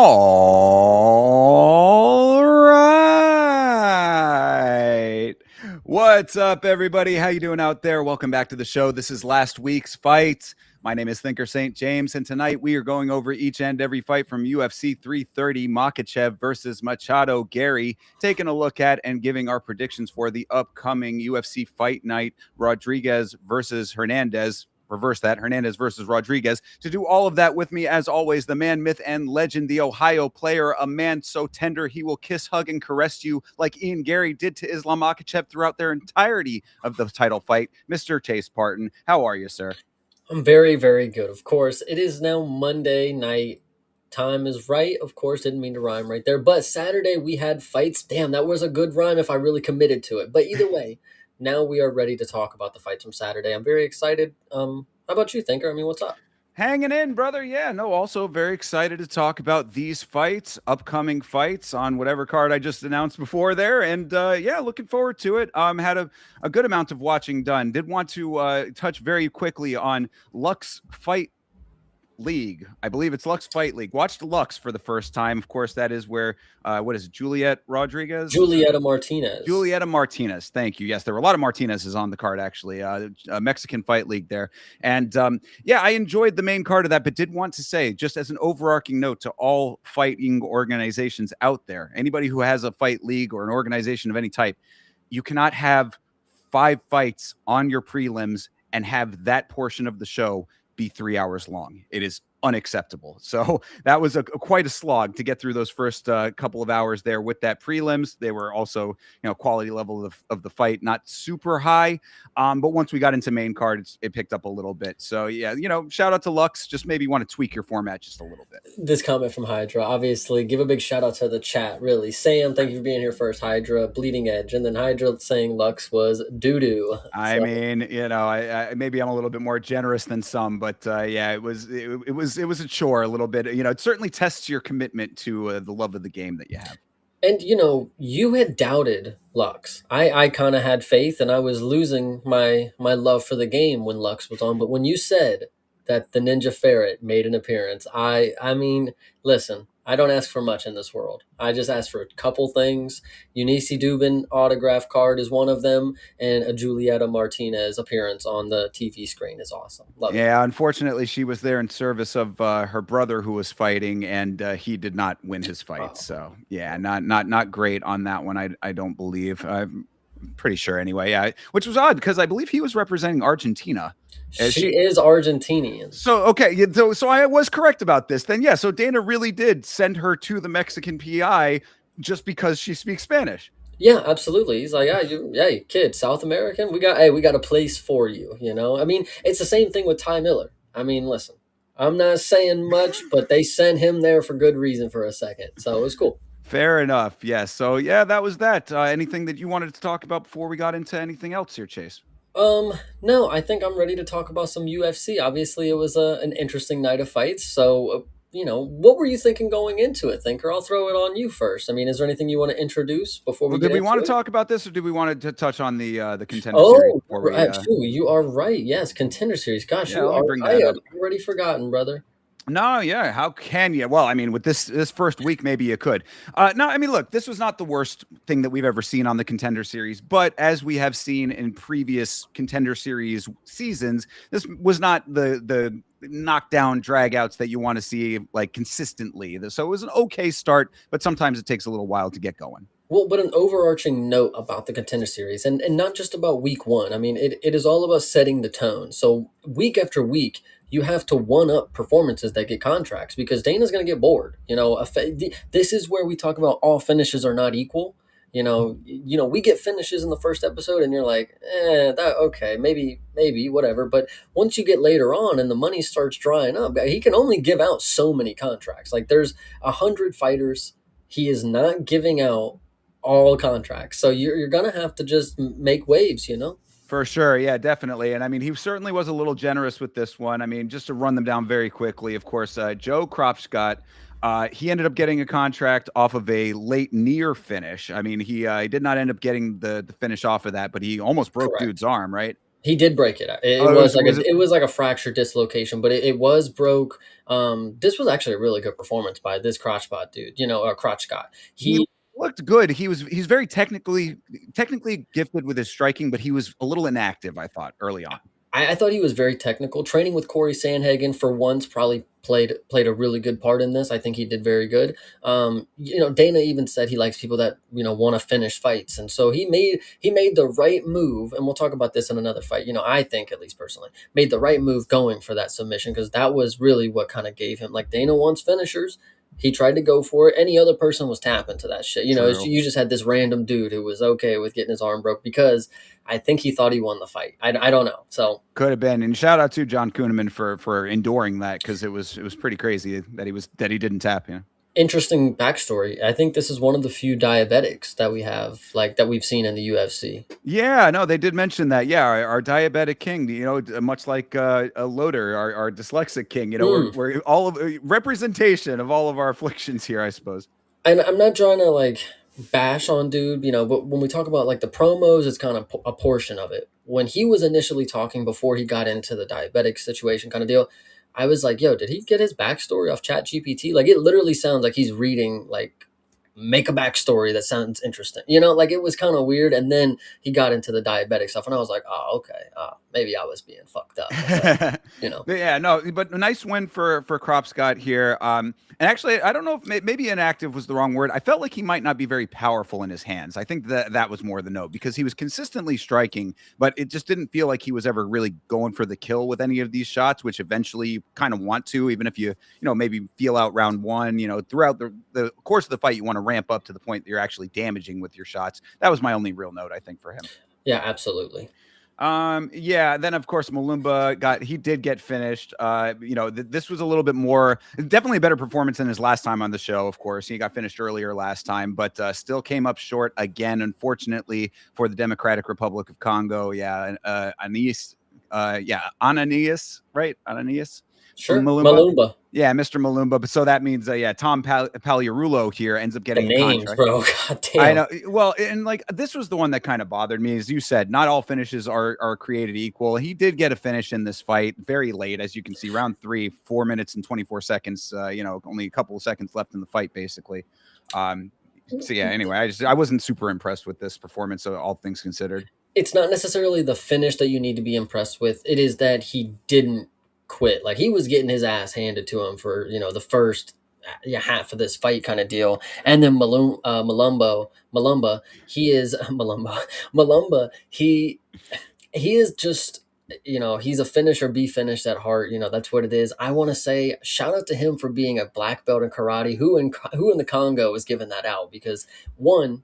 All right. What's up, everybody? How you doing out there? Welcome back to the show. This is last week's fight. My name is Thinker St. James, and tonight we are going over each and every fight from UFC 330, Makhachev versus Machado, Garry, taking a look at and giving our predictions for the upcoming UFC Fight Night, Rodrigues versus Hernandez. Reverse that, Hernandez versus Rodrigues. To do all of that with me, as always, the man, myth, and legend, the Ohio player, a man so tender he will kiss, hug, and caress you like Ian Garry did to Islam Makhachev throughout their entirety of the title fight. Mr. Chase Parton, how are you, sir? I'm very, very good. Of course, it is now Monday night. Time is right. Of course, didn't mean to rhyme right there. But Saturday we had fights. Damn, that was a good rhyme if I really committed to it. But either way, now we are ready to talk about the fights from Saturday. I'm very excited. How about you, Thinker? I mean, what's up? Hanging in, brother. Yeah, no, also very excited to talk about these fights, upcoming fights on whatever card I just announced before there. And yeah, looking forward to it. Had a good amount of watching done. Did want to touch very quickly on Lux Fight League. I believe it's Lux Fight League. Watched Lux for the first time. Of course, that is where what is it, Juliet Rodriguez? Julieta Martinez. Julieta Martinez. Thank you. Yes, there were a lot of Martinez's on the card, actually. Mexican Fight League there. And yeah, I enjoyed the main card of that, but did want to say, just as an overarching note to all fighting organizations out there, anybody who has a fight league or an organization of any type, you cannot have 5 fights on your prelims and have that portion of the show be 3 hours long. It is unacceptable. So that was quite a slog to get through those first couple of hours there with that prelims. They were also, quality level of the fight, not super high. But once we got into main card, it picked up a little bit. So yeah, shout out to Lux. Just maybe want to tweak your format just a little bit. This comment from Hydra, obviously, give a big shout out to the chat. Really, Sam, thank you for being here first. Hydra, Bleeding Edge, and then Hydra saying Lux was doo doo. I mean, I maybe I'm a little bit more generous than some, but yeah, it was a chore a little bit. It certainly tests your commitment to the love of the game that you have. And you had doubted Lux. I kind of had faith, and I was losing my love for the game when Lux was on. But when you said that the Ninja Ferret made an appearance, I mean, listen, I don't ask for much in this world. I just ask for a couple things. Eunice Dubin autograph card is one of them, and a Julieta Martinez appearance on the TV screen is awesome. Love it. Yeah, unfortunately, she was there in service of her brother who was fighting, and he did not win his fight. Oh. So yeah, not great on that one. I don't believe. I'm pretty sure anyway. Yeah, which was odd because I believe he was representing Argentina. She is Argentinian. So okay, so I was correct about this. Then yeah, so Dana really did send her to the Mexican PI just because she speaks Spanish. Yeah, absolutely. He's like, yeah, kid, South American. We got a place for you. I mean, it's the same thing with Ty Miller. I mean, listen, I'm not saying much, but they sent him there for good reason for a second, so it was cool. Fair enough. Yes. So yeah, that was that. Anything that you wanted to talk about before we got into anything else here, Chase? No, I think I'm ready to talk about some UFC. Obviously, it was an interesting night of fights. So, what were you thinking going into it, Thinker? I'll throw it on you first. I mean, is there anything you want to introduce before we Well, get did we into want to it? talk about this, or did we want to touch on the contender series Oh, before we? actually, you are right. Yes, Contender Series. Gosh, Yeah, let me bring that I up. had already forgotten, brother. No, yeah. How can you? Well, I mean, with this first week, maybe you could. No, I mean, look, this was not the worst thing that we've ever seen on the Contender Series, but as we have seen in previous Contender Series seasons, this was not the knockdown dragouts that you want to see like consistently. So it was an okay start, but sometimes it takes a little while to get going. Well, but an overarching note about the Contender Series, and not just about week one. I mean, it is all about setting the tone. So week after week, you have to one up performances that get contracts because Dana's going to get bored. This is where we talk about all finishes are not equal. We get finishes in the first episode, and you're like, that okay, maybe, whatever. But once you get later on, and the money starts drying up, he can only give out so many contracts. Like there's 100 fighters, he is not giving out all contracts. So you're gonna have to just make waves. For sure. Yeah, definitely. And I mean, he certainly was a little generous with this one. I mean, just to run them down very quickly, of course, Joe Kropscott, he ended up getting a contract off of a late near finish. I mean, he did not end up getting the finish off of that, but he almost broke Correct. dude's arm, right? He did break it. It Oh, was like was it? it was like a fracture dislocation, but it was broke. This was actually a really good performance by this crotchbot dude. Crotch Scott. He He looked good. He's very technically gifted with his striking, but he was a little inactive, I thought, early on. I thought he was very technical. Training with Corey Sandhagen for once probably played a really good part in this. I think he did very good. Dana even said he likes people that want to finish fights, and so he made the right move. And we'll talk about this in another fight. I think, at least personally, made the right move going for that submission, because that was really what kind of gave him, like, Dana wants finishers. He tried to go for it. Any other person was tapping to that shit. True. You just had this random dude who was okay with getting his arm broke because I think he thought he won the fight. I don't know. So Could have been. And shout out to John Kuhneman for enduring that, because it was pretty crazy that he didn't tap. interesting backstory. I think this is one of the few diabetics that we have, like, that we've seen in the UFC. Yeah, no, they did mention that. Yeah, our diabetic king, much like a Loader, our dyslexic king. Mm. We're all of representation of all of our afflictions here, I suppose. And I'm not trying to, like, bash on dude, but when we talk about, like, the promos, it's kind of a portion of it. When he was initially talking before he got into the diabetic situation kind of deal, I was like, yo, did he get his backstory off Chat GPT? Like, it literally sounds like he's reading, like, make a backstory that sounds interesting. Like, it was kind of weird. And then he got into the diabetic stuff, and I was like, oh, okay, maybe I was being fucked up. But yeah, no, but a nice win for Crop Scott here. And actually, I don't know if maybe inactive was the wrong word. I felt like he might not be very powerful in his hands. I think that was more the note, because he was consistently striking, but it just didn't feel like he was ever really going for the kill with any of these shots, which eventually you kind of want to, even if you maybe feel out round one. Throughout the course of the fight, you want to ramp up to the point that you're actually damaging with your shots. That was my only real note, I think, for him. Yeah, absolutely. Yeah, then of course Malumba did get finished. This was a little bit more, definitely a better performance than his last time on the show. Of course, he got finished earlier last time, but still came up short again, unfortunately, for the Democratic Republic of Congo. Yeah, Ananias, right? Ananias from Sure. Malumba. Malumba. Yeah, Mr. Malumba. But so that means, Tom Paliarulo here ends up The getting a names, contract. bro. God I damn. know. Well, and like this was the one that kind of bothered me, as you said. Not all finishes are created equal. He did get a finish in this fight very late, as you can see, round 3, 4 minutes and 24 seconds. Only a couple of seconds left in the fight, basically. So yeah. Anyway, I wasn't super impressed with this performance, so all things considered. It's not necessarily the finish that you need to be impressed with. It is that he didn't quit. Like, he was getting his ass handed to him for the first half of this fight kind of deal. And then Malumba, he is Malumba. He is just, he's a finish or be finished at heart. That's what it is. I want to say shout out to him for being a black belt in karate. Who in the Congo was giving that out? Because one,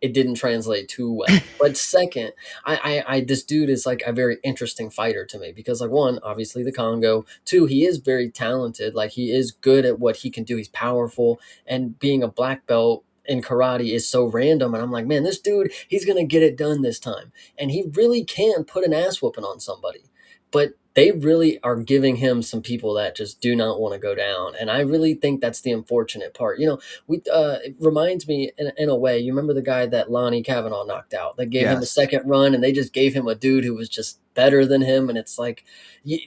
it didn't translate too well. But second, I this dude is like a very interesting fighter to me, because, like, one, obviously the Congo. Two, he is very talented. Like, he is good at what he can do. He's powerful, and being a black belt in karate is so random. And I'm like, man, this dude, he's gonna get it done this time, and he really can put an ass whooping on somebody. But they really are giving him some people that just do not want to go down, and I really think that's the unfortunate part. It reminds me in a way. You remember the guy that Lonnie Kavanaugh knocked out? They gave him a Yes. second run, and they just gave him a dude who was just better than him. And it's like,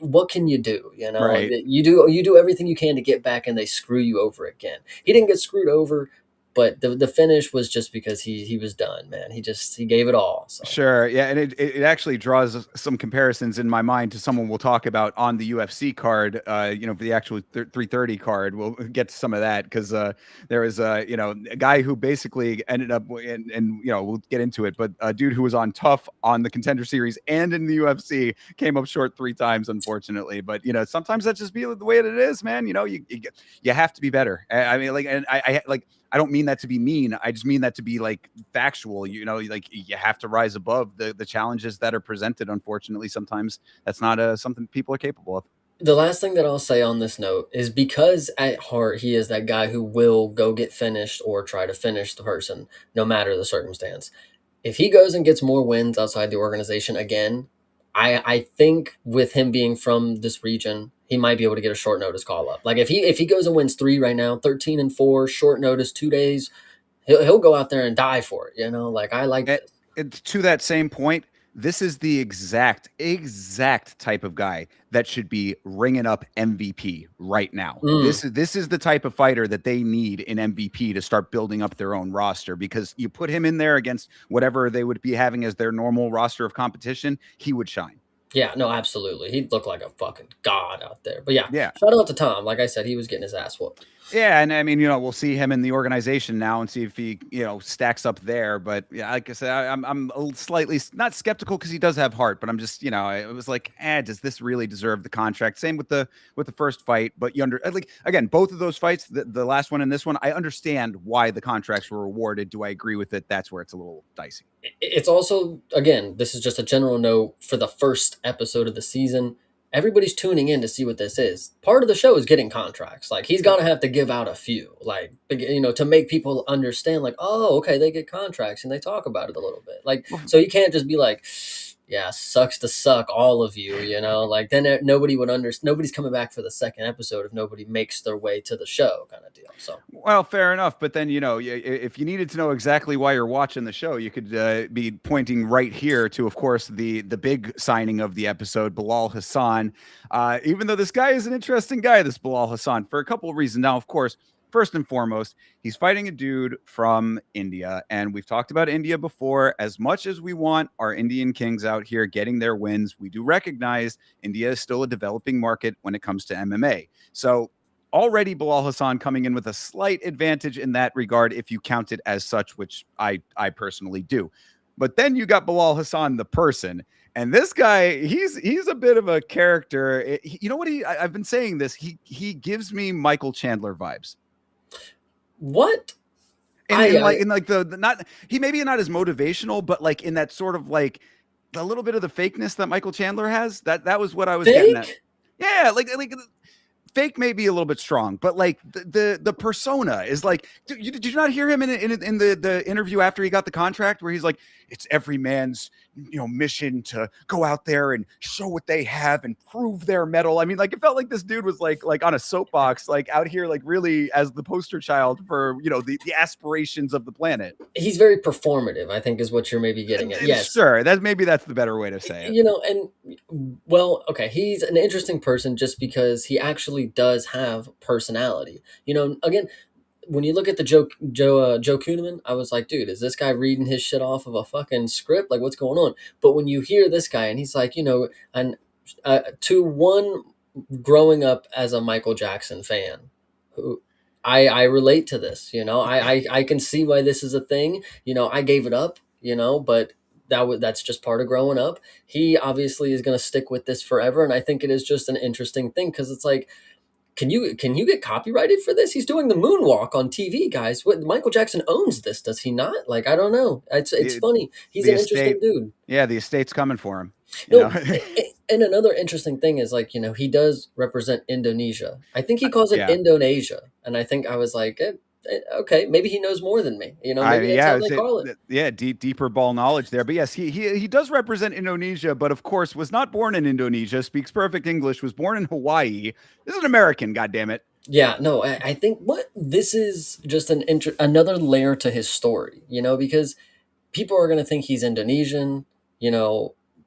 what can you do? Right. You do everything you can to get back, and they screw you over again. He didn't get screwed over, but the finish was just because he was done, man. He gave it all. So Sure. Yeah, and it actually draws some comparisons in my mind to someone we'll talk about on the UFC card. For the actual 330 card, we'll get to some of that, because there was a guy who basically ended up and we'll get into it, but a dude who was on Tough on the Contender Series and in the UFC came up short 3 times, unfortunately. But sometimes that's just be the way it is, man. You have to be better. I mean, like, and I like. I don't mean that to be mean. I just mean that to be like factual. Like, you have to rise above the challenges that are presented. Unfortunately, sometimes that's not something people are capable of. the last thing that I'll say on this note is, because at heart he is that guy who will go get finished or try to finish the person no matter the circumstance. If he goes and gets more wins outside the organization again, I think with him being from this region, he might be able to get a short notice call up. Like, if he goes and wins 3 right now, 13-4, short notice, 2 days, he'll go out there and die for it. Like, I like It's to that same point. This is the exact type of guy that should be ringing up MVP right now. Mm. This is the type of fighter that they need in MVP to start building up their own roster, because you put him in there against whatever they would be having as their normal roster of competition, he would shine. Yeah, no, absolutely. He'd look like a fucking god out there. But yeah, Yeah. shout out to Tom. Like I said, he was getting his ass whooped. Yeah, and I mean, we'll see him in the organization now and see if he, stacks up there. But yeah, like I said, I'm a little slightly not skeptical because he does have heart, but I'm just, it was like, does this really deserve the contract? Same with the first fight, but like again, both of those fights, the last one and this one, I understand why the contracts were awarded. Do I agree with it? That's where it's a little dicey. It's also, again, this is just a general note for the first episode of the season. Everybody's tuning in to see what this is. Part of the show is getting contracts. Like, he's gonna have to give out a few, like, to make people understand, like, oh, okay, they get contracts, and they talk about it a little bit. Like, so you can't just be like, yeah, sucks to suck, all of you, like, then nobody would understand. Nobody's coming back for the second episode if nobody makes their way to the show, kind of deal. So, well, fair enough. But then, if you needed to know exactly why you're watching the show, you could be pointing right here to, of course, the big signing of the episode, Bilal Hassan. Even though this guy is an interesting guy, this Bilal Hassan, for a couple of reasons. Now, of course, first and foremost, he's fighting a dude from India. And we've talked about India before. As much as we want our Indian kings out here getting their wins, we do recognize India is still a developing market when it comes to MMA. So already Bilal Hassan coming in with a slight advantage in that regard, if you count it as such, which I personally do. But then you got Bilal Hassan, the person. And this guy, he's a bit of a character. You know what? I've been saying this. He gives me Michael Chandler vibes. what? In like the not, he maybe not as motivational, but like in that sort of like a little bit of the fakeness that Michael Chandler has. That was what I was getting at. Fake? Yeah, like fake may be a little bit strong, but like the persona is like, did you not hear him in the interview after he got the contract, where he's like, it's every man's mission to go out there and show what they have and prove their mettle. I mean, like, it felt like this dude was like on a soapbox, like out here, like really as the poster child for the aspirations of the planet. He's very performative, I think, is what you're maybe getting at. Yes. Sure, maybe that's the better way to say it. And well, okay, he's an interesting person just because he actually does have personality. Again, when you look at the Joe Kuhneman, I was like, dude, is this guy reading his shit off of a fucking script? Like, what's going on? But when you hear this guy and he's like, and to one growing up as a Michael Jackson fan, who I relate to this. I can see why this is a thing. I gave it up. But that's just part of growing up. He obviously is going to stick with this forever, and I think it is just an interesting thing because it's like, can you get copyrighted for this? He's doing the moonwalk on TV, guys. Michael Jackson owns this, does he not? Like, I don't know. It's funny. He's an interesting dude. Yeah, the estate's coming for him. No, and another interesting thing is, like, he does represent Indonesia. I think he calls it Indonesia, and I think I was like, okay, maybe he knows more than me. Maybe that's how they call it. Yeah, deeper ball knowledge there. But yes, he does represent Indonesia, but of course was not born in Indonesia, speaks perfect English, was born in Hawaii. This is an American, goddammit. Yeah, no, I think this is just another layer to his story, because people are going to think he's Indonesian,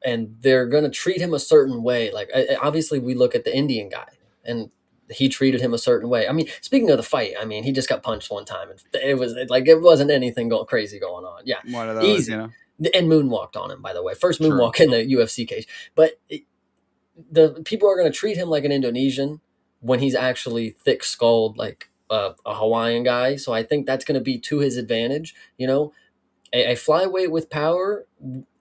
and they're going to treat him a certain way. Like, obviously we look at the Indian guy and he treated him a certain way. I mean, speaking of the fight, I mean, he just got punched one time and it wasn't anything crazy going on. Yeah. One of those, easy. And moonwalked on him, by the way. First moonwalk in the UFC cage. But the people are going to treat him like an Indonesian when he's actually thick-skulled, like a Hawaiian guy. So I think that's going to be to his advantage. A flyweight with power,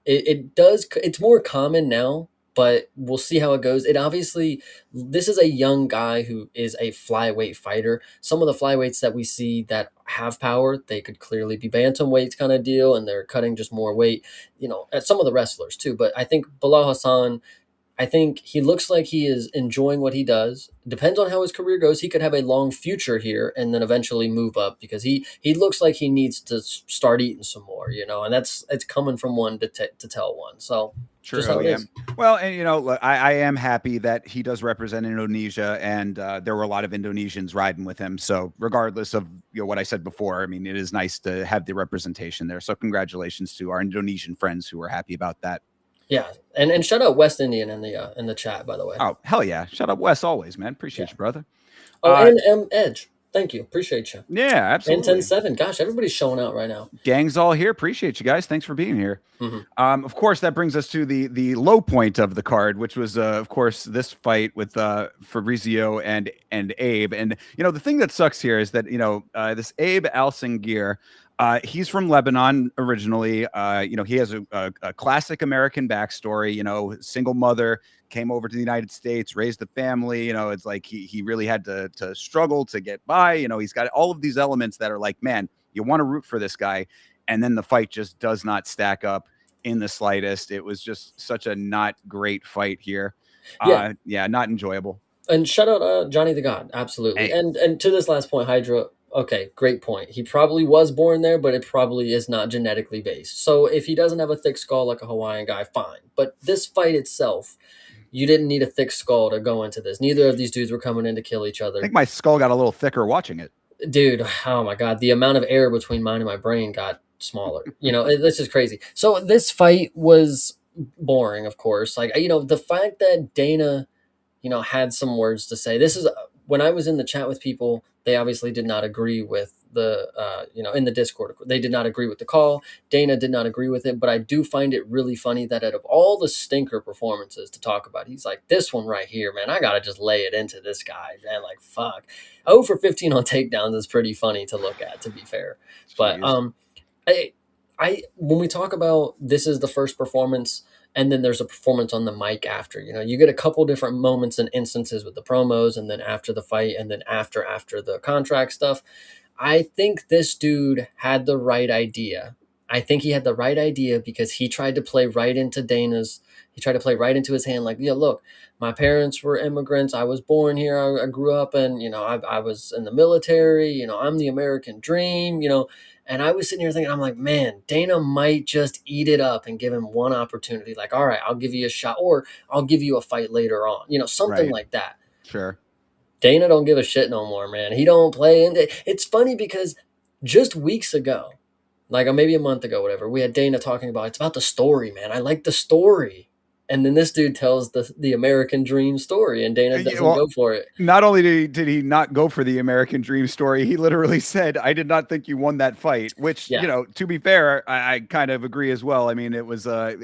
it's more common now, but we'll see how it goes. This is a young guy who is a flyweight fighter. Some of the flyweights that we see that have power, they could clearly be bantamweights kind of deal, and they're cutting just more weight, some of the wrestlers too. But I think Bilal Hassan, I think he looks like he is enjoying what he does. Depends on how his career goes. He could have a long future here and then eventually move up because he looks like he needs to start eating some more, and it's coming from one to tell one. So true. Yeah. Well, and look, I am happy that he does represent Indonesia, and there were a lot of Indonesians riding with him. So regardless of what I said before, I mean, it is nice to have the representation there. So congratulations to our Indonesian friends who are happy about that. Yeah, and shout out West Indian in the chat, by the way. Oh, hell yeah. Shut up, Wes, always, man. Yeah. Appreciate you, brother. Oh, Uh, and Edge. Thank you. Appreciate you. yeah, And ten absolutely. seven. Gosh, everybody's showing out right now. Gang's all here. Appreciate you guys. Thanks for being here. Hmm. Of course, that brings us to the low point of the card, which was, of course, this fight with Fabrizio and Abe. And the thing that sucks here is that this Abe Al-Sangir, he's from Lebanon originally. He has a classic American backstory. Single mother, came over to the United States, raised a family. It's like he really had to struggle to get by. He's got all of these elements that are like, man, you want to root for this guy, and then the fight just does not stack up in the slightest. It was just such a not great fight here. Yeah, Yeah, not enjoyable. and shout out Johnny the God, absolutely. Hey, And to this last point, Hydra. Okay, great point. He probably was born there, but it probably is not genetically based. So if he doesn't have a thick skull like a Hawaiian guy, fine. But this fight itself, you didn't need a thick skull to go into this. Neither of these dudes were coming in to kill each I other. think my skull got a little thicker watching it. Dude, oh my God, the amount of air between mine and my brain got smaller. That's just crazy. So this fight was boring, of course. Like, the fact that Dana had some words to say. This is when I was in the chat with people, they obviously did not agree with in the Discord. They did not agree with the call. Dana did not agree with it, but I do find it really funny that out of all the stinker performances to talk about, he's like, this one right here, man, I got to just lay it into this guy, man. Like, fuck. 0 for 15 on takedowns is pretty funny to look at, to be fair. But, Jeez. I, when we talk about this is the first performance, and then there's a performance on the mic after. You get a couple different moments and instances with the promos, and then after the fight, and then after the contract stuff. I think this dude had the right idea. I think he had the right idea because he tried to play right into Dana's. He tried to play right into his hand, like, yeah, look, my parents were immigrants. I was born here. I grew up, and I was in the military. I'm the American dream. And I was sitting here thinking, I'm like, man, Dana might just eat it up and give him one opportunity. Like, all right, I'll give you a shot, or I'll give you a fight later on. Something Right. like that. Sure. Dana don't give a shit no more, man. He don't play. And it's funny because just weeks ago, like maybe a month ago, whatever, we had Dana talking about it's about the story, man. I like the story. And then this dude tells the American dream story, and Dana Yeah, doesn't well, go for it. not only did he not go for the American Dream story, he literally said, "I did not think you won that fight." Which, Yeah. to be fair, I kind of agree as well. I mean, it was a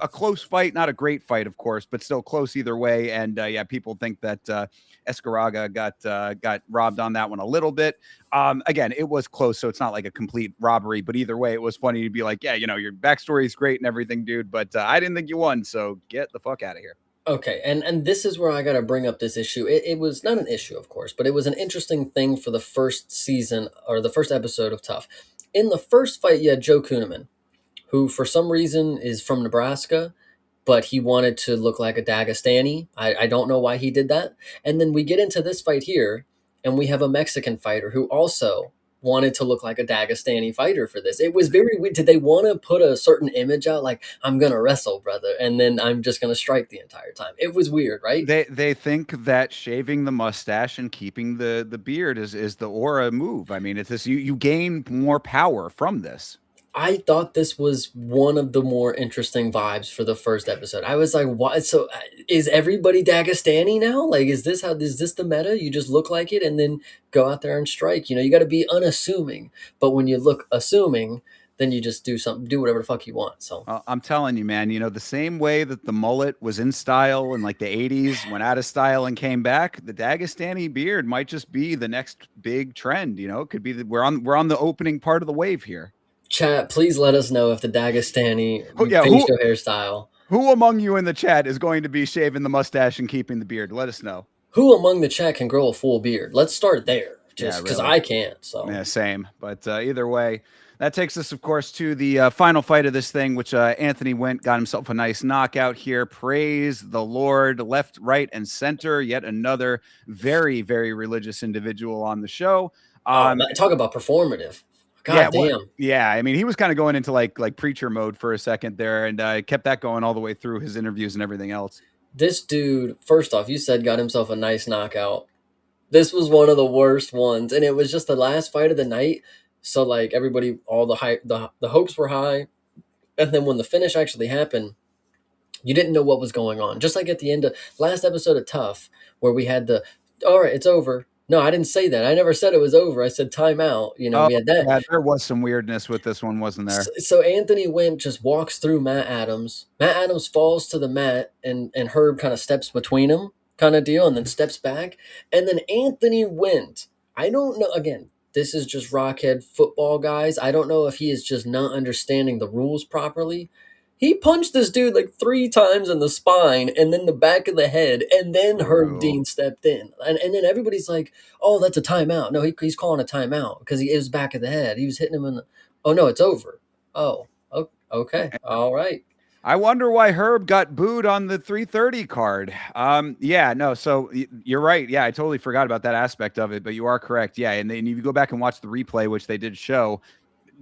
close fight, not a great fight, of course, but still close either way. And yeah, people think that Escaraga got robbed on that one a little bit. Again, it was close, so it's not like a complete robbery. But either way, it was funny to be like, yeah, your backstory is great and everything, dude, but I didn't think you won, so get the fuck out of here. Okay, and this is where I got to bring up this issue. It was not an issue, of course, but it was an interesting thing for the first season or the first episode of Tough. In the first fight, you had Joe Kuhneman, who for some reason is from Nebraska, but he wanted to look like a Dagestani. I don't know why he did that. And then we get into this fight here, and we have a Mexican fighter who also wanted to look like a Dagestani fighter for this. It was very weird. Did they want to put a certain image out, like, I'm going to wrestle, brother, and then I'm just going to strike the entire time? It was weird, right? They think that shaving the mustache and keeping the beard is the aura move. I mean, it's this you gain more power from this. I thought this was one of the more interesting vibes for the first episode. I was like, "What? So is everybody Dagestani now? Like, is this the meta? You just look like it and then go out there and strike. You got to be unassuming. But when you look assuming, then you just do whatever the fuck you want." So I'm telling you, man, the same way that the mullet was in style in like the 80s, went out of style and came back, the Dagestani beard might just be the next big trend. It could be that we're on the opening part of the wave here. chat, please let us know if the Dagestani Yeah, facial hairstyle. who among you in the chat is going to be shaving the mustache and keeping the beard? Let us know. Who among the chat can grow a full beard? Let's start there, Yeah, just because really. I can't. So Yeah, same. But either way, that takes us, of course, to the final fight of this thing, which Anthony Went got himself a nice knockout here. Praise the Lord, left, right, and center. Yet another very, very religious individual on the show. Talk about performative. Yeah, God damn. yeah. I mean, he was kind of going into like preacher mode for a second there, and kept that going all the way through his interviews and everything else. This dude, first off, you said got himself a nice knockout. This was one of the worst ones, and it was just the last fight of the night. So like everybody, all the hype, the hopes were high, and then when the finish actually happened, You didn't know what was going on. Just like at the end of last episode of Tough, where we had the, all right, it's over. No, I didn't say that. I never said it was over. I said timeout. Oh, We had that. yeah, there was some weirdness with this one, wasn't there? So Anthony Went just walks through Matt Adams. Matt Adams falls to the mat, and Herb kind of steps between them, kind of deal, and then steps back. And then Anthony Went, I don't know, again, this is just Rockhead football, guys. I don't know if he is just not understanding the rules properly. He punched this dude like 3 times in the spine and then the back of the head, and then Herb True. Dean stepped in. And then everybody's like, oh, that's a timeout. No, he's calling a timeout because he is back of the head. He was hitting him in the, oh, no, it's over. Oh, okay. All right. I wonder why Herb got booed on the 330 card. Yeah, no. So you're right. Yeah, I totally forgot about that aspect of it, but you are correct. Yeah, and then if you go back and watch the replay, which they did show,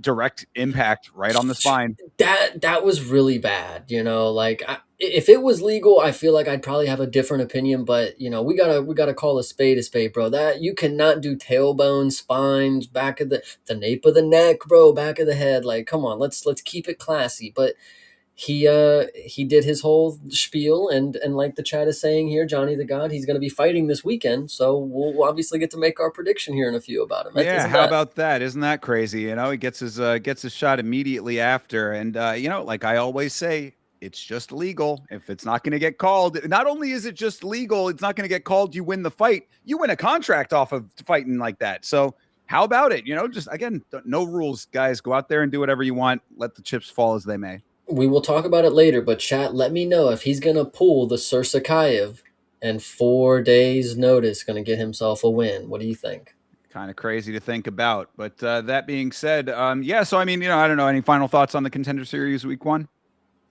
direct impact right on the spine. That was really bad. Like if it was legal, I feel like I'd probably have a different opinion. But we gotta call a spade, bro. That you cannot do tailbone, spines, back of the nape of the neck, bro, back of the head. Like, come on, let's keep it classy. But he did his whole spiel, and like the chat is saying here, Johnny the God, he's going to be fighting this weekend, so we'll obviously get to make our prediction here in a few about him. Yeah, Isn't how that about that? Isn't that crazy? He gets his shot immediately after, and like I always say, it's just legal. If it's not going to get called, not only is it just legal, it's not going to get called. You win the fight, you win a contract off of fighting like that. So how about it? Just again, no rules, guys. Go out there and do whatever you want. Let the chips fall as they may. we will talk about it later, but chat, let me know if he's going to pull the Sursakayev and 4 days notice going to get himself a win. What do you think? Kind of crazy to think about. But that being said, yeah. So I mean, I don't know. Any final thoughts on the Contender Series Week 1?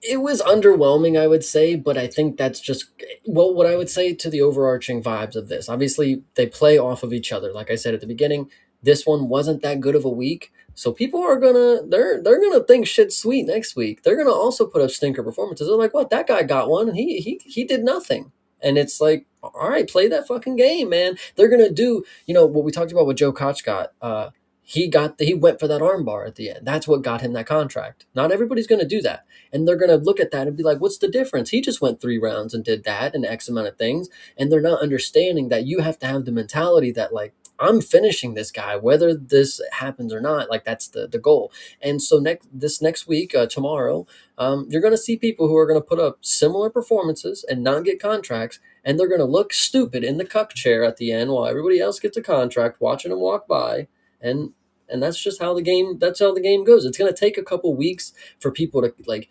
It was underwhelming, I would say, but I think that's just, well, what I would say to the overarching vibes of this. Obviously, they play off of each other. Like I said at the beginning, this one wasn't that good of a week, so people are gonna they're gonna think shit's sweet next week. They're gonna also put up stinker performances. They're like, what, that guy got one and he did nothing. And it's like, all right, play that fucking game, man. They're gonna do, what we talked about with Joe Koch got. He went for that armbar at the end. That's what got him that contract. Not everybody's going to do that. And they're going to look at that and be like, what's the difference? He just went 3 rounds and did that and X amount of things. And they're not understanding that you have to have the mentality that, like, I'm finishing this guy, whether this happens or not. Like, that's the goal. And so this next week, tomorrow, you're going to see people who are going to put up similar performances and not get contracts. And they're going to look stupid in the cuck chair at the end while everybody else gets a contract, watching them walk by. And that's just how the game goes. It's going to take a couple weeks for people to, like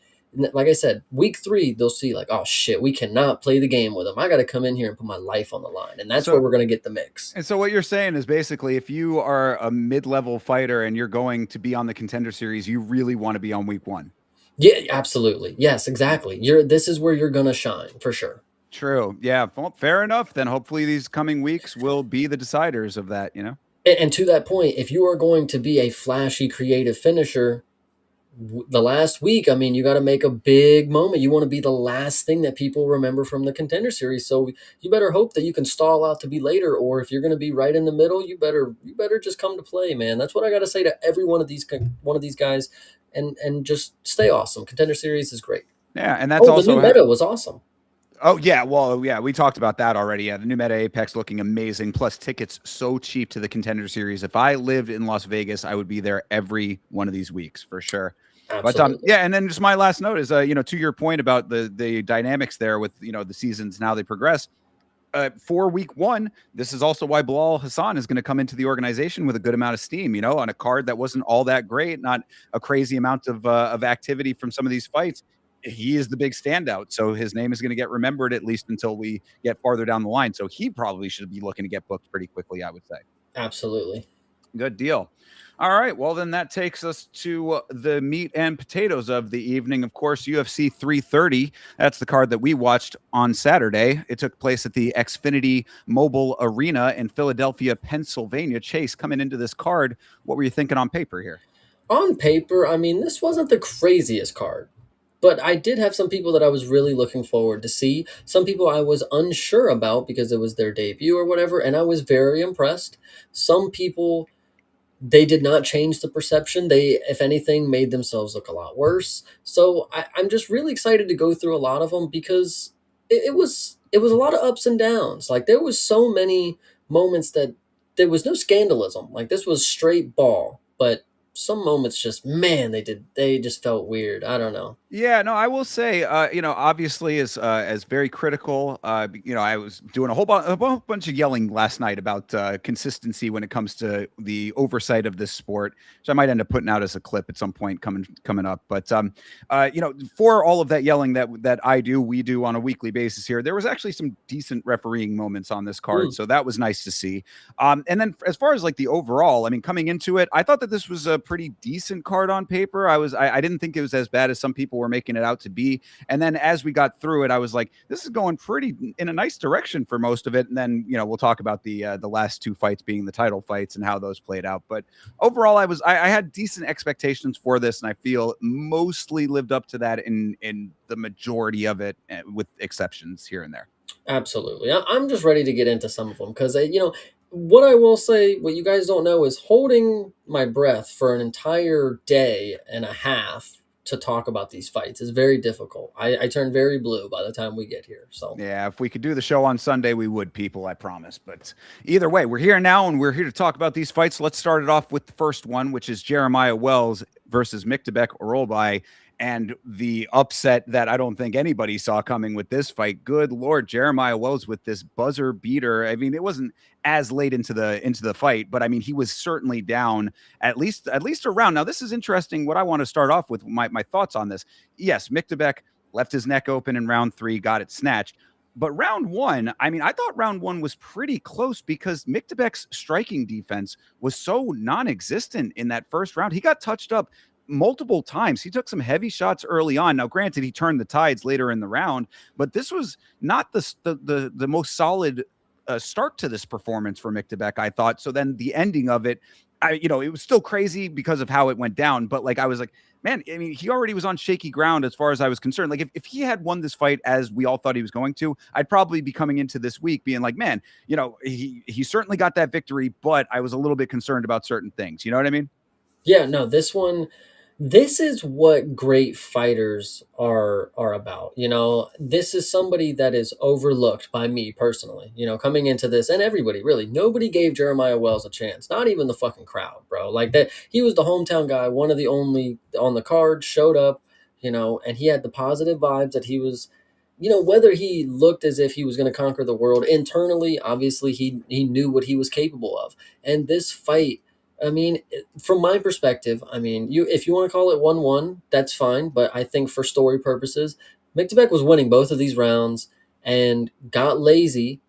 I said, week 3 they'll see, like, oh shit, we cannot play the game with them. I got to come in here and put my life on the line, and that's where we're going to get the mix. And so what you're saying is basically, if you are a mid-level fighter and you're going to be on the Contender Series, you really want to be on week 1. Yeah, absolutely. Yes, exactly. This is where you're going to shine for sure. True. Yeah. Well, fair enough. Then hopefully these coming weeks will be the deciders of that. And to that point, if you are going to be a flashy, creative finisher, the last week, I mean, you got to make a big moment. You want to be the last thing that people remember from the Contender Series. So you better hope that you can stall out to be later, or if you're going to be right in the middle, you better just come to play, man. That's what I got to say to every one of these guys, and just stay awesome. Contender Series is great. Yeah, and that's also the new meta was awesome. Oh, yeah. Well, yeah, we talked about that already. Yeah, the new Meta Apex looking amazing. Plus, tickets so cheap to the Contender Series. If I lived in Las Vegas, I would be there every one of these weeks for sure. Absolutely. But yeah, and then just my last note is, to your point about the dynamics there with, the seasons and how they progress. For week 1, this is also why Bilal Hassan is going to come into the organization with a good amount of steam, on a card that wasn't all that great, not a crazy amount of activity from some of these fights. He is the big standout. So his name is going to get remembered, at least until we get farther down the line. So he probably should be looking to get booked pretty quickly, I would say. Absolutely. Good deal. All right. Well, then that takes us to the meat and potatoes of the evening. Of course, UFC 330. That's the card that we watched on Saturday. It took place at the Xfinity Mobile Arena in Philadelphia, Pennsylvania. Chase, coming into this card, what were you thinking on paper here? On paper, I mean, this wasn't the craziest card. But I did have some people that I was really looking forward to see. Some people I was unsure about because it was their debut or whatever, and I was very impressed. Some people They did not change the perception. They, if anything, made themselves look a lot worse. So I'm just really excited to go through a lot of them because it was a lot of ups and downs. Like there was so many moments that there was no scandalism. Like this was straight ball, but some moments just, man, they just felt weird. I don't know. Yeah, no, I will say, obviously, as very critical, I was doing a whole bunch of yelling last night about consistency when it comes to the oversight of this sport, which I might end up putting out as a clip at some point coming up. But for all of that yelling that we do on a weekly basis here, there was actually some decent refereeing moments on this card, Mm, so that was nice to see. And then as far as like the overall, I mean, coming into it, I thought that this was a pretty decent card on paper. I didn't think it was as bad as some people were making it out to be. And then as we got through it, I was like, this is going pretty in a nice direction for most of it. And then we'll talk about the last two fights being the title fights and how those played out. But overall, I had decent expectations for this, and I feel mostly lived up to that in the majority of it, with exceptions here and there. absolutely. I'm just ready to get into some of them because what I will say, what you guys don't know is holding my breath for an entire day and a half to talk about these fights is very difficult. I turn very blue by the time we get here. So Yeah, if we could do the show on Sunday, we would, people, I promise. But either way, we're here now and we're here to talk about these fights. Let's start it off with the first one, which is Jeremiah Wells versus Miktabek Orolbai, and the upset that I don't think anybody saw coming with this fight. Good Lord, Jeremiah Wells with this buzzer beater. I mean, it wasn't as late into the fight, but I mean, he was certainly down at least a round. Now, this is interesting. What I want to start off with my thoughts on this. Yes, Miktabek left his neck open in round 3, got it snatched. But round 1, I mean, I thought round 1 was pretty close because Miktabek's striking defense was so non-existent in that first round. He got touched up multiple times. He took some heavy shots early on. Now, granted, he turned the tides later in the round, but this was not the most solid start to this performance for Miktabek, I thought. So then the ending of it, it was still crazy because of how it went down. But like, I was like, man, I mean, he already was on shaky ground as far as I was concerned. Like, if he had won this fight as we all thought he was going to, I'd probably be coming into this week being like, man, he certainly got that victory, but I was a little bit concerned about certain things. You know what I mean? yeah, no, this is what great fighters are about. This is somebody that is overlooked by me personally. Coming into this, and everybody really, nobody gave Jeremiah Wells a chance. Not even the fucking crowd, bro. Like that, he was the hometown guy, one of the only on the card, showed up. And he had the positive vibes that he was. Whether he looked as if he was going to conquer the world internally, obviously he knew what he was capable of. And this fight, I mean, from my perspective, I mean, if you want to call it 1-1, that's fine. But I think for story purposes, Miktabek was winning both of these rounds and got lazy.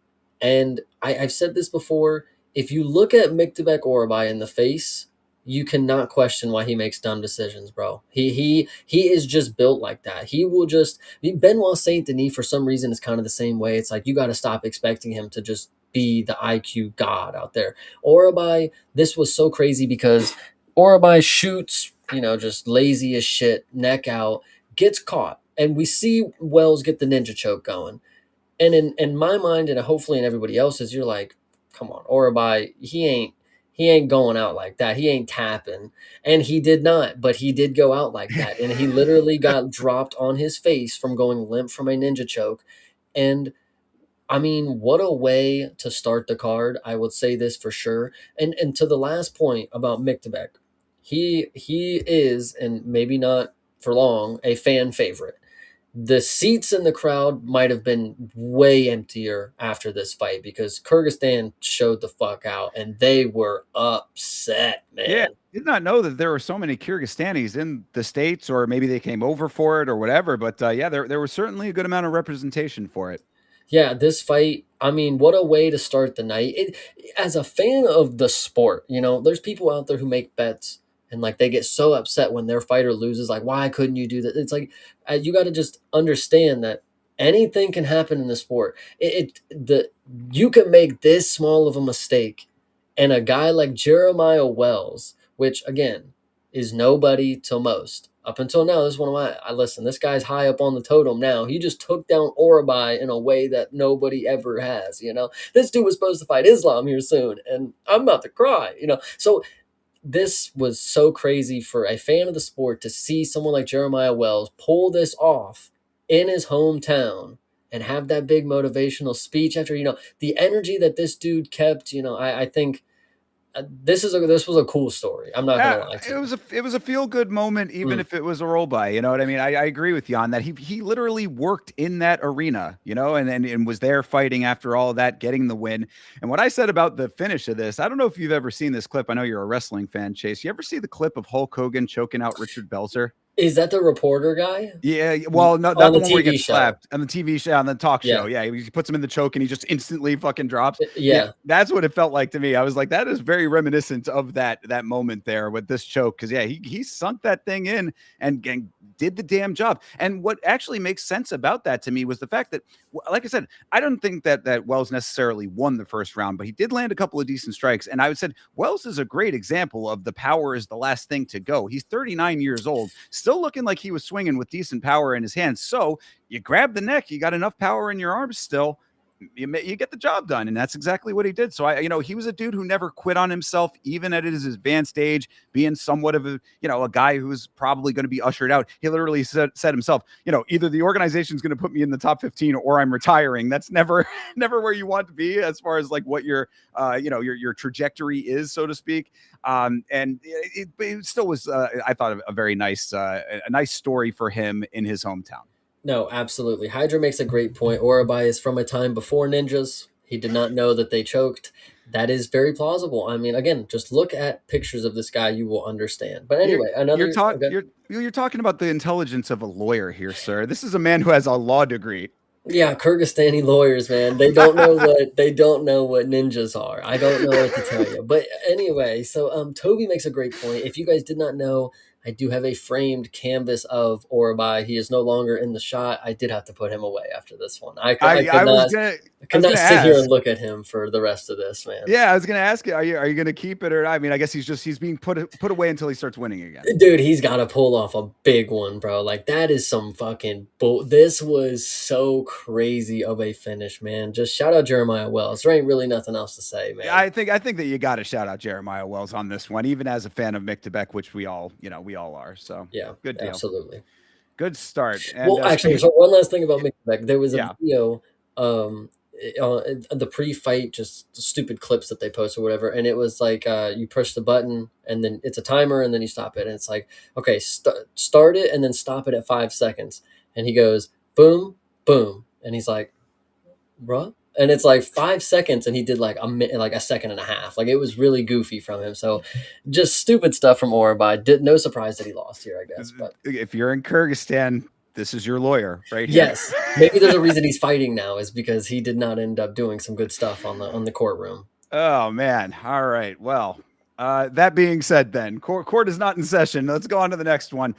And I've said this before. If you look at Miktabek Orabai in the face, you cannot question why he makes dumb decisions, bro. He is just built like that. He will just Benoit Saint Denis for some reason is kind of the same way. It's like you got to stop expecting him to just be the IQ god out there. Orabai, this was so crazy because Orabai shoots, just lazy as shit, neck out, gets caught, and we see Wells get the ninja choke going. And in my mind, and hopefully in everybody else's, you're like, come on, Orabai, he ain't going out like that. He ain't tapping. And he did not, but he did go out like that. And he literally got dropped on his face from going limp from a ninja choke. And I mean, what a way to start the card. I would say this for sure. And to the last point about Miktabek, he is, and maybe not for long, a fan favorite. The seats in the crowd might have been way emptier after this fight because Kyrgyzstan showed the fuck out and they were upset, Yeah, man. did not know that there were so many Kyrgyzstanis in the States, or maybe they came over for it or whatever. But yeah, there was certainly a good amount of representation for it. Yeah, this fight, I mean, what a way to start the night. As a fan of the sport, there's people out there who make bets and like they get so upset when their fighter loses. Like, why couldn't you do that? It's like you got to just understand that anything can happen in the sport. You can make this small of a mistake, and a guy like Jeremiah Wells, which again is nobody to most. Up until now, this is one of I listen. This guy's high up on the totem now. He just took down Orabai in a way that nobody ever has. This dude was supposed to fight Islam here soon, and I'm about to cry. So this was so crazy for a fan of the sport to see someone like Jeremiah Wells pull this off in his hometown and have that big motivational speech after, the energy that this dude kept. I think this was a cool story. I'm not gonna lie to you. It was a feel good moment, even Mm. if it was a roll by. You know what I mean? I agree with you on that. He literally worked in that arena, and was there fighting after all of that, getting the win. And what I said about the finish of this, I don't know if you've ever seen this clip. I know you're a wrestling fan, Chase. You ever see the clip of Hulk Hogan choking out Richard Belzer? Is that the reporter guy? Yeah, well, no, not On the the one where he TV gets show. slapped on the TV show, on the talk show. Yeah. Yeah, he puts him in the choke and he just instantly fucking drops. Yeah, Yeah. that's what it felt like to me. I was like, that is very reminiscent of that moment there with this choke, because yeah, he sunk that thing in and did the damn job. And what actually makes sense about that to me was the fact that, like I said, I don't think that Wells necessarily won the first round, but he did land a couple of decent strikes. And I would say Wells is a great example of the power is the last thing to go. He's 39 years old, still looking like he was swinging with decent power in his hands. So you grab the neck, you got enough power in your arms still, you get the job done. And that's exactly what he did. So he was a dude who never quit on himself, even at his advanced age, being somewhat of a guy who's probably going to be ushered out. He literally said himself, either the organization's going to put me in the top 15 or I'm retiring. That's never never where you want to be as far as like what your trajectory is, so to speak. And it still was, I thought, a very nice, a nice story for him in his hometown. No, absolutely. Hydra makes a great point. Orabai is from a time before ninjas. He did not know that they choked. That is very plausible. I mean, again, just look at pictures of this guy, you will understand. But You're anyway, another. Okay. you're talking about the intelligence of a lawyer here, sir. This is a man who has a law degree. Yeah, Kyrgyzstani lawyers, man. They don't know what ninjas are. I don't know what to tell you. But anyway, so Toby makes a great point. If you guys did not know, I do have a framed canvas of Orabai. He is no longer in the shot. I did have to put him away after this one. I could I was not gonna I I could was not gonna sit here ask. and look at him for the rest of this, man. Yeah, I was gonna ask you, are you gonna keep it or not? I mean, I guess he's being put away until he starts winning again. Dude, he's got to pull off a big one, bro. Like that is some fucking bull. This was so crazy of a finish, man. Just shout out Jeremiah Wells. There ain't really nothing else to say, Yeah, man. I think that you got to shout out Jeremiah Wells on this one, even as a fan of Mick Tebek, which we all are. So Yeah, good deal, absolutely. good start. And Well, actually, so one last thing about Mick. There was a yeah, video, the pre-fight, just stupid clips that they post or whatever, and it was like you push the button and then it's a timer and then you stop it, and it's like, okay, start it and then stop it at 5 seconds, and he goes boom, boom, and he's like, bruh. And it's like 5 seconds, and he did like a second and a half. Like it was really goofy from him. So, just stupid stuff from Orabai. No surprise that he lost here, I guess. But if you're in Kyrgyzstan, this is your lawyer right here. yes, maybe there's a reason he's fighting now is because he did not end up doing some good stuff on the courtroom. Oh man. All right. Well, that being said, then court is not in session. Let's go on to the next one.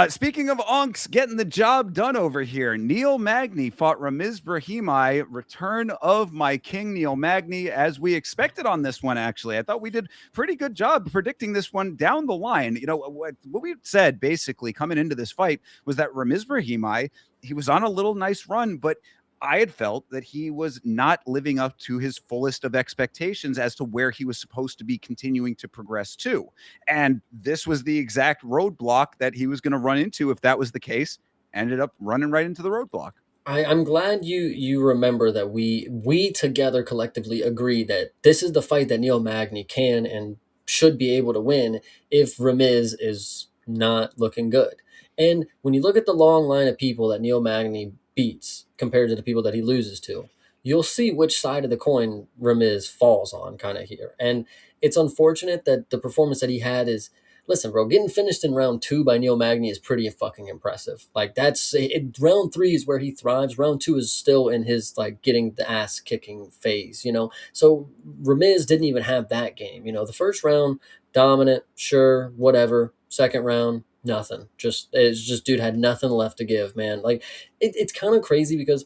Speaking of onks getting the job done over here, Neil Magny fought Ramiz Brahimaj. Return of my king, Neil Magny, as we expected on this one. Actually, I thought we did pretty good job predicting this one down the line. What we said basically coming into this fight was that Ramiz Brahimaj, he was on a little nice run, but I had felt that he was not living up to his fullest of expectations as to where he was supposed to be continuing to progress to. And this was the exact roadblock that he was going to run into if that was the case. Ended up running right into the roadblock. I'm glad you remember that we together collectively agree that this is the fight that Neil Magny can and should be able to win if Ramiz is not looking good. And when you look at the long line of people that Neil Magny beats compared to the people that he loses to, you'll see which side of the coin Ramiz falls on kind of here. And it's unfortunate that the performance that he had is, listen, bro, getting finished in round 2 by Neil Magny is pretty fucking impressive. Like that's it, round 3 is where he thrives. Round 2 is still in his like getting the ass kicking phase, So Ramiz didn't even have that game. The first round dominant, sure, whatever. Second round, nothing. It's just dude had nothing left to give, man. Like it's kind of crazy because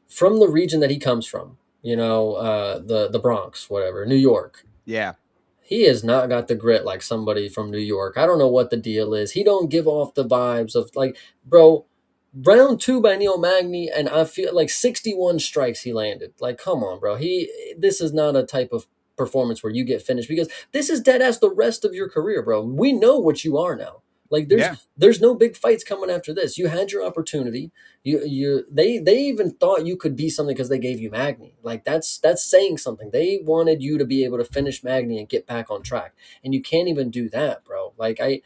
from the region that he comes from, the Bronx, whatever, New York. Yeah. He has not got the grit like somebody from New York. I don't know what the deal is. He don't give off the vibes of like, bro, round 2 by Neil Magny, and I feel like 61 strikes he landed. Like, come on, bro. This is not a type of performance where you get finished, because this is dead ass the rest of your career, bro. We know what you are now. Like Yeah. there's no big fights coming after this. You had your opportunity. They even thought you could be something because they gave you Magny. Like that's saying something. They wanted you to be able to finish Magny and get back on track. And you can't even do that, bro. Like I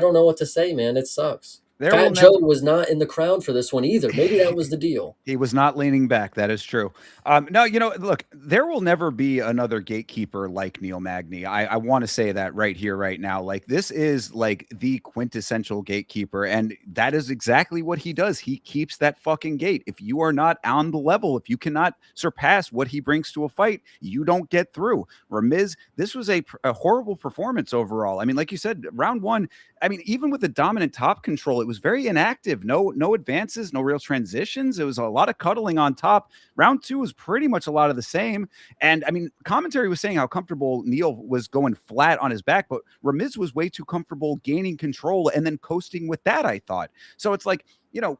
don't know what to say, man. It sucks. There will Fat Joe never was not in the crowd for this one either. Maybe that was the deal. He was not leaning back. That is true. No, look, there will never be another gatekeeper like Neil Magny. I want to say that right here, right now. Like, this is like the quintessential gatekeeper, and that is exactly what he does. He keeps that fucking gate. If you are not on the level, if you cannot surpass what he brings to a fight, you don't get through. Ramiz, this was a horrible performance overall. I mean, like you said, round one, I mean, even with the dominant top control, it was very inactive. No advances, no real transitions. It was a lot of cuddling on top. Round two was pretty much a lot of the same. And I mean, commentary was saying how comfortable Neil was going flat on his back, but Ramiz was way too comfortable gaining control and then coasting with that, I thought. So it's like,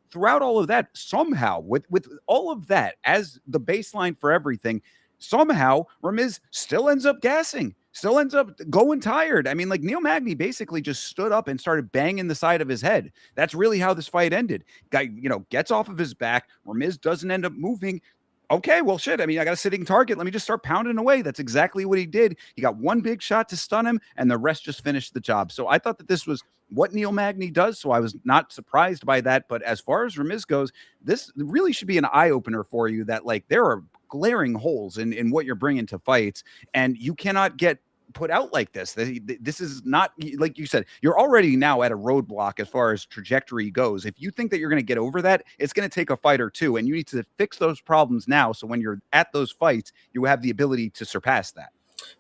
throughout all of that, somehow, with all of that as the baseline for everything, somehow Ramiz still ends up gassing, still ends up going tired. I mean, like, Neil Magny basically just stood up and started banging the side of his head. That's really how this fight ended. Guy, gets off of his back. Ramiz doesn't end up moving. Okay, well, shit. I mean, I got a sitting target. Let me just start pounding away. That's exactly what he did. He got one big shot to stun him, and the rest just finished the job. So I thought that this was what Neil Magny does. So I was not surprised by that. But as far as Ramiz goes, this really should be an eye opener for you that, like, there are glaring holes in what you're bringing to fights, and you cannot get put out like this. This is not, like you said, you're already now at a roadblock as far as trajectory goes. If you think that you're going to get over that, it's going to take a fight or two, and you need to fix those problems now. So when you're at those fights, you have the ability to surpass that.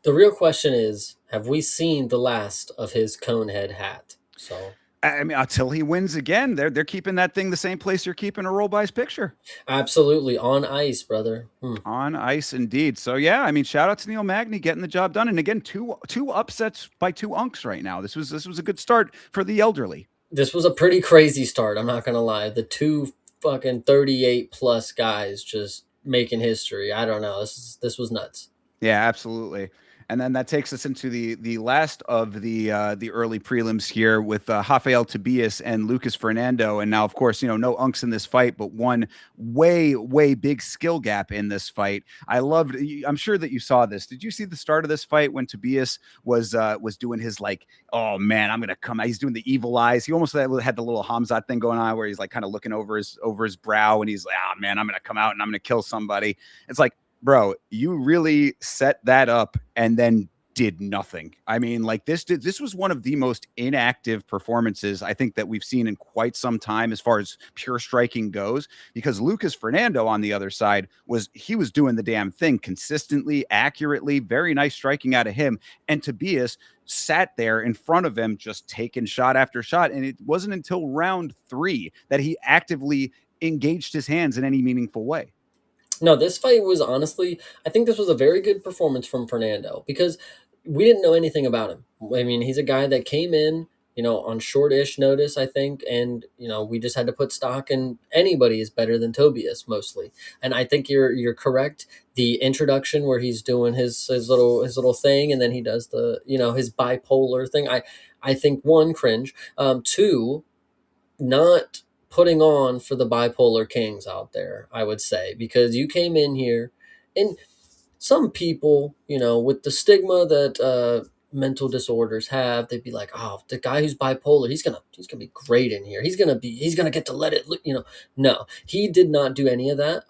The real question is, have we seen the last of his Conehead hat? So I mean, until he wins again, they're keeping that thing the same place you're keeping a roll by's picture. absolutely on ice, brother. On ice, indeed. So yeah, I mean, shout out to Neil Magny getting the job done, and again, two upsets by two unks right now. This was a good start for the elderly. This was a pretty crazy start. I'm not gonna lie. The two fucking 38 plus guys just making history. I don't know. This was nuts. Yeah, absolutely. And then that takes us into the last of the early prelims here with Rafael Tobias and Lucas Fernando. And now, of course, no unks in this fight, but one way big skill gap in this fight. I loved. I'm sure that you saw this. Did you see the start of this fight when Tobias was doing his, like, oh man, I'm gonna come out. He's doing the evil eyes. He almost had the little Hamzat thing going on where he's like kind of looking over his brow, and he's like, oh man, I'm gonna come out and I'm gonna kill somebody. It's like, bro, you really set that up and then did nothing. I mean, like, this was one of the most inactive performances I think that we've seen in quite some time as far as pure striking goes, because Lucas Fernando on the other side was doing the damn thing consistently, accurately, very nice striking out of him. And Tobias sat there in front of him just taking shot after shot. And it wasn't until round 3 that he actively engaged his hands in any meaningful way. No, this fight was honestly, I think this was a very good performance from Fernando because we didn't know anything about him. I mean, he's a guy that came in, on short-ish notice, I think, and we just had to put stock in anybody is better than Tobias mostly. And I think you're correct. The introduction where he's doing his little thing, and then he does the his bipolar thing. I think one, cringe. Two, not putting on for the bipolar kings out there, I would say, because you came in here and some people, with the stigma that mental disorders have, they'd be like, "Oh, the guy who's bipolar, he's gonna be great in here. He's gonna get to let it." No, he did not do any of that.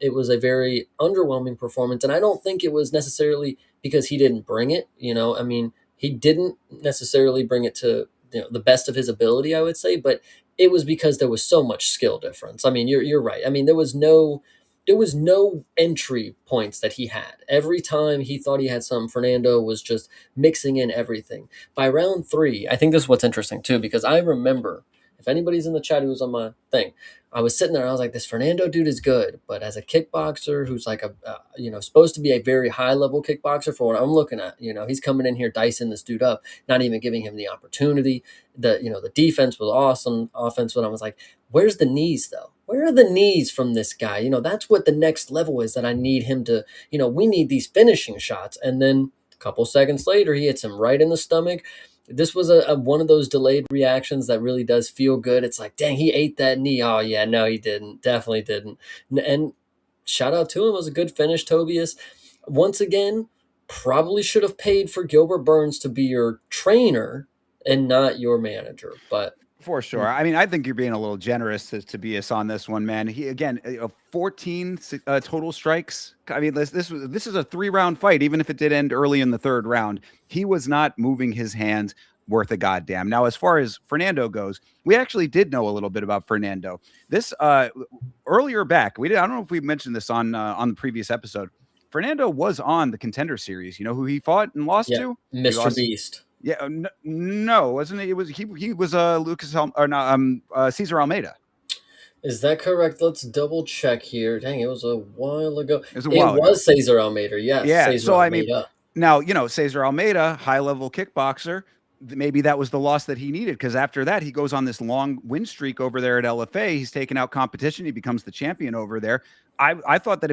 It was a very underwhelming performance, and I don't think it was necessarily because he didn't bring it. I mean, he didn't necessarily bring it to the best of his ability, I would say, but it was because there was so much skill difference. I mean, you're right. I mean, there was no entry points that he had. Every time he thought he had some, Fernando was just mixing in everything. By round 3, I think this is what's interesting too, because I remember, if anybody's in the chat who was on my thing, I was sitting there and I was like, this Fernando dude is good, but as a kickboxer who's like supposed to be a very high level kickboxer for what I'm looking at, he's coming in here dicing this dude up, not even giving him the opportunity. The defense was awesome, offense, but I was like, where's the knees though? where are the knees from this guy? That's what the next level is that I need him to, we need these finishing shots. And then a couple seconds later, he hits him right in the stomach. This was a one of those delayed reactions that really does feel good. It's like, dang, he ate that knee. Oh, yeah, no, he didn't. Definitely didn't. And shout out to him. It was a good finish, Tobias. Once again, probably should have paid for Gilbert Burns to be your trainer and not your manager. But For sure. I mean, I think you're being a little generous to Tobias on this one, man. He again, 14 total strikes. I mean, this is a 3-round fight. Even if it did end early in the third round, he was not moving his hands worth a goddamn. Now, as far as Fernando goes, we actually did know a little bit about Fernando. This earlier back, I don't know if we mentioned this on the previous episode. Fernando was on the Contender Series. You know who he fought and lost yeah, to? He Mr. lost. Beast. Yeah, no, wasn't it? It was he was or no, Cesar Almeida. Is that correct? Let's double check here. Dang, it was a while ago. It was a It while ago. was Cesar Almeida. Yes, Yeah, Cesar so I mean, Almeida. now Cesar Almeida, high level kickboxer. Maybe that was the loss that he needed because after that he goes on this long win streak over there at LFA. He's taken out competition. He becomes the champion over there. I thought that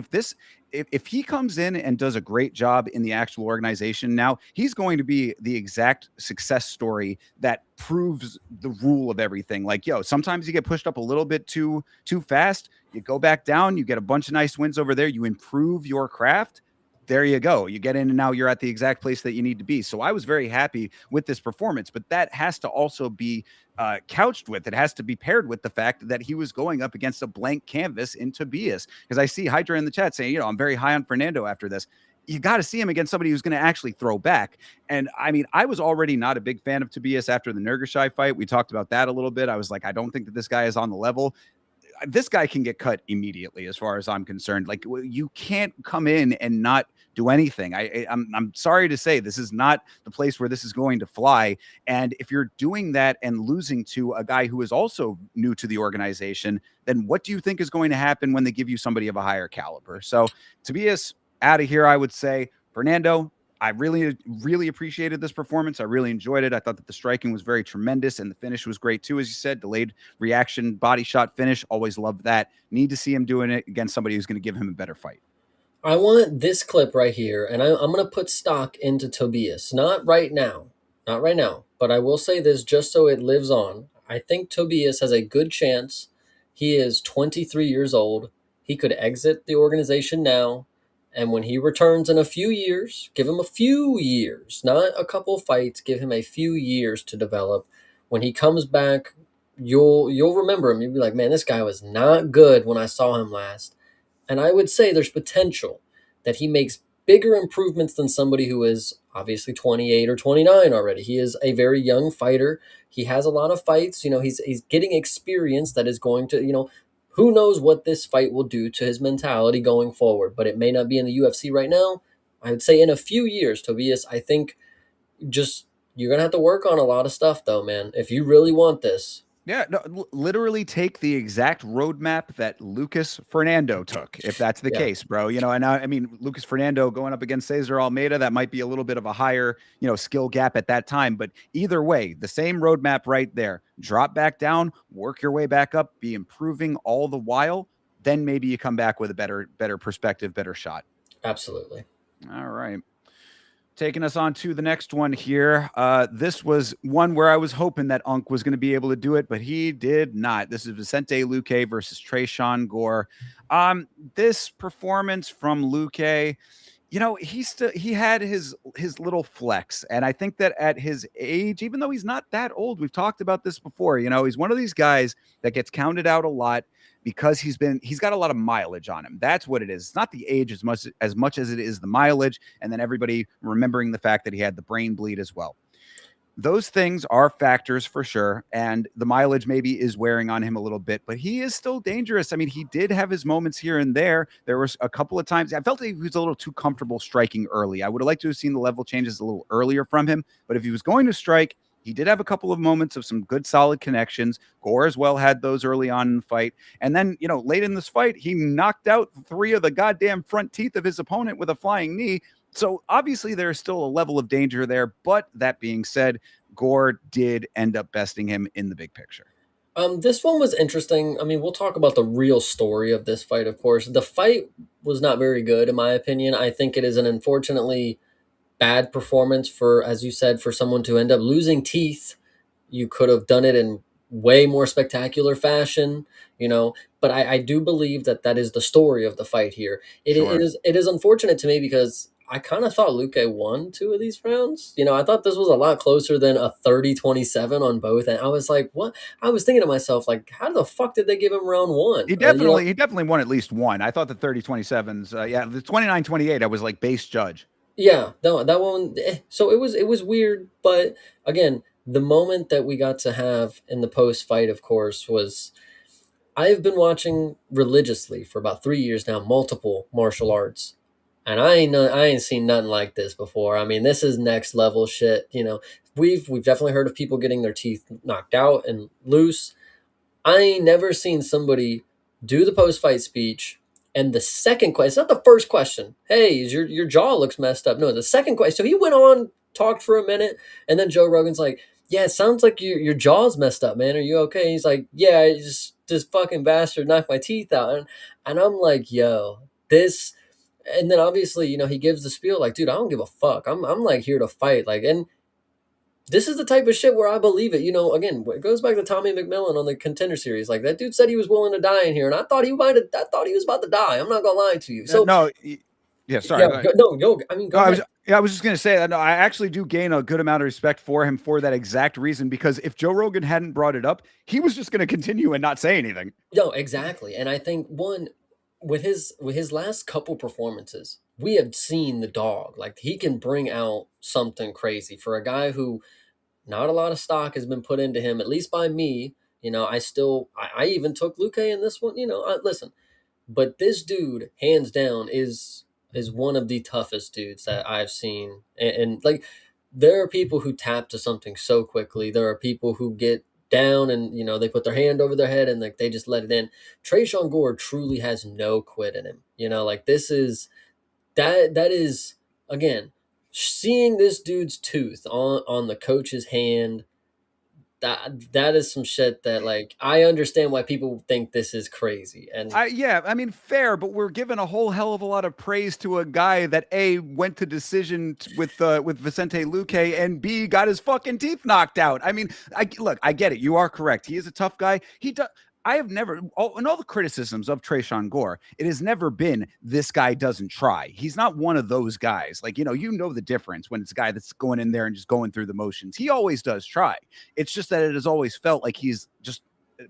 if he comes in and does a great job in the actual organization now, he's going to be the exact success story that proves the rule of everything. Like, sometimes you get pushed up a little bit too fast. You go back down, you get a bunch of nice wins over there, you improve your craft. There you go. You get in and now you're at the exact place that you need to be. So I was very happy with this performance, but that has to also be couched with, it has to be paired with the fact that he was going up against a blank canvas in Tobias. Because I see Hydra in the chat saying, I'm very high on Fernando after this. You got to see him against somebody who's going to actually throw back. And I mean, I was already not a big fan of Tobias after the Nurgashai fight. We talked about that a little bit. I was like, I don't think that this guy is on the level. This guy can get cut immediately as far as I'm concerned. Like, you can't come in and not do anything. I'm sorry to say this is not the place where this is going to fly. And if you're doing that and losing to a guy who is also new to the organization, then what do you think is going to happen when they give you somebody of a higher caliber? So Tobias, out of here, I would say. Fernando, I really, really appreciated this performance. I really enjoyed it. I thought that the striking was very tremendous and the finish was great too, as you said. Delayed reaction, body shot finish. Always loved that. Need to see him doing it against somebody who's going to give him a better fight. I want this clip right here, and I'm going to put stock into Tobias. Not right now. Not right now. But I will say this just so it lives on. I think Tobias has a good chance. He is 23 years old. He could exit the organization now. And when he returns in a few years, give him a few years, not a couple fights, give him a few years to develop. When he comes back, you'll remember him. You'll be like, man, this guy was not good when I saw him last. And I would say there's potential that he makes bigger improvements than somebody who is obviously 28 or 29 already. He is a very young fighter. He has a lot of fights. He's getting experience that is going to, who knows what this fight will do to his mentality going forward, but it may not be in the UFC right now. I would say in a few years, Tobias, I think just you're going to have to work on a lot of stuff though, man. If you really want this. Yeah, no, literally take the exact roadmap that Lucas Fernando took, if that's the Yeah. case, bro. And I mean, Lucas Fernando going up against Cesar Almeida, that might be a little bit of a higher, skill gap at that time. But either way, the same roadmap right there. Drop back down, work your way back up, be improving all the while. Then maybe you come back with a better perspective, better shot. Absolutely. All right. Taking us on to the next one here. This was one where I was hoping that Unk was going to be able to do it, but he did not. This is Vicente Luque versus Tresean Gore. This performance from Luque, he had his little flex, and I think that at his age, even though he's not that old, we've talked about this before. He's one of these guys that gets counted out a lot because he's got a lot of mileage on him. That's what it is. It's not the age as much as it is the mileage, and then everybody remembering the fact that he had the brain bleed as well. Those things are factors for sure, and the mileage maybe is wearing on him a little bit, but he is still dangerous. I mean, he did have his moments here and there. There was a couple of times I felt he was a little too comfortable striking early. I would have liked to have seen the level changes a little earlier from him, but if he was going to strike, he did have a couple of moments of some good, solid connections. Gore as well had those early on in the fight. And then, late in this fight, he knocked out 3 of the goddamn front teeth of his opponent with a flying knee. So obviously there's still a level of danger there. But that being said, Gore did end up besting him in the big picture. This one was interesting. I mean, we'll talk about the real story of this fight, of course. The fight was not very good, in my opinion. I think it is an unfortunately bad performance for, as you said, for someone to end up losing teeth. You could have done it in way more spectacular fashion, you know. But I do believe that that is the story of the fight here. Sure. It is unfortunate to me because I kind of thought Luque won two of these rounds. You know, I thought this was a lot closer than a 30-27 on both. And I was like, what? I was thinking to myself, like, how the fuck did they give him round one? You know, He definitely won at least one. I thought the 30-27s, yeah, the 29-28, I was like base judge. yeah, no, that one. So it was weird, but again, the moment that we got to have in the post fight, of course, was I've been watching religiously for about 3 years now, multiple martial arts, and I ain't seen nothing like this before. I mean, this is next level shit. You know, we've definitely heard of people getting their teeth knocked out and loose. I ain't never seen somebody do the post fight speech. And the second question, it's not the first question. Hey, is your jaw looks messed up. No, the second question. So he went on, talked for a minute, and then Joe Rogan's like, "Yeah, it sounds like your jaw's messed up, man. Are you okay?" And he's like, "Yeah, I just this fucking bastard knocked my teeth out." And I'm like, "Yo, this." And then obviously, you know, he gives the spiel like, "Dude, I don't give a fuck. I'm like here to fight." Like, and this is the type of shit where I believe it. You know, again, it goes back to Tommy McMillan on the Contender Series. Like that dude said he was willing to die in here, and I thought he might have. I thought he was about to die. I'm not gonna lie to you. So No, yeah, sorry. yeah, Go ahead. no, yo, I mean, No, go ahead. I was just gonna say that no, I actually do gain a good amount of respect for him for that exact reason because if Joe Rogan hadn't brought it up, he was just gonna continue and not say anything. No, exactly. And I think one with his last couple performances, we have seen the dog. Like he can bring out something crazy for a guy who not a lot of stock has been put into him, at least by me. You know, I even took Luque in this one. You know, listen, but this dude, hands down, is one of the toughest dudes that I've seen. And like, there are people who tap to something so quickly. There are people who get down and you know they put their hand over their head and like they just let it in. Trayshawn Gore truly has no quit in him. You know, like this is that is again seeing this dude's tooth on the coach's hand, that is some shit that like I understand why people think this is crazy. And Yeah, I mean fair, but we're giving a whole hell of a lot of praise to a guy that A went to decision with Vicente Luque and B got his fucking teeth knocked out. I mean, I get it. You are correct. He is a tough guy. He does. I have never, in all the criticisms of Trayshawn Gore, it has never been this guy doesn't try. He's not one of those guys. Like, you know the difference when it's a guy that's going in there and just going through the motions. He always does try. It's just that it has always felt like he's just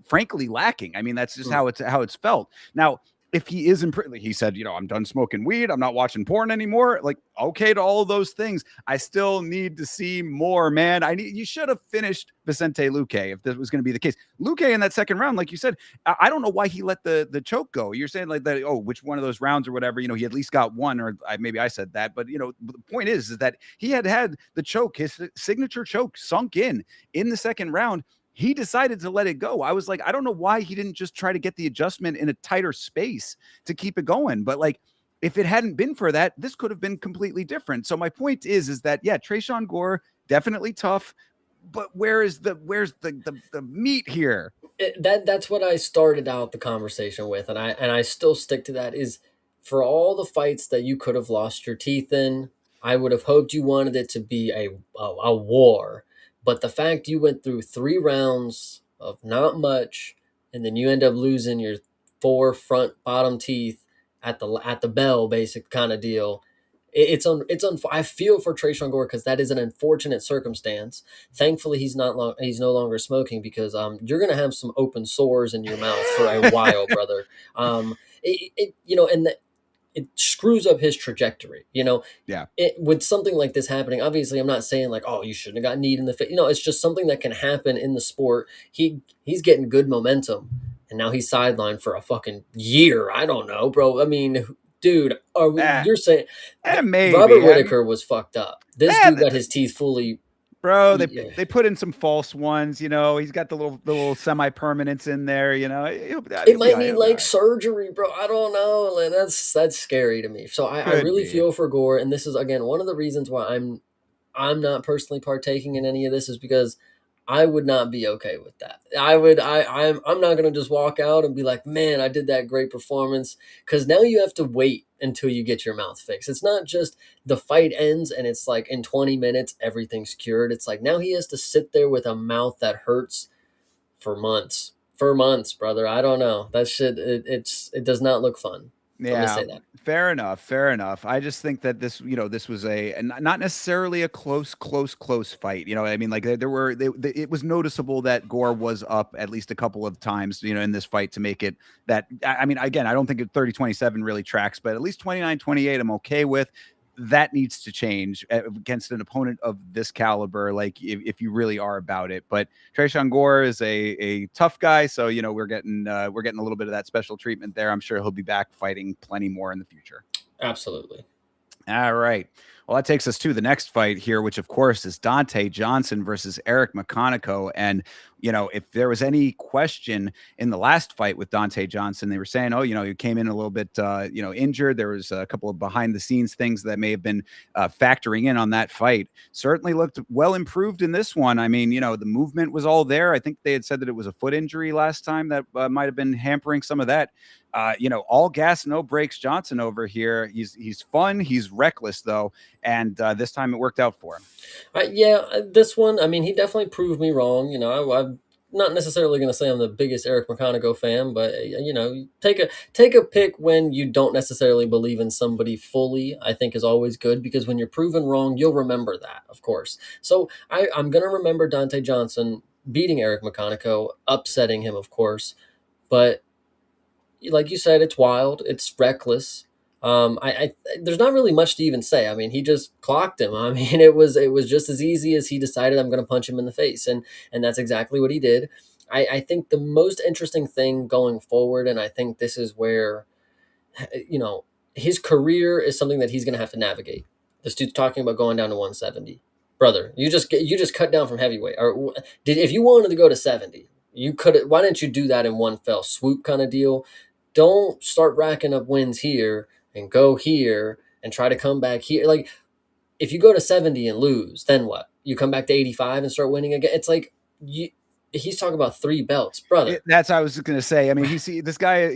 frankly lacking. I mean, that's just mm, how it's felt. Now, if he is in prison, he said, I'm done smoking weed. I'm not watching porn anymore. Like, okay to all of those things. I still need to see more, man. You should have finished Vicente Luque if this was going to be the case. Luque in that second round, like you said, I don't know why he let the choke go. You're saying like that, oh, which one of those rounds or whatever, he at least got one, or maybe I said that, but the point is that he had the choke, his signature choke sunk in the second round. He decided to let it go. I was like, I don't know why he didn't just try to get the adjustment in a tighter space to keep it going. But like, if it hadn't been for that, this could have been completely different. So my point is that yeah, Trayshawn Gore definitely tough, but where's the meat here? that's what I started out the conversation with, and I still stick to that. Is for all the fights that you could have lost your teeth in, I would have hoped you wanted it to be a war. But the fact you went through 3 rounds of not much, and then you end up losing your four front bottom teeth at the bell, basic kind of deal. I feel for Trayshawn Gore because that is an unfortunate circumstance. Thankfully, he's no longer smoking because you're gonna have some open sores in your mouth for a while, brother. You know, and it screws up his trajectory. You know, Yeah. with something like this happening, obviously, I'm not saying like, oh, you shouldn't have got kneed in the face. You know, it's just something that can happen in the sport. He's getting good momentum, and now he's sidelined for a fucking year. I don't know, bro. I mean, dude, Eh, you're saying Robert maybe. I mean, Whitaker was fucked up. This eh, dude got his teeth fully. bro, Yeah. they put in some false ones. He's got the little semi permanents in there. It He'll be might all right. need He'll be all like right. surgery, bro. I don't know. Like, that's scary to me. So I Could really be. feel for Gore, and this is again one of the reasons why I'm not personally partaking in any of this is because I would not be okay with that. I'm not gonna just walk out and be like, man, I did that great performance, because now you have to wait until you get your mouth fixed. It's not just the fight ends and it's like in 20 minutes everything's cured. It's like now he has to sit there with a mouth that hurts for months. For months, brother. I don't know. That shit it does not look fun. Let me Yeah, say that. fair enough, fair enough. I just think that this, this was not necessarily a close fight. I mean, like there were, it was noticeable that Gore was up at least a couple of times, in this fight to make it that. I mean, again, I don't think 30-27 really tracks, but at least 29-28, I'm okay with. That needs to change against an opponent of this caliber. Like if you really are about it, but Tresean Gore is a tough guy, so we're getting a little bit of that special treatment there. I'm sure he'll be back fighting plenty more in the future. Absolutely. All right. Well, that takes us to the next fight here, which of course is Dante Johnson versus Eric McConaughey. And, if there was any question in the last fight with Dante Johnson, they were saying, oh, he came in a little bit, injured. There was a couple of behind the scenes things that may have been factoring in on that fight. Certainly looked well improved in this one. I mean, the movement was all there. I think they had said that it was a foot injury last time that might have been hampering some of that. All gas, no brakes Johnson over here. He's fun. He's reckless though. And this time it worked out for him. This one, I mean, he definitely proved me wrong. I'm not necessarily going to say I'm the biggest Eric McConaughey fan, but take a pick when you don't necessarily believe in somebody fully. I think is always good, because when you're proven wrong, you'll remember that, of course. So I'm going to remember Dante Johnson beating Eric McConaughey, upsetting him, of course. But like you said, it's wild, it's reckless. I there's not really much to even say. I mean, he just clocked him. I mean, it was just as easy as he decided I'm going to punch him in the face, and that's exactly what he did. I think the most interesting thing going forward, and I think this is where, you know, his career is something that he's going to have to navigate. This dude's talking about going down to 170. Brother, you just cut down from heavyweight. Or did if you wanted to go to 70, you could. Why didn't you do that in one fell swoop kind of deal? Don't start racking up wins here and go here and try to come back here. Like, if you go to 70 and lose, then what? You come back to 85 and start winning again. It's like he's talking about 3 belts, brother. That's what I was going to say. I mean, this guy,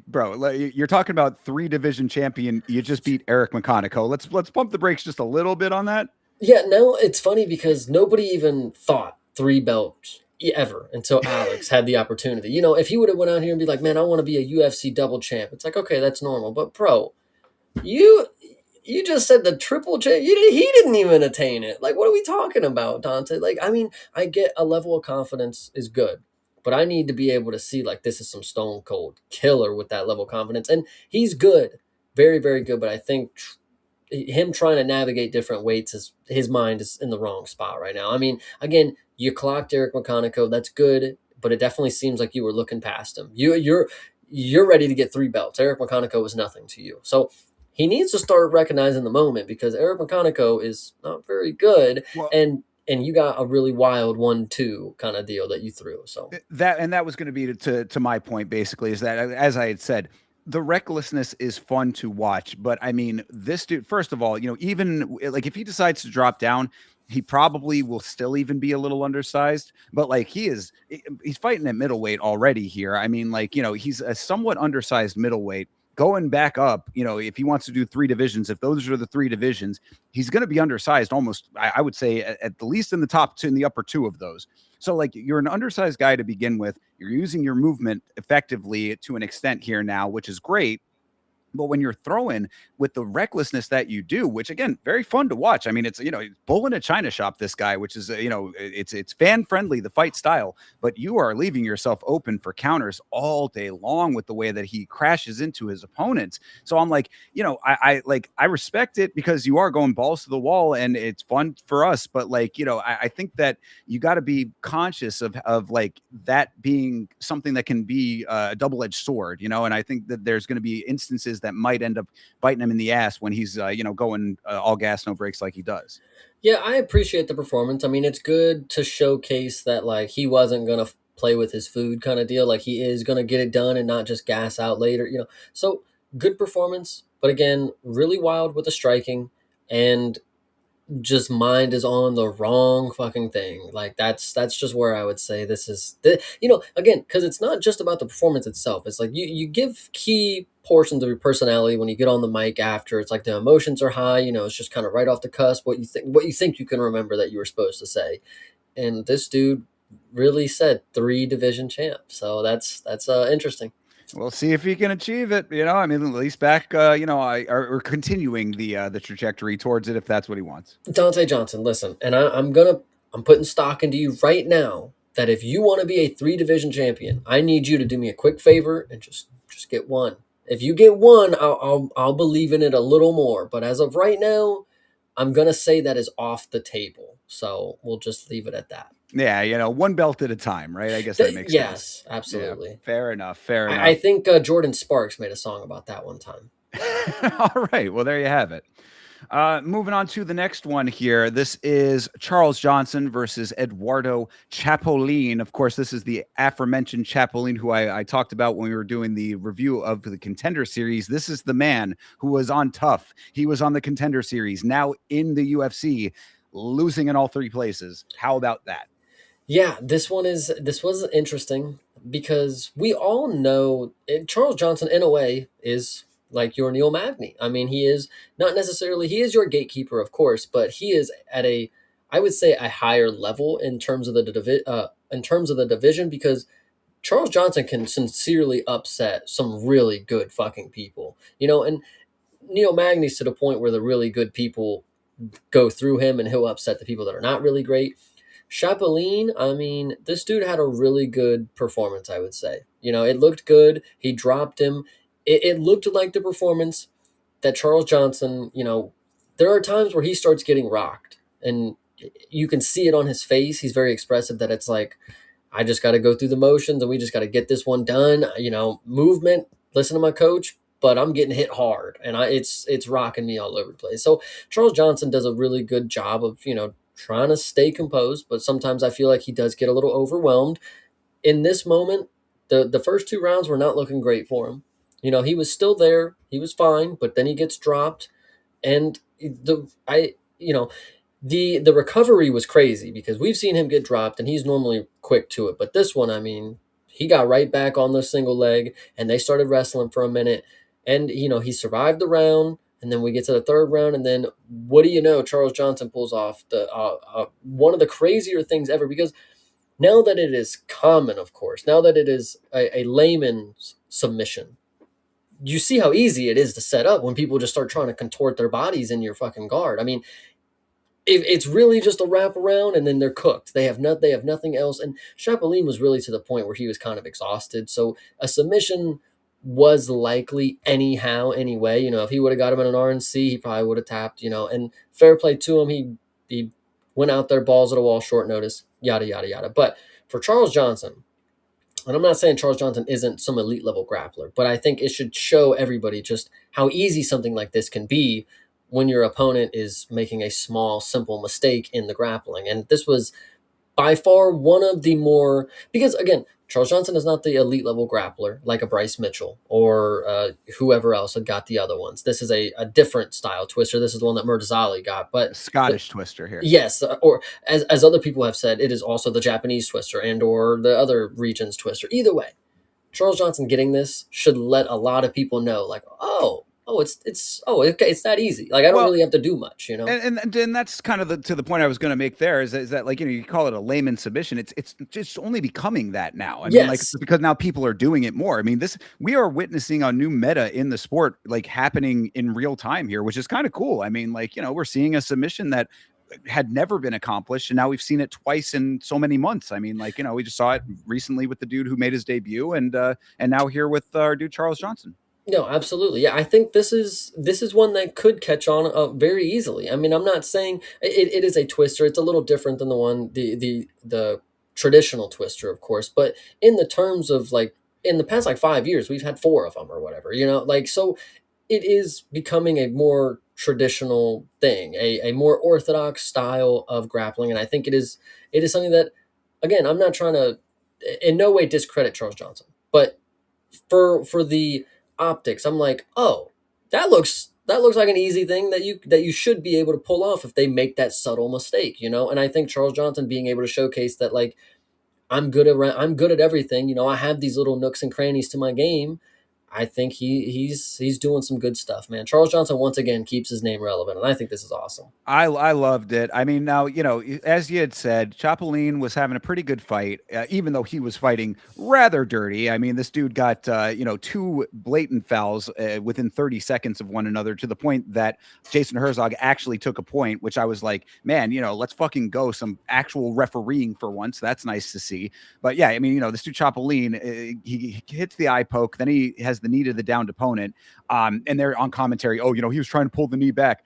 bro, you're talking about 3 division champion. You just beat Eric McConaughey. Let's pump the brakes just a little bit on that. Yeah, no, it's funny because nobody even thought 3 belts ever until Alex had the opportunity. If he would have went out here and be like, "Man, I want to be a UFC double champ," it's like, okay, that's normal. But bro, you you just said the triple champ. He didn't even attain it. Like, what are we talking about, Dante? Like, I mean, I get a level of confidence is good, but I need to be able to see like this is some stone cold killer with that level of confidence, and he's good, very very good. But I think him trying to navigate different weights is his mind is in the wrong spot right now. I mean, again, you clocked Eric McConaughey, that's good, but it definitely seems like you were looking past him. You're ready to get 3 belts. Eric McConaughey was nothing to you, so he needs to start recognizing the moment, because Eric McConaughey is not very good, Well, and you got a really wild 1-2 kind of deal that you threw. So that was going to be to my point basically, is that, as I had said, the recklessness is fun to watch, but I mean, this dude, first of all, even like if he decides to drop down, he probably will still even be a little undersized, but like he's fighting at middleweight already here. I mean, like, he's a somewhat undersized middleweight going back up. If he wants to do 3 divisions, if those are the 3 divisions, he's going to be undersized almost, I would say, at the least in the top 2, in the upper 2 of those. So like, you're an undersized guy to begin with. You're using your movement effectively to an extent here now, which is great. But when you're throwing with the recklessness that you do, which again, very fun to watch. I mean, it's, bull in a china shop, this guy, which is, it's fan friendly, the fight style, but you are leaving yourself open for counters all day long with the way that he crashes into his opponents. So I'm like, I respect it, because you are going balls to the wall and it's fun for us. But like, I think that you got to be conscious of like that being something that can be a double-edged sword, and I think that there's going to be instances that might end up biting him in the ass when he's going all gas no brakes like he does. yeah, I appreciate the performance. I mean, it's good to showcase that like he wasn't gonna play with his food kind of deal. Like, he is gonna get it done and not just gas out later. So good performance, but again, really wild with the striking. And just mind is on the wrong fucking thing. Like that's just where I would say this is again, because it's not just about the performance itself. It's like you give key portions of your personality when you get on the mic after. It's like the emotions are high, it's just kind of right off the cusp what you think you can remember that you were supposed to say. And this dude really said three division champ. So that's interesting. We'll see if he can achieve it. I mean, at least back, or continuing the trajectory towards it if that's what he wants. Dante Johnson, listen, and I'm putting stock into you right now that if you want to be a three division champion, I need you to do me a quick favor and just get one. If you get one, I'll believe in it a little more. But as of right now, I'm gonna say that is off the table. So we'll just leave it at that. Yeah, one belt at a time, right? I guess that makes sense. Yes, Yeah, absolutely. fair enough. Fair I enough. think Jordan Sparks made a song about that one time. All right. Well, there you have it. Moving on to the next one here. This is Charles Johnson versus Eduardo Chapolin. Of course, this is the aforementioned Chapolin who I talked about when we were doing the review of the Contender Series. This is the man who was on Tough. He was on the Contender Series, now in the UFC, losing in all three places. How about that? Yeah, this was interesting because we all know Charles Johnson in a way is like your Neil Magny. I mean, he is not necessarily he is your gatekeeper, of course, but he is at a I would say a higher level in terms of the division because Charles Johnson can sincerely upset some really good fucking people. And Neil Magny's to the point where the really good people go through him and he'll upset the people that are not really great. Chapolin, I mean, this dude had a really good performance, I would say. It looked good. He dropped him. It looked like the performance that Charles Johnson, there are times where he starts getting rocked and you can see it on his face. He's very expressive that it's like, I just got to go through the motions and we just got to get this one done. Movement, listen to my coach, but I'm getting hit hard and it's rocking me all over the place. So Charles Johnson does a really good job of, trying to stay composed, but sometimes I feel like he does get a little overwhelmed. In this moment, the first two rounds were not looking great for him. He was still there, he was fine, but then he gets dropped, and the recovery was crazy because we've seen him get dropped and he's normally quick to it. But this one, I mean, he got right back on the single leg and they started wrestling for a minute. And, he survived the round. And then we get to the third round. And then what do you know? Charles Johnson pulls off the one of the crazier things ever because now that it is common, of course, now that it is a layman's submission, you see how easy it is to set up when people just start trying to contort their bodies in your fucking guard. I mean, it's really just a wraparound and then they're cooked. They have nothing else. And Chapolin was really to the point where he was kind of exhausted. So a submission was likely anyhow, anyway. If he would have got him in an RNC, he probably would have tapped, and fair play to him. He went out there, balls at a wall, short notice, yada, yada, yada. But for Charles Johnson, and I'm not saying Charles Johnson isn't some elite level grappler, but I think it should show everybody just how easy something like this can be when your opponent is making a small, simple mistake in the grappling. And this was by far one of the more, because again, Charles Johnson is not the elite level grappler like a Bryce Mitchell or whoever else had got the other ones. This is a different style twister. This is the one that Murtazali got. A But Scottish twister here. yes, or as other people have said, it is also the Japanese twister and or the other region's twister. Either way, Charles Johnson getting this should let a lot of people know, like, okay, it's that easy. Like I don't Well, really have to do much. and that's kind of to the point I was going to make there is that like you call it a layman submission. It's just only becoming that now. I mean, like Yes, because now people are doing it more. I mean, this we are witnessing a new meta in the sport like happening in real time here, which is kind of cool. I mean, like we're seeing a submission that had never been accomplished, and now we've seen it twice in so many months. I mean, like we just saw it recently with the dude who made his debut, and now here with our dude Charles Johnson. no, absolutely. Yeah, I think this is one that could catch on very easily. I mean, I'm not saying it is a twister. It's a little different than the traditional twister, of course. But in the terms of like in the past like 5 years, we've had four of them or whatever. Like so, it is becoming a more traditional thing, a more orthodox style of grappling, and I think it is something that again I'm not trying to in no way discredit Charles Johnson, but for the optics, I'm like, oh, that looks that looks like an easy thing that you should be able to pull off if they make that subtle mistake, you know. And I think Charles Johnson being able to showcase that, like, I'm good at everything, you know. I have these little nooks and crannies to my game. I think he's doing some good stuff, man. Charles Johnson once again keeps his name relevant, and I think this is awesome. I loved it. I mean, now, as you had said, Chapolin was having a pretty good fight, even though he was fighting rather dirty. I mean, this dude got, two blatant fouls within 30 seconds of one another, to the point that Jason Herzog actually took a point, which I was like, man, let's fucking go. Some actual refereeing for once. That's nice to see. But yeah, I mean, this dude Chapolin, he hits the eye poke, then he has the knee to the downed opponent. And they're on commentary, oh, he was trying to pull the knee back.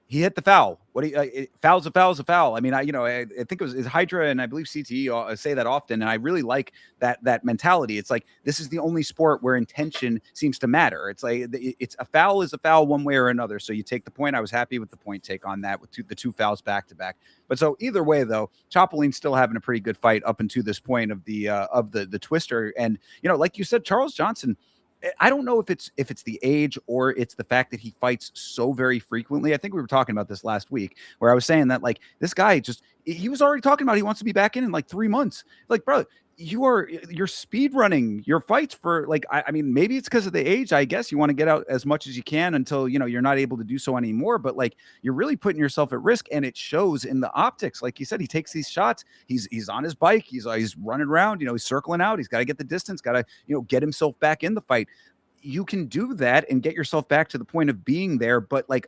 He hit the foul. What do you, foul's a foul's a foul. I mean, I think it was Hydra and I believe CTE say that often, and I really like that mentality. It's like, this is the only sport where intention seems to matter. It's like it's a foul is a foul one way or another. So you take the point. I was happy with the point take on that with the two fouls back to back. But so either way, though, Chapolin's still having a pretty good fight up until this point of the twister, and like you said, Charles Johnson. I don't know if it's the age or it's the fact that he fights so very frequently. I think we were talking about this last week, where I was saying that, like, this guy he was already talking about he wants to be back in like 3 months. Like, bro, you're speed running your fights for, like, I mean, maybe it's because of the age. I guess you want to get out as much as you can until you're not able to do so anymore. But, like, you're really putting yourself at risk, and it shows in the optics. Like you said, he takes these shots. He's on his bike. He's running around. He's circling out. He's got to get the distance. Got to get himself back in the fight. You can do that and get yourself back to the point of being there. But, like,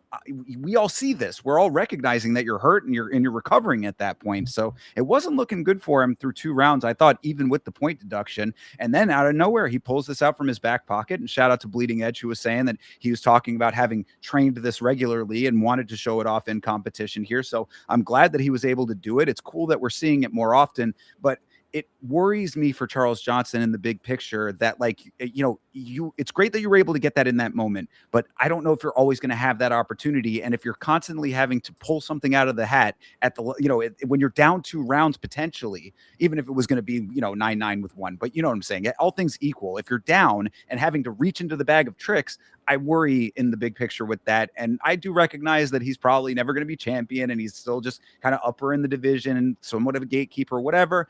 we all see this. We're all recognizing that you're hurt and you're recovering at that point. So it wasn't looking good for him through 2 rounds, I thought, even with the point deduction. And then out of nowhere, he pulls this out from his back pocket. And shout out to Bleeding Edge, who was saying that he was talking about having trained this regularly and wanted to show it off in competition here. So I'm glad that he was able to do it. It's cool that we're seeing it more often, but it worries me for Charles Johnson in the big picture that, like, it's great that you were able to get that in that moment, but I don't know if you're always going to have that opportunity. And if you're constantly having to pull something out of the hat at the, when you're down 2 rounds, potentially, even if it was going to be, 9-9 with one, but you know what I'm saying? All things equal, if you're down and having to reach into the bag of tricks, I worry in the big picture with that. And I do recognize that he's probably never going to be champion, and he's still just kind of upper in the division and somewhat of a gatekeeper, whatever.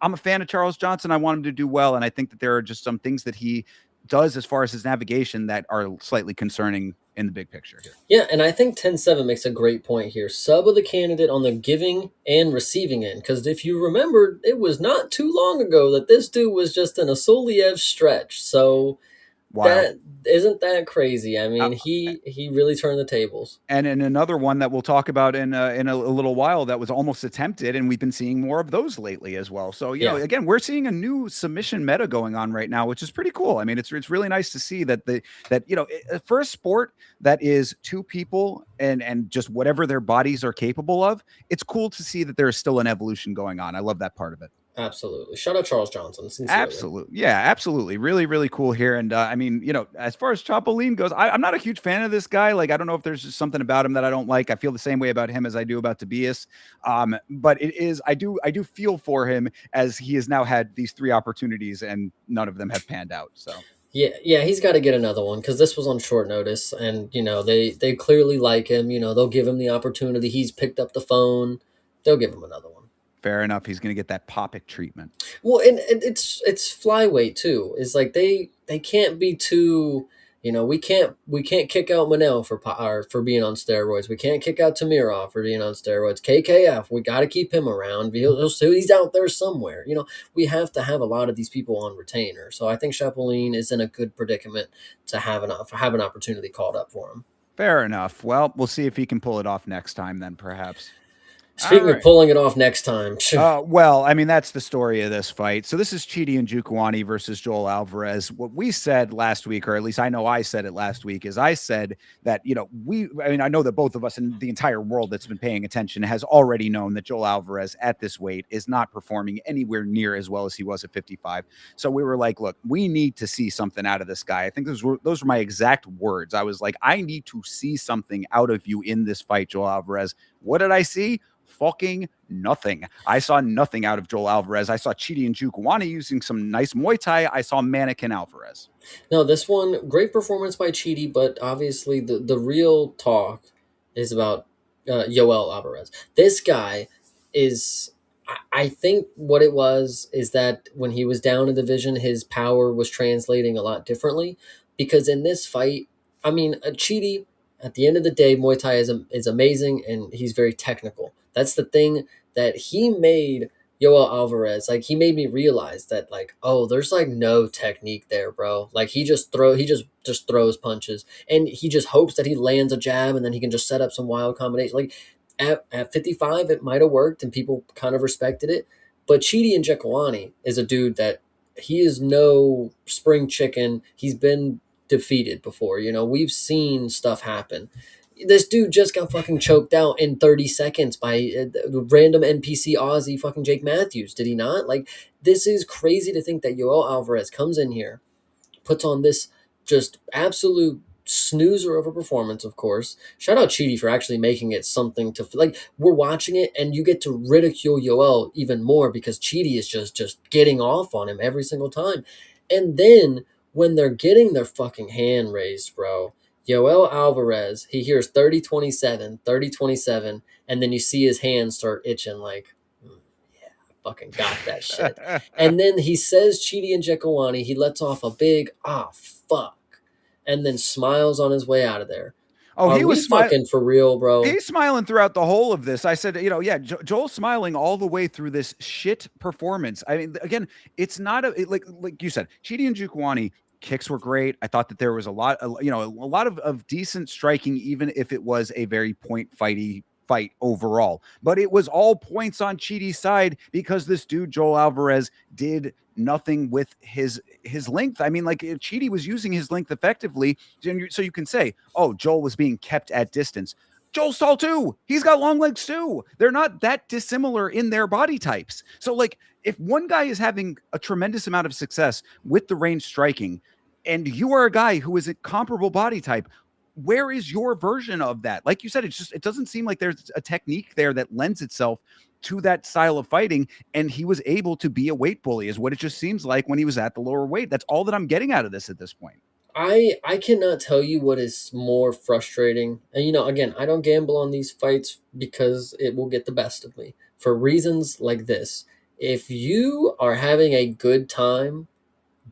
I'm a fan of Charles Johnson. I want him to do well. And I think that there are just some things that he does as far as his navigation that are slightly concerning in the big picture here. Yeah, and I think 10-7 makes a great point here. Sub of the candidate on the giving and receiving end. Because if you remember, it was not too long ago that this dude was just in a Soliev stretch. So that isn't that crazy. I mean, he really turned the tables. And in another one that we'll talk about in a little while, that was almost attempted, and we've been seeing more of those lately as well. So again, we're seeing a new submission meta going on right now, which is pretty cool. I mean, it's really nice to see that for a sport that is 2 people and just whatever their bodies are capable of, it's cool to see that there's still an evolution going on. I love that part of it. Absolutely. Shout out Charles Johnson. Sincerely. Absolutely. Yeah, absolutely. Really, really cool here. And I mean, as far as Chapolin goes, I'm not a huge fan of this guy. Like, I don't know if there's just something about him that I don't like. I feel the same way about him as I do about Tobias. But I do feel for him, as he has now had these 3 opportunities and none of them have panned out. So yeah, he's got to get another one, because this was on short notice, and they clearly like him. They'll give him the opportunity. He's picked up the phone. They'll give him another one. Fair enough. He's going to get that Popic treatment. Well, and it's flyweight too. It's like they can't be too. We can't kick out Manel for being on steroids. We can't kick out Tamirov for being on steroids. KKF, we got to keep him around. He's out there somewhere. We have to have a lot of these people on retainer. So I think Chapolin is in a good predicament to have an opportunity called up for him. Fair enough. Well, we'll see if he can pull it off next time then, perhaps. Speaking of pulling it off next time. Well, I mean, that's the story of this fight. So this is Chidi Njokuani versus Joel Alvarez. What we said last week, or at least I know I said it last week, is I said that, I know that both of us and the entire world that's been paying attention has already known that Joel Alvarez at this weight is not performing anywhere near as well as he was at 55. So we were like, look, we need to see something out of this guy. I think those were my exact words. I was like, I need to see something out of you in this fight, Joel Alvarez. What did I see? Fucking nothing. I saw nothing out of Joel Alvarez. I saw Chidi and Njokuani using some nice Muay Thai. I saw Mannequin Alvarez. No, this one, great performance by Chidi, but obviously the real talk is about Yoel Alvarez. This guy is, I think what it was is that when he was down in division, his power was translating a lot differently. Because in this fight, I mean, Chidi, at the end of the day, Muay Thai is amazing and he's very technical. That's the thing that he made Yoel Alvarez, like he made me realize that like, oh, there's like no technique there, bro. Like he just throws punches and he just hopes that he lands a jab and then he can just set up some wild combination. Like at 55, it might have worked and people kind of respected it. But Chidi and Njokuani is a dude that he is no spring chicken. He's been defeated before. You know, we've seen stuff happen. This dude just got fucking choked out in 30 seconds by random NPC Aussie fucking Jake Matthews. Did he not? Like, this is crazy to think that Yoel Alvarez comes in here, puts on this just absolute snoozer of a performance, of course. Shout out Chidi for actually making it something to like. We're watching it, and you get to ridicule Yoel even more because Chidi is just getting off on him every single time. And then when they're getting their fucking hand raised, bro, Yoel Alvarez, he hears 30-27, 30-27, and then you see his hands start itching like, yeah, I fucking got that shit. And then he says Chidi and Njokuani, he lets off a big, fuck, and then smiles on his way out of there. Oh, Are he we was smiling. fucking for real, bro? He's smiling throughout the whole of this. I said, yeah, Joel's smiling all the way through this shit performance. I mean, again, it's not like you said, Chidi and Njokuani kicks were great. I thought that there was a lot of decent striking, even if it was a very point fighty fight overall. But it was all points on Chidi's side because this dude Joel Alvarez did nothing with his length. I mean, like Chidi was using his length effectively, so you can say, oh, Joel was being kept at distance. Joel's tall too. He's got long legs too. They're not that dissimilar in their body types. So, like, if one guy is having a tremendous amount of success with the range striking, and you are a guy who is a comparable body type, where is your version of that? Like you said, it doesn't seem like there's a technique there that lends itself to that style of fighting. And he was able to be a weight bully, is what it just seems like when he was at the lower weight. That's all that I'm getting out of this at this point. I cannot tell you what is more frustrating. And again, I don't gamble on these fights because it will get the best of me for reasons like this. If you are having a good time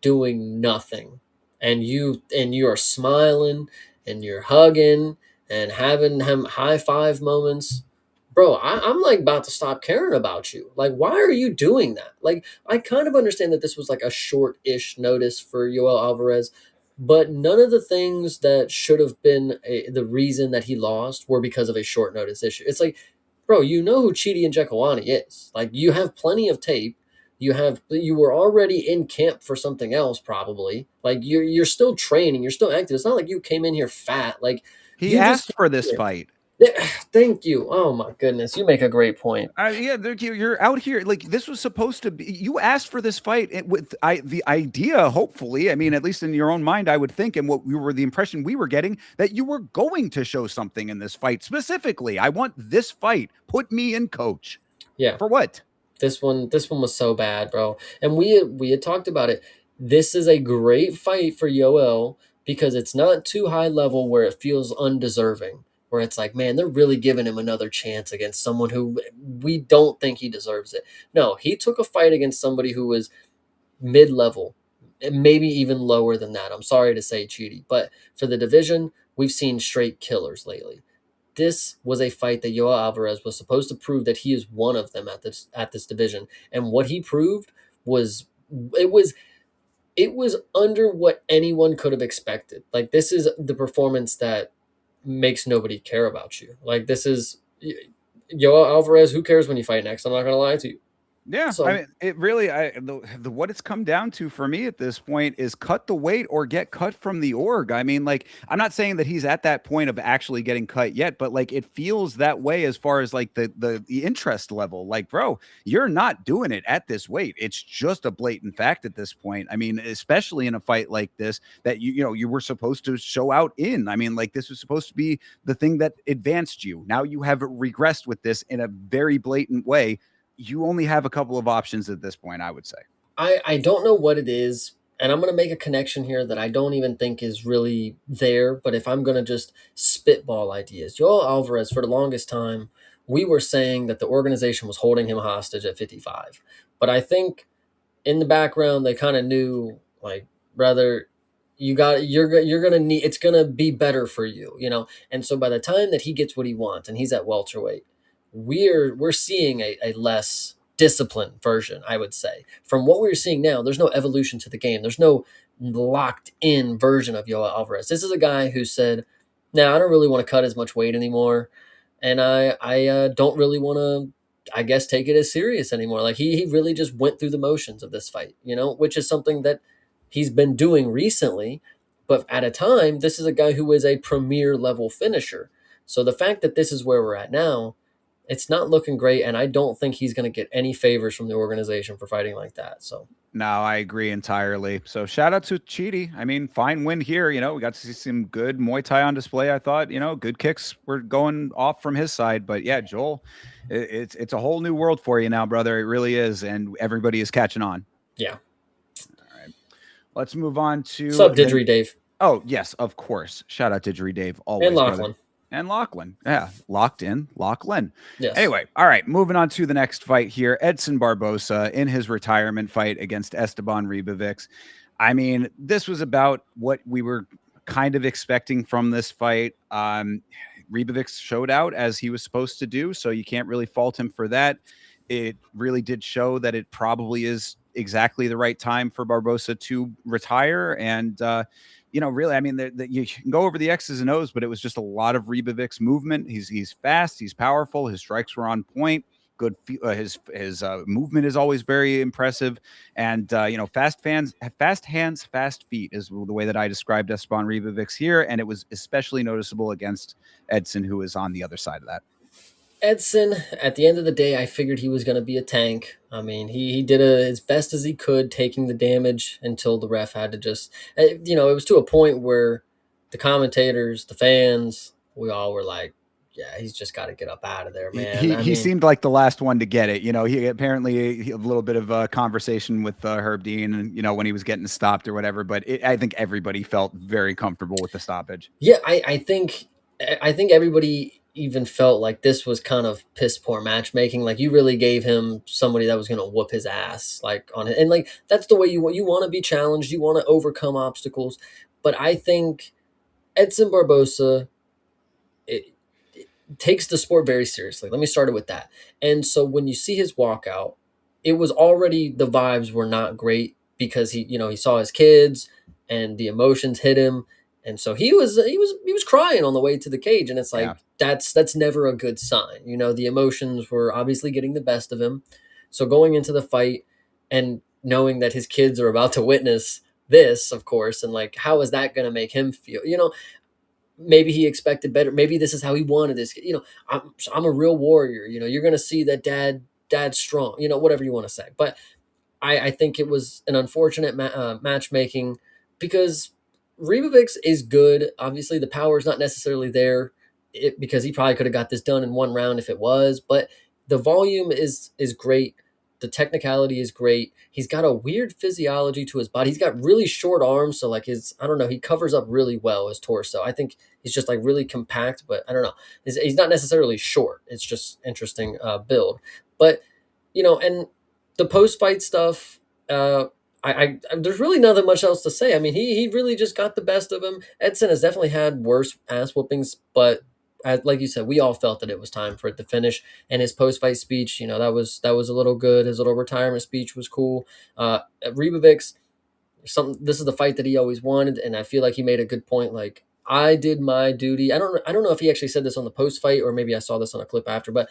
doing nothing and you are smiling and you're hugging and having high five moments, bro, I'm like about to stop caring about you. Like, why are you doing that? Like, I kind of understand that this was like a short-ish notice for Yoel Alvarez, but none of the things that should have been the reason that he lost were because of a short notice issue. It's like, bro, you know who Chidi and Njokuani is. Like, you have plenty of tape. You were already in camp for something else, probably. Like, you're still training, you're still active. It's not like you came in here fat. Like, He you just asked for this fight. thank you. Oh my goodness, you make a great point. Yeah, you're out here. Like, this was supposed to be. You asked for this fight with the idea. Hopefully, I mean, at least in your own mind, I would think, and what we were the impression we were getting, that you were going to show something in this fight specifically. I want this fight. Put me in, coach. Yeah, For what? this one was so bad, bro. And we had talked about it. This is a great fight for Yoel because it's not too high level where it feels undeserving. Where it's like, man, they're really giving him another chance against someone who we don't think he deserves it. No, he took a fight against somebody who was mid level, maybe even lower than that. I'm sorry to say, Chidi, but for the division, we've seen straight killers lately. This was a fight that Yoel Alvarez was supposed to prove that he is one of them at this division, and what he proved was it was it was under what anyone could have expected. Like, this is the performance that makes nobody care about you. Like, this is Yoel Alvarez. Who cares when you fight next? I'm not gonna lie to you. Yeah, I So mean, it really, the what it's come down to for me at this point is cut the weight or get cut from the org. I mean, like, I'm not saying that he's at that point of actually getting cut yet, but like, it feels that way as far as like the interest level. Like, bro, you're not doing it at this weight. It's just a blatant fact at this point. I mean, especially in a fight like this that you were supposed to show out in. I mean, like, this was supposed to be the thing that advanced you. Now you have regressed with this in a very blatant way. You only have a couple of options at this point, I would say. I don't know what it is, and I'm gonna make a connection here that I don't even think is really there. But if I'm gonna just spitball ideas, Joel Alvarez, for the longest time, we were saying that the organization was holding him hostage at 55. But I think in the background they kind of knew, like, brother, you're gonna need, it's gonna be better for you, you know. And so by the time that he gets what he wants and he's at welterweight, we're seeing a less disciplined version, I would say. From what we're seeing now, there's no evolution to the game. There's no locked in version of Yoel Alvarez. This is a guy who said, "Now I don't really want to cut as much weight anymore, and I don't really want to, I guess, take it as serious anymore." Like he really just went through the motions of this fight, you know, which is something that he's been doing recently. But at a time, this is a guy who is a premier level finisher. So the fact that this is where we're at now, it's not looking great, and I don't think he's going to get any favors from the organization for fighting like that. So No, I agree entirely. So shout out to Cheaty. I mean, fine win here. We got to see some good Muay Thai on display. I thought, good kicks were going off from his side. But yeah, Joel, it's a whole new world for you now, brother. It really is, and everybody is catching on. yeah. All right, let's move on What's to up, the. Didgery Dave Oh yes, of course. Shout out to Didgery Dave, and always, brother. Lachlan? And Lachlan. Yeah, locked in, Lachlan. Yes. Anyway, all right, moving on to the next fight here. Edson Barbosa in his retirement fight against Esteban Ribovics. I mean, this was about what we were kind of expecting from this fight. Ribovics showed out as he was supposed to do, so you can't really fault him for that. It really did show that it probably is exactly the right time for Barbosa to retire. And really, I mean, you can go over the X's and O's, but it was just a lot of Ribovics movement. He's fast, he's powerful, his strikes were on point. Good, his movement is always very impressive, and fast hands, fast feet is the way that I described Esteban Ribovics here, and it was especially noticeable against Edson, who is on the other side of that. Edson, at the end of the day, I figured he was going to be a tank. I mean, he did his best as he could, taking the damage until the ref had to just, it was to a point where the commentators, the fans, we all were like, yeah, he's just got to get up out of there, man. He seemed like the last one to get it. He apparently a little bit of a conversation with Herb Dean, and when he was getting stopped or whatever. But I think everybody felt very comfortable with the stoppage. Yeah, I think everybody even felt like this was kind of piss poor matchmaking. Like you really gave him somebody that was going to whoop his ass, like on it, and like that's the way you want to be challenged. You want to overcome obstacles, but I think Edson Barbosa it takes the sport very seriously. Let me start it with that. And so when you see his walkout, it was already, the vibes were not great because he saw his kids and the emotions hit him. And so he was crying on the way to the cage, and it's like Yeah. that's never a good sign. The emotions were obviously getting the best of him. So going into the fight and knowing that his kids are about to witness this, of course, and like how is that going to make him feel? Maybe he expected better. Maybe this is how he wanted this. I'm a real warrior. You're going to see that dad's strong. Whatever you want to say. But I think it was an unfortunate matchmaking because Ribovics is good. Obviously, the power is not necessarily there because he probably could have got this done in one round if it was. But the volume is great. The technicality is great. He's got a weird physiology to his body. He's got really short arms, so like I don't know, he covers up really well his torso. I think he's just like really compact, but I don't know. He's not necessarily short. It's just interesting build. But and the post fight stuff. There's really nothing much else to say. I mean, he really just got the best of him. Edson has definitely had worse ass whoopings, but like you said, we all felt that it was time for it to finish. And his post fight speech, that was a little good. His little retirement speech was cool. Ribovics, this is the fight that he always wanted, and I feel like he made a good point. Like, I did my duty. I don't know if he actually said this on the post fight or maybe I saw this on a clip after, but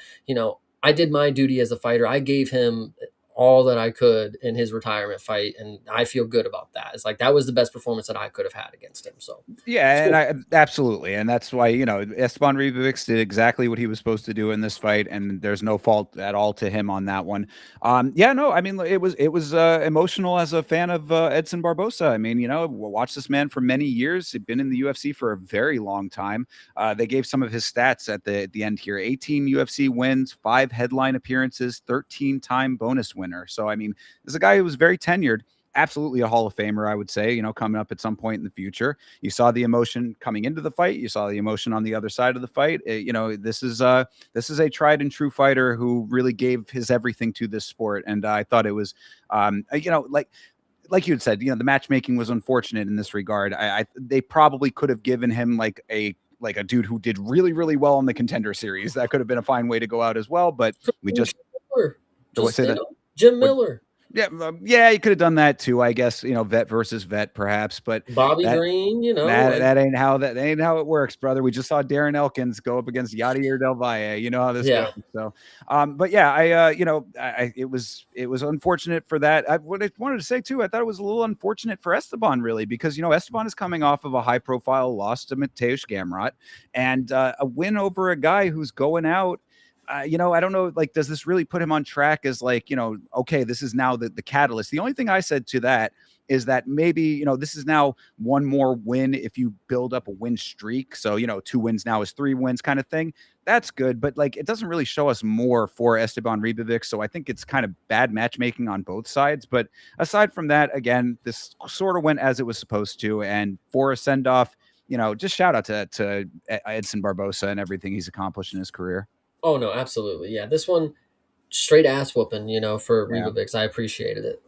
I did my duty as a fighter. I gave him all that I could in his retirement fight, and I feel good about that. It's like that was the best performance that I could have had against him. So it's Yeah, and cool. I absolutely, and that's why Esteban Ribovics did exactly what he was supposed to do in this fight, and there's no fault at all to him on that one. Yeah, no, I mean it was emotional as a fan of Edson Barbosa. I mean, watched this man for many years. He'd been in the UFC for a very long time. They gave some of his stats at the end here: 18 UFC wins, 5 headline appearances, 13-time bonus winner. So I mean, this is a guy who was very tenured. Absolutely a Hall of Famer, I would say, coming up at some point in the future. You saw the emotion coming into the fight. You saw the emotion on the other side of the fight. This is a tried and true fighter who really gave his everything to this sport. And I thought it was, like you had said, the matchmaking was unfortunate in this regard. They probably could have given him like a dude who did really, really well in the Contender Series. That could have been a fine way to go out as well. But we just Miller. do I Just say that? Jim What? Miller, Yeah, yeah, you could have done that too, I guess. Vet versus vet, perhaps, but Bobby that Green, that like that ain't how it works, brother. We just saw Darren Elkins go up against Yadier Del Valle. You know how this goes. yeah. So, but yeah, it was unfortunate for that. What I wanted to say too, I thought it was a little unfortunate for Esteban, really, because Esteban is coming off of a high-profile loss to Mateusz Gamrot and a win over a guy who's going out. I don't know, like, does this really put him on track as like, okay, this is now the catalyst. The only thing I said to that is that maybe, this is now one more win if you build up a win streak. So, 2 wins now is 3 wins kind of thing. That's good, but like it doesn't really show us more for Esteban Ribovic. So I think it's kind of bad matchmaking on both sides. But aside from that, again, this sort of went as it was supposed to. And for a send-off, just shout out to Edson Barbosa and everything he's accomplished in his career. Oh no, absolutely. Yeah, this one straight ass whooping, for Yeah. Ribovics. I appreciated it.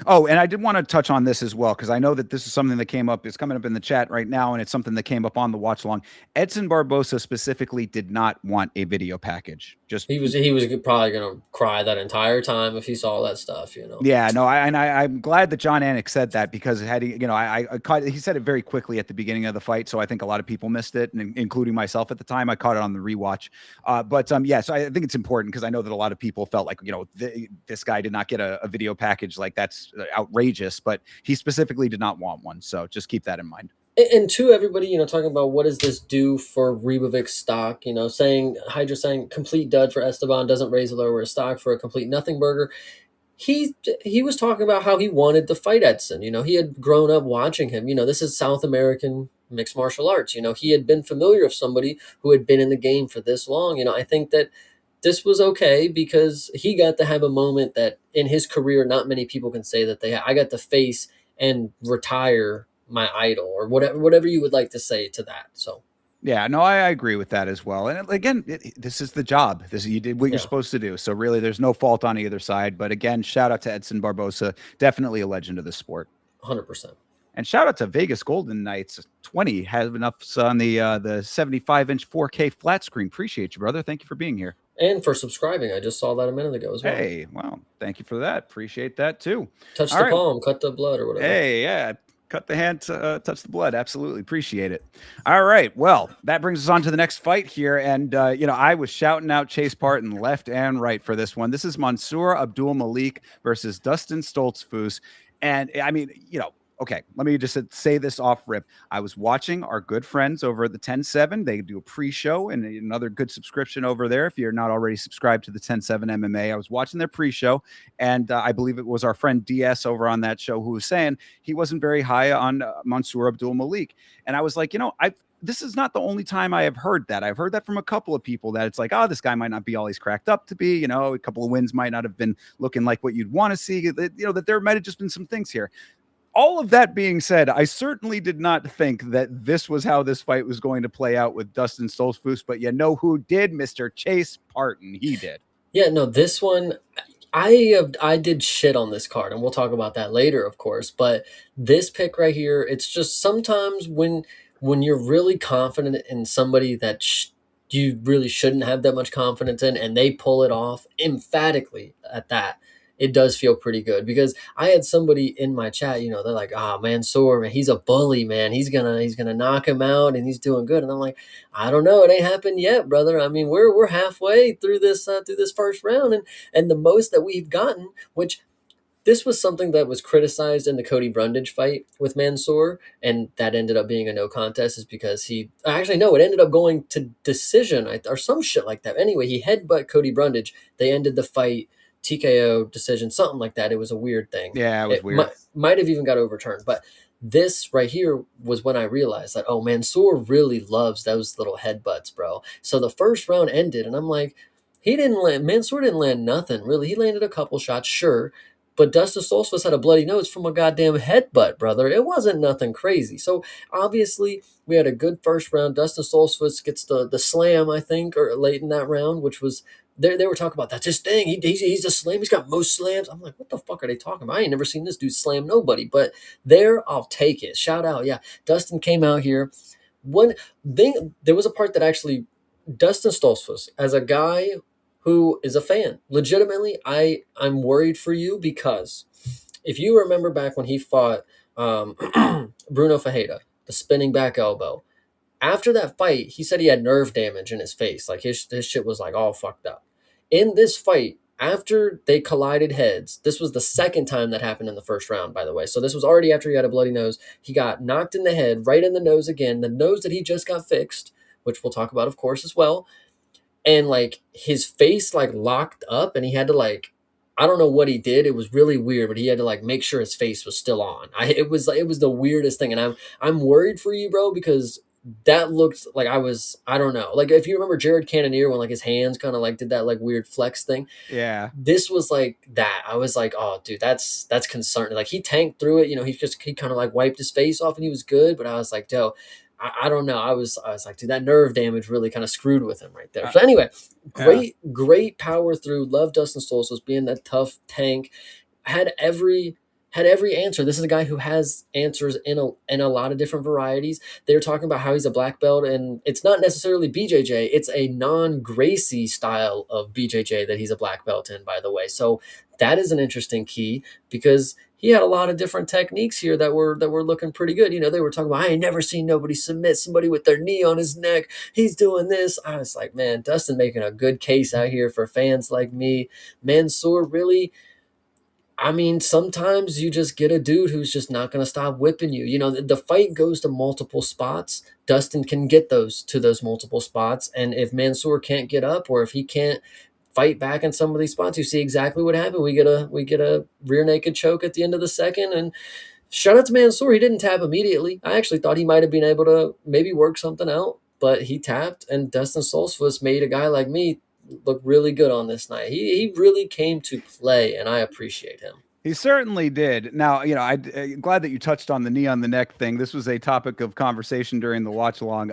Oh, and I did want to touch on this as well, because I know that this is something that came up. It's coming up in the chat right now, and it's something that came up on the watch along. Edson Barbosa specifically did not want a video package. Just He was probably gonna cry that entire time if he saw that stuff. Yeah, no, I'm glad that John Anik said that, because had he, I caught, he said it very quickly at the beginning of the fight, so I think a lot of people missed it, and including myself at the time. I caught it on the rewatch, but yeah, so I think it's important, because I know that a lot of people felt like this guy did not get a video package, like that's outrageous, but he specifically did not want one, so just keep that in mind. And to everybody, talking about what does this do for Ribovic's stock, saying Hydra saying complete dud for Esteban doesn't raise or lower his stock for a complete nothing burger. He was talking about how he wanted to fight Edson. He had grown up watching him. This is South American mixed martial arts. He had been familiar with somebody who had been in the game for this long. I think that this was okay because he got to have a moment that in his career not many people can say that I got to face and retire my idol, or whatever you would like to say to that. So Yeah, no, I agree with that as well. And again, this is the job. You did what you're yeah, supposed to do. So really, there's no fault on either side. But again, shout out to Edson Barbosa, definitely a legend of the sport. 100%. And shout out to Vegas Golden Knights 20 having us on the 75-inch 4K flat screen. Appreciate you, brother. Thank you for being here. And for subscribing, I just saw that a minute ago as well. Hey, well, thank you for that. Appreciate that too. Touch All the right. palm, cut the blood, or whatever. Hey, yeah. Cut the hand, touch the blood. Absolutely. Appreciate it. All right. Well, that brings us on to the next fight here. And, I was shouting out Chase Parton left and right for this one. This is Mansour Abdul Malik versus Dustin Stoltzfus. And I mean, okay, let me just say this off rip. I was watching our good friends over at the 10-7. They do a pre-show and another good subscription over there. If you're not already subscribed to the 10-7 MMA, I was watching their pre-show, and I believe it was our friend DS over on that show who was saying he wasn't very high on Mansour Abdul Malik. And I was like, this is not the only time I have heard that. I've heard that from a couple of people, that it's like, oh, this guy might not be all he's cracked up to be. A couple of wins might not have been looking like what you'd want to see. That there might have just been some things here. All of that being said, I certainly did not think that this was how this fight was going to play out with Dustin Stoltzfus, but you know who did? Mr. Chase Parton. He did. Yeah, no, this one I did shit on this card, and we'll talk about that later, of course. But this pick right here, it's just sometimes when you're really confident in somebody that you really shouldn't have that much confidence in, and they pull it off emphatically at that. it does feel pretty good because I had somebody in my chat, you know, they're like, "Ah, Mansoor, man, he's a bully, man. He's gonna knock him out, and he's doing good." And I'm like, I don't know, it ain't happened yet, brother. I mean, we're halfway through this first round, and the most that we've gotten, which this was something that was criticized in the Cody Brundage fight with Mansoor, and that ended up being a no contest, is because he actually no, it ended up going to decision or some shit like that. Anyway, he headbutt Cody Brundage. They ended the fight TKO decision, something like that. It was a weird thing. Yeah, it was It weird. might have even got overturned, but this right here was when I realized that, oh, Mansoor really loves those little headbutts, bro. So the first round ended, and I'm like, Mansoor didn't land nothing really. He landed a couple shots, sure, but Dustin Stoltzfus had a bloody nose from a goddamn headbutt, brother. It wasn't nothing crazy. So obviously we had a good first round. Dustin Stoltzfus gets the slam, I think, or late in that round, which was they were talking about that's his thing. He's a slam. He's got most slams. I'm like, what the fuck are they talking about? I ain't never seen this dude slam nobody. But there, I'll take it. Shout out, yeah. Dustin came out here. One thing, there was a part that actually Dustin Stoltzfus, as a guy who is a fan. Legitimately, I'm worried for you because if you remember back when he fought um, Bruno Fajeda, the spinning back elbow, after that fight, he said he had nerve damage in his face. Like his shit was like all fucked up. In this fight, after they collided heads, this was the second time that happened in the first round, by the way. So this was already after he had a bloody nose. He got knocked in the head, right in the nose again, the nose that he just got fixed, which we'll talk about, of course, as well, and like his face like locked up, and he had to like, I don't know what he did, it was really weird, but he had to like make sure his face was still on. It was the weirdest thing, and I'm worried for you, bro, because that looked like, I don't know, like if you remember Jared Cannonier when like his hands kind of like did that like weird flex thing, Yeah. this was like that. I was like, oh dude, that's concerning. Like he tanked through it, you know, he kind of like wiped his face off and he was good, but I was like, Joe, I don't know. I was like, dude, that nerve damage really kind of screwed with him right there. Uh, So anyway, yeah. great power through. Love Dustin Stoltzfus being that tough tank. Had every had every answer. This is a guy who has answers in a lot of different varieties. They were talking about how he's a black belt, and it's not necessarily BJJ. It's a non-Gracie style of BJJ that he's a black belt in, by the way. So that is an interesting key because he had a lot of different techniques here that were looking pretty good. You know, they were talking about, I ain't never seen nobody submit somebody with their knee on his neck. He's doing this. I was like, man, Dustin making a good case out here for fans like me. Mansoor really, I mean, sometimes you just get a dude who's just not going to stop whipping you. You know, the fight goes to multiple spots. Dustin can get those to those multiple spots. And if Mansoor can't get up, or if he can't fight back in some of these spots, you see exactly what happened. We get a rear naked choke at the end of the second. And shout out to Mansoor. He didn't tap immediately. I actually thought he might have been able to maybe work something out, but he tapped, and Dustin Stoltzfus made a guy like me look really good on this night. He really came to play, and I appreciate him. He certainly did. Now, you know, I'm glad that you touched on the knee on the neck thing. This was a topic of conversation during the watch along.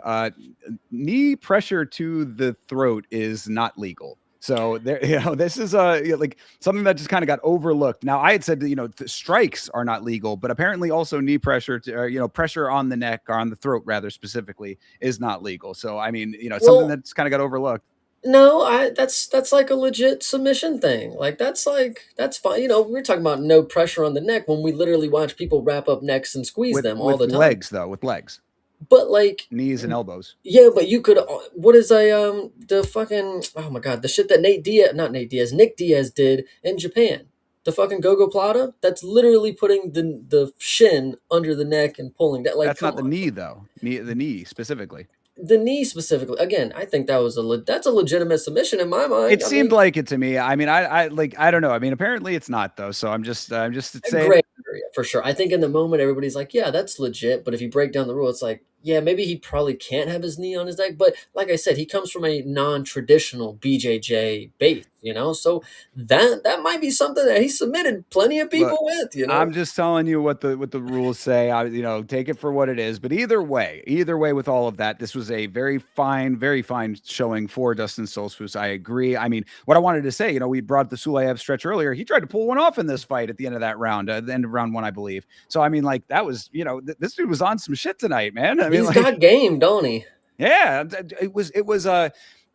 Knee pressure to the throat is not legal. So there, you know, this is like something that just kind of got overlooked. Now, I had said that, you know, strikes are not legal, but apparently also knee pressure to, you know, pressure on the neck or on the throat rather specifically is not legal. So, I mean, you know, something Well, that's kind of got overlooked. no, that's like a legit submission thing. Like that's fine. You know, we're talking about no pressure on the neck when we literally watch people wrap up necks and squeeze them all With the time. legs though, with legs, But like, knees and elbows. yeah, but you could. What is a the fucking, oh my god, the shit that Nick Diaz did in Japan, the fucking Gogo Plata. That's literally putting the shin under the neck and pulling that. Like, That's come not the on, knee though. The knee specifically. the knee specifically. Again, I think that was that's a legitimate submission in my mind. It I seemed mean, like it to me. I mean, I like, I don't know. I mean, apparently it's not though. So I'm just a saying. gray area for sure. I think in the moment everybody's like, yeah, that's legit. But if you break down the rule, it's like, yeah, maybe he probably can't have his knee on his neck. But like I said, he comes from a non-traditional BJJ base, you know. So that might be something that he submitted plenty of Look, people with, you know. I'm just telling you what the rules say. I, you know, take it for what it is. But either way, with all of that, this was a very fine showing for Dustin Stoltzfus. I agree. I mean, what I wanted to say, you know, we brought the Sulayev stretch earlier. He tried to pull one off in this fight at the end of that round, the end of round one, I believe. So I mean, like that was, you know, this dude was on some shit tonight, man. I mean, He's like, got game, don't he? yeah, it was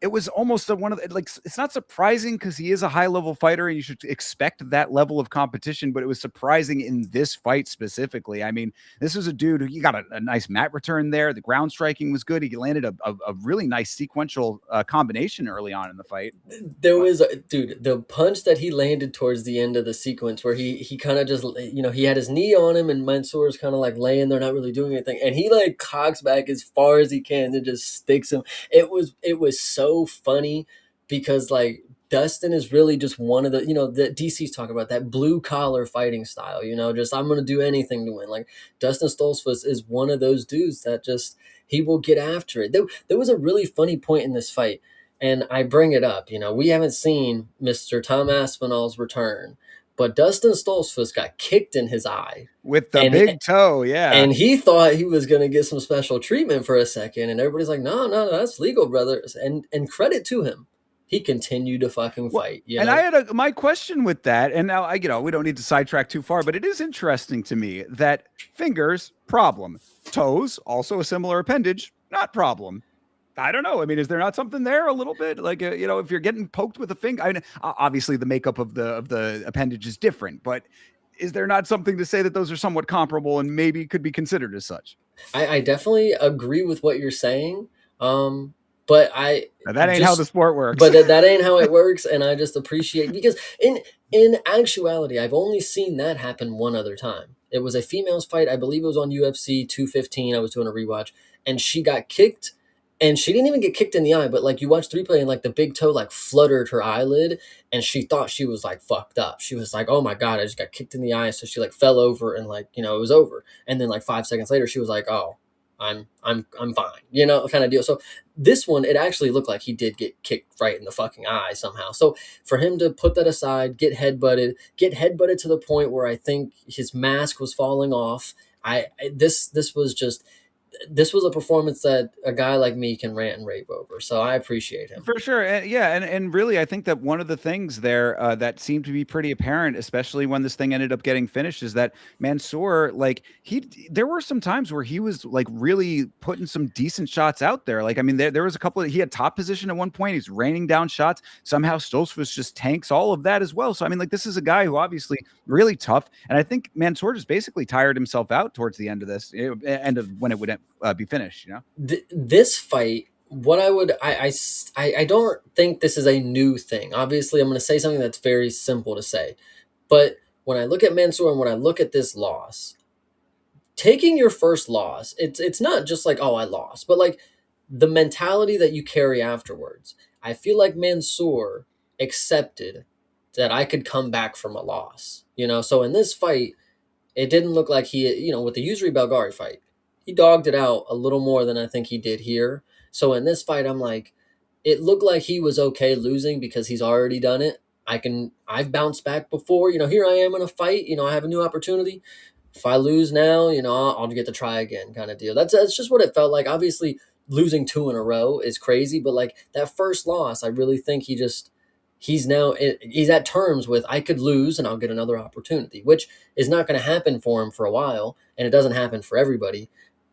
it was almost one of the, like, it's not surprising because he is a high level fighter and you should expect that level of competition, but it was surprising in this fight specifically. I mean, this was a dude who, he got a nice mat return there. The ground striking was good. He landed a really nice sequential combination early on in the fight. There was dude, the punch that he landed towards the end of the sequence where he kind of just, he had his knee on him and Mansoor's kind of like laying there not really doing anything, and he like cocks back as far as he can and just sticks him. It was so funny because like Dustin is really just one of the, that DC's talking about, that blue collar fighting style, just I'm gonna do anything to win. Like Dustin Stoltzfus is one of those dudes that just, he will get after it. There was a really funny point in this fight, and I bring it up. We haven't seen Mr. Tom Aspinall's return, but Dustin Stoltzfus got kicked in his eye With the big toe, yeah. and he thought he was going to get some special treatment for a second, and everybody's like, no, that's legal, brother. And credit to him, he continued to fucking fight. And I had my question with that, and now we don't need to sidetrack too far, but it is interesting to me that fingers, problem, toes, also a similar appendage, not problem. I don't know. I mean, is there not something there a little bit? Like, if you're getting poked with a finger, I mean, obviously the makeup of the appendage is different, but is there not something to say that those are somewhat comparable and maybe could be considered as such? I definitely agree with what you're saying. But now, that ain't how the sport works. But that ain't how it works, and I just appreciate, because in actuality, I've only seen that happen one other time. It was a females fight. I believe it was on UFC 215. I was doing a rewatch, and she got kicked. And she didn't even get kicked in the eye, but like you watched the replay and like the big toe like fluttered her eyelid, and she thought she was like fucked up. She was like, "Oh my God, I just got kicked in the eye." So she like fell over and like, it was over. And then like 5 seconds later, she was like, "Oh, I'm fine," kind of deal. So this one, it actually looked like he did get kicked right in the fucking eye somehow. So for him to put that aside, get headbutted to the point where I think his mask was falling off. This was a performance that a guy like me can rant and rave over. So I appreciate him. For sure. And really, I think that one of the things there that seemed to be pretty apparent, especially when this thing ended up getting finished, is that Mansoor, like, there were some times where he was like really putting some decent shots out there. Like, I mean, there was a couple he had top position at one point. He's raining down shots. Somehow Stoltzfus just tanks all of that as well. So, I mean, like, this is a guy who obviously really tough. And I think Mansoor just basically tired himself out towards the end of this, end of when it would be finished, This fight, what I don't think this is a new thing. Obviously, I'm going to say something that's very simple to say, but when I look at Mansoor and when I look at this loss, taking your first loss, it's not just like, oh, I lost, but like the mentality that you carry afterwards. I feel like Mansoor accepted that I could come back from a loss, So in this fight, it didn't look like he, with the Yusri Belgari fight, he dogged it out a little more than I think he did here. So in this fight, I'm like, it looked like he was okay losing because he's already done it. I've bounced back before, here I am in a fight, I have a new opportunity. If I lose now, I'll get to try again, kind of deal. That's just what it felt like. Obviously, losing 2 in a row is crazy, but like that first loss, I really think he's at terms with, I could lose and I'll get another opportunity, which is not going to happen for him for a while, and it doesn't happen for everybody.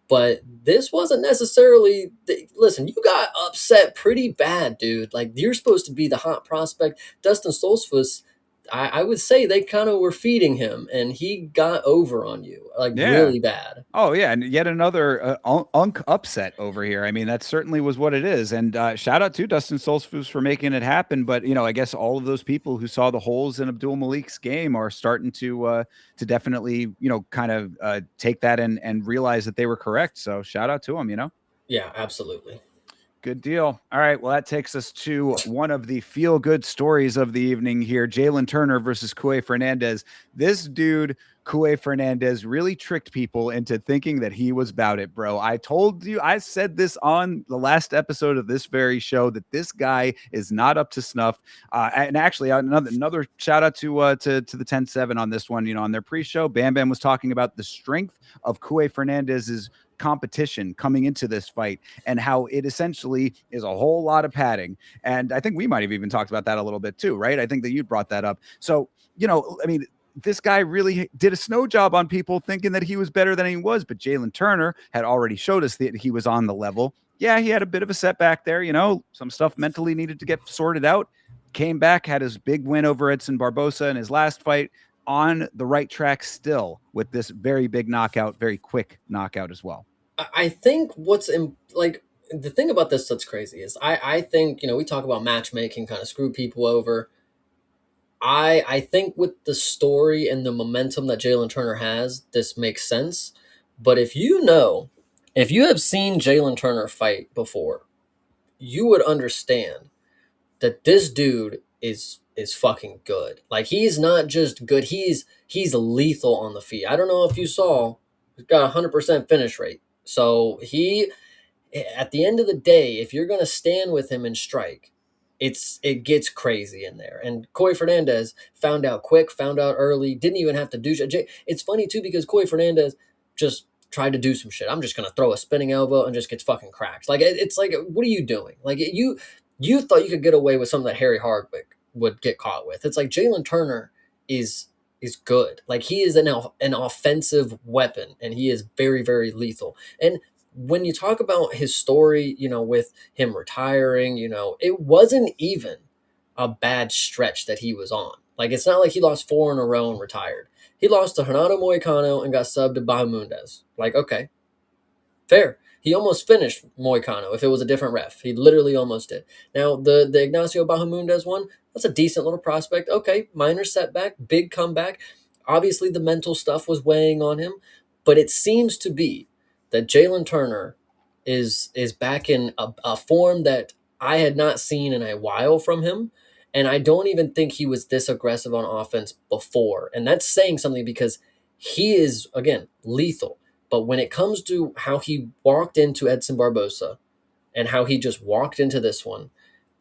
But this wasn't necessarily, listen, you got upset pretty bad, dude. Like, you're supposed to be the hot prospect. Dustin Stoltzfus, I would say they kind of were feeding him, and he got over on you, like, really bad. Oh, yeah, and yet another unk upset over here. I mean, that certainly was what it is. And shout out to Dustin Stoltzfus for making it happen. But, I guess all of those people who saw the holes in Abdul Malik's game are starting to definitely, kind of take that and realize that they were correct. So shout out to them, Yeah, absolutely. Good deal. All right. Well, that takes us to one of the feel-good stories of the evening here. Jalen Turner versus Coué Fernandez. This dude, Coué Fernandez, really tricked people into thinking that he was about it, bro. I told you, I said this on the last episode of this very show, that this guy is not up to snuff. And actually, another shout out to the 10-7 on this one. On their pre-show, Bam Bam was talking about the strength of Coué Fernandez's competition coming into this fight and how it essentially is a whole lot of padding. And I think we might have even talked about that a little bit too, right? I think that you brought that up. So, I mean, this guy really did a snow job on people thinking that he was better than he was, but Jalen Turner had already showed us that he was on the level. Yeah, he had a bit of a setback there. Some stuff mentally needed to get sorted out. Came back, had his big win over Edson Barbosa in his last fight, on the right track still with this very big knockout, very quick knockout as well. I think like the thing about this that's crazy is I think we talk about matchmaking kind of screw people over. I think with the story and the momentum that Jalen Turner has, this makes sense. But if you have seen Jalen Turner fight before, you would understand that this dude is fucking good. Like he's not just good, he's lethal on the feet. I don't know if you saw, he's got 100% finish rate. So he at the end of the day, if you're gonna stand with him and strike, it gets crazy in there. And Coy Fernandez found out quick, found out early, didn't even have to do shit. It's funny too because Coy Fernandez just tried to do some shit. I'm just gonna throw a spinning elbow and just gets fucking cracked. Like it's like, what are you doing? Like you thought you could get away with something that Harry Hardwick would get caught with. It's like Jalen Turner is is good. Like he is an offensive weapon, and he is very very lethal. And when you talk about his story, with him retiring, it wasn't even a bad stretch that he was on. Like it's not like he lost four in a row and retired. He lost to Hernando Moicano and got subbed to Bahamundes. Like, okay, fair. He almost finished Moicano if it was a different ref. He literally almost did. Now, the Ignacio Bahamundes one, that's a decent little prospect. Okay, minor setback, big comeback. Obviously, the mental stuff was weighing on him, but it seems to be that Jalen Turner is back in a form that I had not seen in a while from him. And I don't even think he was this aggressive on offense before. And that's saying something because he is, again, lethal. But when it comes to how he walked into Edson Barbosa and how he just walked into this one,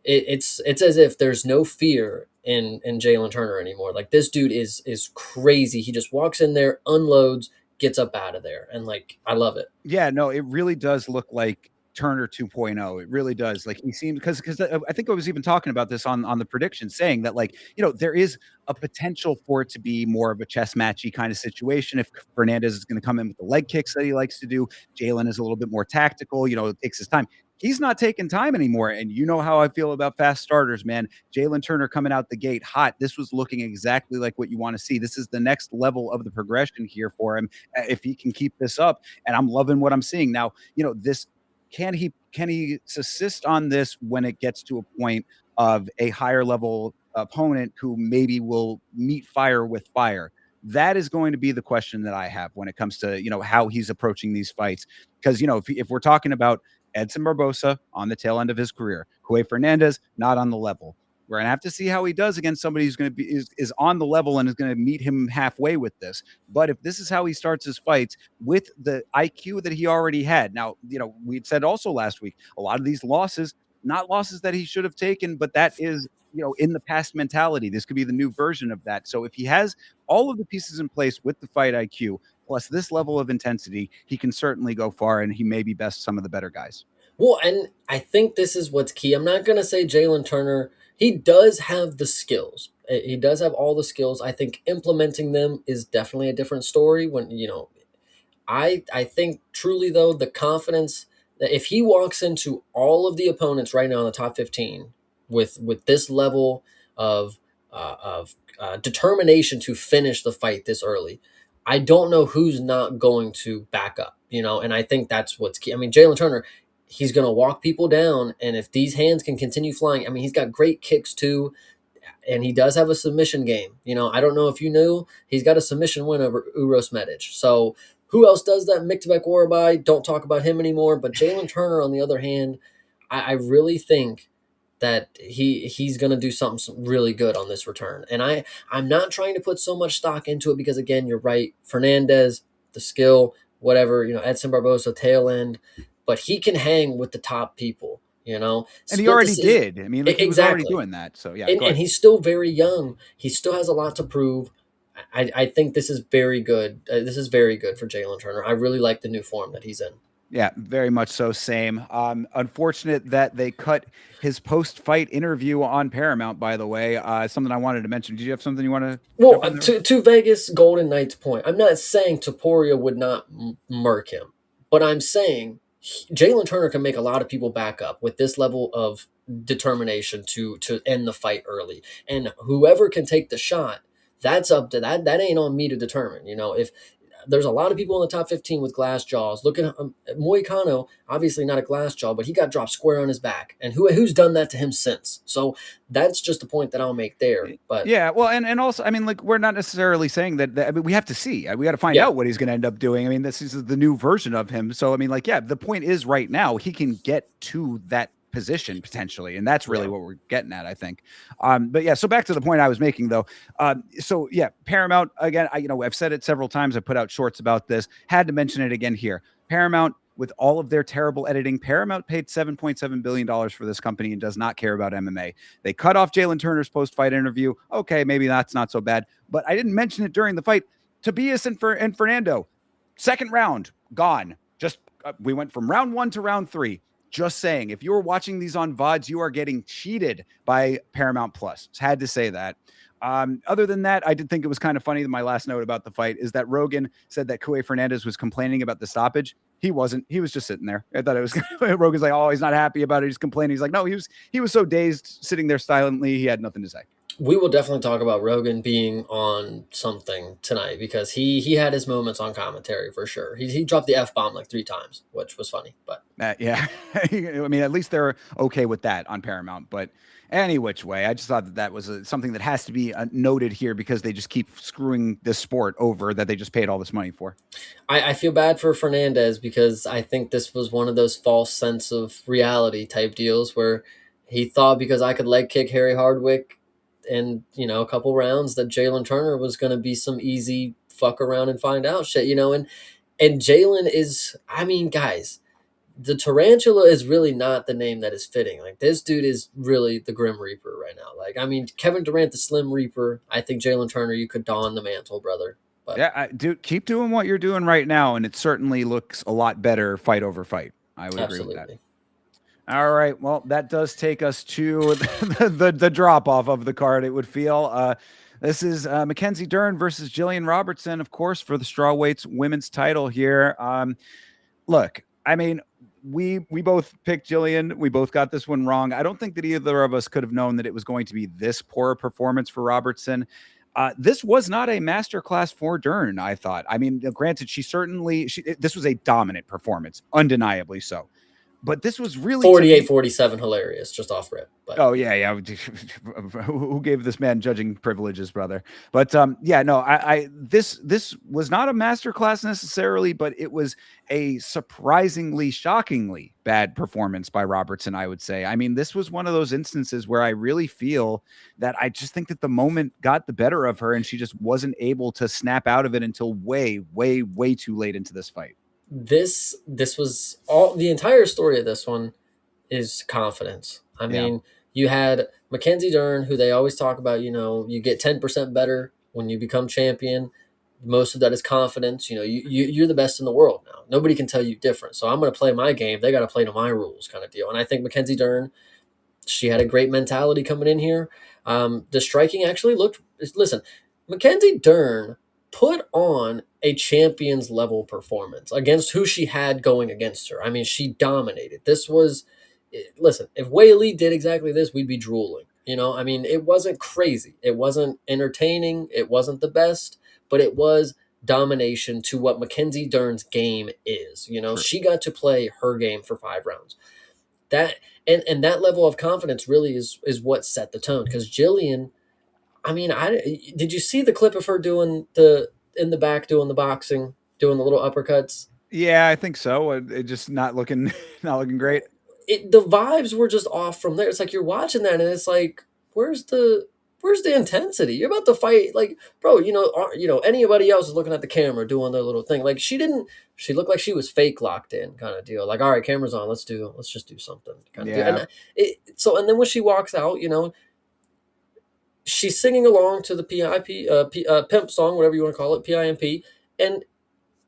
it's as if there's no fear in Jalen Turner anymore. Like this dude is crazy. He just walks in there, unloads, gets up out of there, and like I love it. Yeah, no, it really does look like Turner 2.0. It really does. Like he seemed because I think I was even talking about this on the prediction, saying that like there is a potential for it to be more of a chess matchy kind of situation if Fernandez is going to come in with the leg kicks that he likes to do. Jalen is a little bit more tactical. It takes his time. He's not taking time anymore, and you know how I feel about fast starters, man. Jalen Turner coming out the gate hot. This was looking exactly like what you want to see. This is the next level of the progression here for him if he can keep this up, and I'm loving what I'm seeing now. This can he subsist on this when it gets to a point of a higher level opponent who maybe will meet fire with fire? That is going to be the question that I have when it comes to how he's approaching these fights. Because if we're talking about Edson Barbosa on the tail end of his career, Coy Fernandez not on the level. We're gonna have to see how he does against somebody who's going to be is on the level and is going to meet him halfway with this. But if this is how he starts his fights with the IQ that he already had, now we said also last week a lot of these losses, not losses that he should have taken, but that is in the past mentality. This could be the new version of that. So if he has all of the pieces in place with the fight IQ plus this level of intensity, he can certainly go far, and he may be best some of the better guys. Well, and I think this is what's key. I'm not going to say Jalen Turner, he does have the skills. He does have all the skills. I think implementing them is definitely a different story when, I think truly though the confidence that if he walks into all of the opponents right now in the top 15 with this level of determination to finish the fight this early, I don't know who's not going to back up. And I think that's what's key. I mean, Jalen Turner, he's going to walk people down, and if these hands can continue flying, I mean, he's got great kicks too, and he does have a submission game. I don't know if you knew, he's got a submission win over Uros Medic. So who else does that? Mixbek Warabai, don't talk about him anymore. But Jalen Turner, on the other hand, I really think that he's going to do something really good on this return. And I'm not trying to put so much stock into it because, again, you're right. Fernandez, the skill, whatever, Edson Barbosa, tail end. But he can hang with the top people. And he Split already decision. did. I mean, like, he was already Exactly. doing that. So yeah, And he's still very young. He still has a lot to prove. I think this is very good. This is very good for Jalen Turner. I really like the new form that he's in. Yeah, very much so. Same. Unfortunate that they cut his post-fight interview on Paramount. By the way, something I wanted to mention. Did you have something you want to Well, jump in there? to Vegas Golden Knight's point, I'm not saying Topuria would not murk him, but I'm saying Jalen Turner can make a lot of people back up with this level of determination to end the fight early. And whoever can take the shot, that's up to that. That ain't on me to determine. If there's a lot of people in the top 15 with glass jaws. Look at Moicano, obviously not a glass jaw, but he got dropped square on his back. And who's done that to him since? So that's just the point that I'll make there. But yeah, well, and also, I mean, like, we're not necessarily saying that, I mean, we have to see. We got to find yeah, out what he's going to end up doing. I mean, this is the new version of him. So, I mean, like, yeah, the point is right now he can get to that position potentially, and that's really yeah. what we're getting at, I think. But yeah, so back to the point I was making though. So yeah, Paramount again. I've said it several times. I put out shorts about this. Had to mention it again here. Paramount, with all of their terrible editing, Paramount paid $7.7 billion for this company and does not care about MMA. They cut off Jalen Turner's post-fight interview. Okay, maybe that's not so bad, but I didn't mention it during the fight. Tobias and Fernando, second round, gone. Just we went from round 1 to round 3. Just saying, if you're watching these on VODs, you are getting cheated by Paramount Plus. Just had to say that. Other than that, I did think it was kind of funny that my last note about the fight is that Rogan said that Kue Fernandez was complaining about the stoppage. He wasn't. He was just sitting there. I thought it was Rogan's like, oh, he's not happy about it. He's complaining. He's like, no, he was so dazed, sitting there silently. He had nothing to say. We will definitely talk about Rogan being on something tonight because he had his moments on commentary for sure. He dropped the F-bomb like 3 times, which was funny. But yeah, I mean, at least they're okay with that on Paramount. But any which way, I just thought that was something that has to be noted here because they just keep screwing this sport over that they just paid all this money for. I feel bad for Fernandez because I think this was one of those false sense of reality type deals where he thought because I could leg kick Harry Hardwick in a couple rounds that Jalen Turner was going to be some easy fuck around and find out shit, and Jalen is, I mean, guys, the tarantula is really not the name that is fitting. Like, this dude is really the Grim Reaper right now. Like, I mean, Kevin Durant, the Slim Reaper. I think Jalen Turner, you could don the mantle, brother. But yeah, keep doing what you're doing right now, and it certainly looks a lot better fight over fight. I would agree with that. All right. Well, that does take us to the drop off of the card. It would feel this is Mackenzie Dern versus Jillian Robertson, of course, for the strawweights women's title here. Look, I mean, we both picked Jillian. We both got this one wrong. I don't think that either of us could have known that it was going to be this poor a performance for Robertson. This was not a masterclass for Dern, I thought. I mean, granted, this was a dominant performance, undeniably so. But this was really 48-47 hilarious, just off rip. But. Oh, yeah. Who gave this man judging privileges, brother? But yeah, no, this was not a masterclass necessarily, but it was a surprisingly, shockingly bad performance by Robertson, I would say. I mean, this was one of those instances where I really feel that I just think that the moment got the better of her and she just wasn't able to snap out of it until way, way, way too late into this fight. This was all, the entire story of this one is confidence. I mean, you had Mackenzie Dern, who they always talk about, you get 10% better when you become champion. Most of that is confidence. You're the best in the world now. Nobody can tell you different. So I'm going to play my game. They got to play to my rules kind of deal. And I think Mackenzie Dern, she had a great mentality coming in here. The striking actually looked, listen, Mackenzie Dern put on a champion's level performance against who she had going against her. I mean, she dominated. This was, listen, if Whaley did exactly this, we'd be drooling. I mean, it wasn't crazy. It wasn't entertaining. It wasn't the best, but it was domination to what Mackenzie Dern's game is. Sure. She got to play her game for 5 rounds. That and that level of confidence really is what set the tone. Because Jillian, I mean, did you see the clip of her doing in the back doing the boxing, doing the little uppercuts? Yeah, I think so. It just not looking great. The vibes were just off from there. It's like you're watching that and it's like, where's the intensity? You're about to fight, like, bro, anybody else is looking at the camera doing their little thing. Like, she looked like she was fake locked in kind of deal. Like, all right, camera's on, let's just do something kind of deal. And then when she walks out, she's singing along to the pimp song, whatever you want to call it, PIMP, and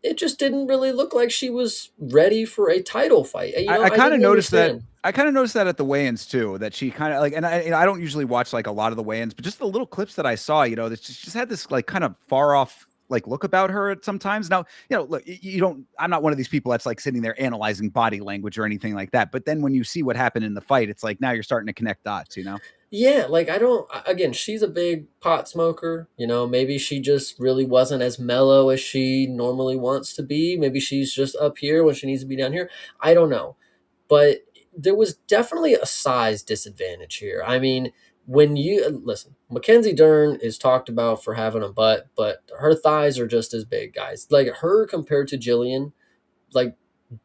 it just didn't really look like she was ready for a title fight. I kind of noticed that. I kind of noticed that at the weigh-ins too, that she kind of like, and I don't usually watch like a lot of the weigh-ins, but just the little clips that I saw, that just had this like kind of far off like look about her at sometimes. Now, look, you don't. I'm not one of these people that's like sitting there analyzing body language or anything like that. But then when you see what happened in the fight, it's like now you're starting to connect dots. Yeah, like I don't again, she's a big pot smoker, maybe she just really wasn't as mellow as she normally wants to be. Maybe she's just up here when she needs to be down here. I don't know. But there was definitely a size disadvantage here. I mean, when you listen, Mackenzie Dern is talked about for having a butt, but her thighs are just as big, guys. Like her compared to Jillian, like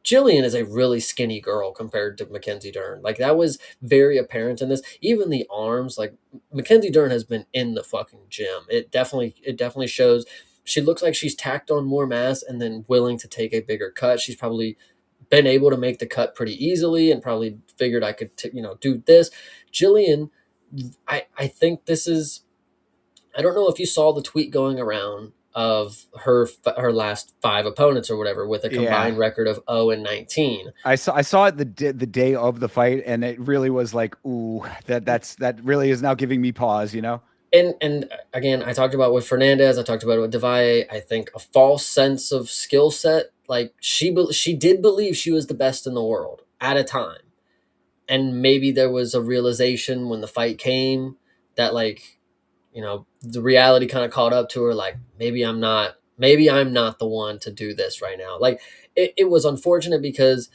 Jillian is a really skinny girl compared to Mackenzie Dern. Like that was very apparent in this. Even the arms, like Mackenzie Dern has been in the fucking gym. It definitely shows. She looks like she's tacked on more mass and then willing to take a bigger cut. She's probably been able to make the cut pretty easily and probably figured I could do this. Jillian, I think this is, I don't know if you saw the tweet going around of her last five opponents or whatever with a Yeah. combined record of 0-19. I saw it the day of the fight, and it really was like, ooh, that really is now giving me pause. And again, I talked about with Fernandez, I talked about it with Devalle. I think a false sense of skill set. Like she did believe she was the best in the world at a time, and maybe there was a realization when the fight came that like the reality kind of caught up to her. Like maybe I'm not the one to do this right now. Like it was unfortunate because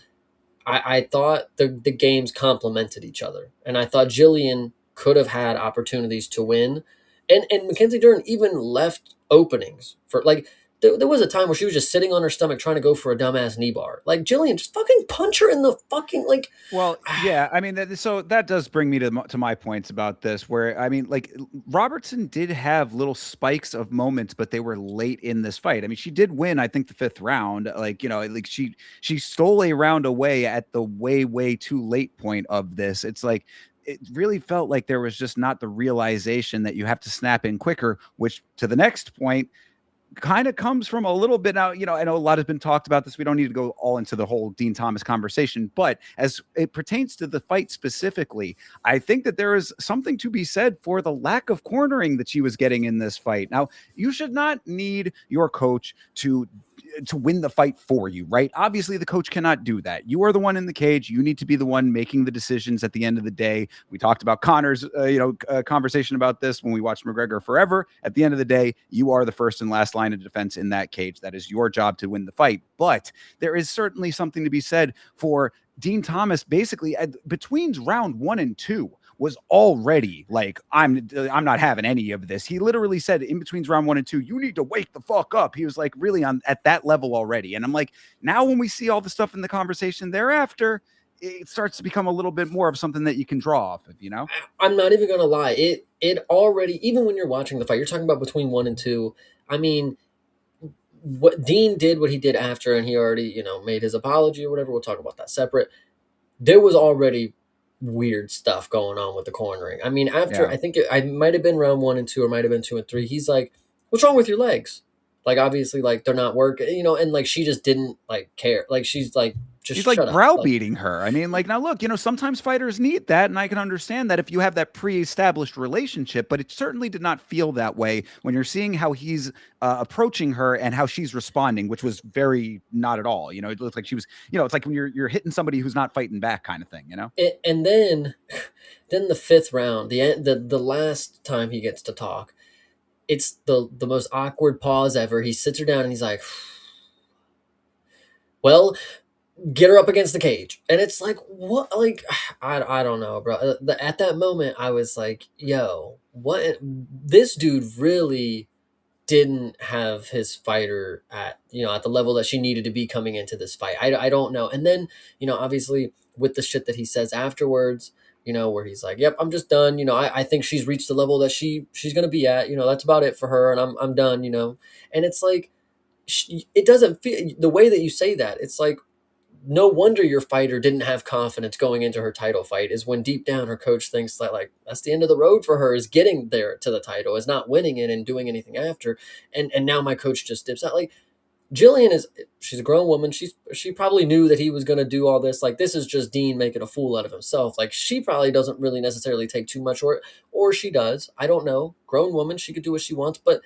I thought the games complemented each other, and I thought Jillian could have had opportunities to win, and Mackenzie Dern even left openings for like. There was a time where she was just sitting on her stomach trying to go for a dumbass knee bar. Like Jillian, just fucking punch her in the fucking like. Well, yeah, I mean, so that does bring me to my points about this, where I mean, like Robertson did have little spikes of moments, but they were late in this fight. I mean, she did win, I think, the fifth round. Like like she stole a round away at the way too late point of this. It's like it really felt like there was just not the realization that you have to snap in quicker, which to the next point kind of comes from a little bit now. I know a lot has been talked about this. We don't need to go all into the whole Dean Thomas conversation, but as it pertains to the fight specifically, I think that there is something to be said for the lack of cornering that she was getting in this fight. Now, you should not need your coach to win the fight for you, right? Obviously, the coach cannot do that. You are the one in the cage. You need to be the one making the decisions at the end of the day. We talked about Connor's, conversation about this when we watched McGregor Forever. At the end of the day, you are the first and last line of defense in that cage. That is your job to win the fight. But there is certainly something to be said for Dean Thomas basically between round 1 and 2 was already like, I'm not having any of this. He literally said in between round 1 and 2, you need to wake the fuck up. He was like really on at that level already. And I'm like, now when we see all the stuff in the conversation thereafter, it starts to become a little bit more of something that you can draw off of. I'm not even gonna lie. It already, even when you're watching the fight, you're talking about between 1 and 2. I mean, what Dean did, what he did after, and he already made his apology or whatever. We'll talk about that separate. There was already weird stuff going on with the cornering. I mean, after Yeah. I think I might have been round 1 and 2, or might have been 2 and 3. He's like, "What's wrong with your legs?" Like obviously, like they're not working, and like she just didn't like care. Like she's like, just He's like shut up. Like browbeating her. I mean, like, now look, sometimes fighters need that, and I can understand that if you have that pre-established relationship, but it certainly did not feel that way when you're seeing how he's approaching her and how she's responding, which was very not at all. It looked like she was, it's like when you're hitting somebody who's not fighting back kind of thing. and then the fifth round, the last time he gets to talk, it's the most awkward pause ever. He sits her down and he's like, "Well, get her up against the cage." And it's like, what? Like, I don't know, bro. At that moment, I was like, yo, what? This dude really didn't have his fighter at the level that she needed to be coming into this fight. I don't know. And then, obviously with the shit that he says afterwards, where he's like, yep, I'm just done. I think she's reached the level that she's going to be at, that's about it for her. And I'm done. And it's like, it doesn't feel the way that you say that. It's like, no wonder your fighter didn't have confidence going into her title fight, is when deep down her coach thinks that like that's the end of the road for her, is getting there to the title, is not winning it and doing anything after. And now my coach just dips out. Like Jillian she's a grown woman. She probably knew that he was going to do all this. Like this is just Dean making a fool out of himself. Like she probably doesn't really necessarily take too much, or she does. I don't know. Grown woman, she could do what she wants, but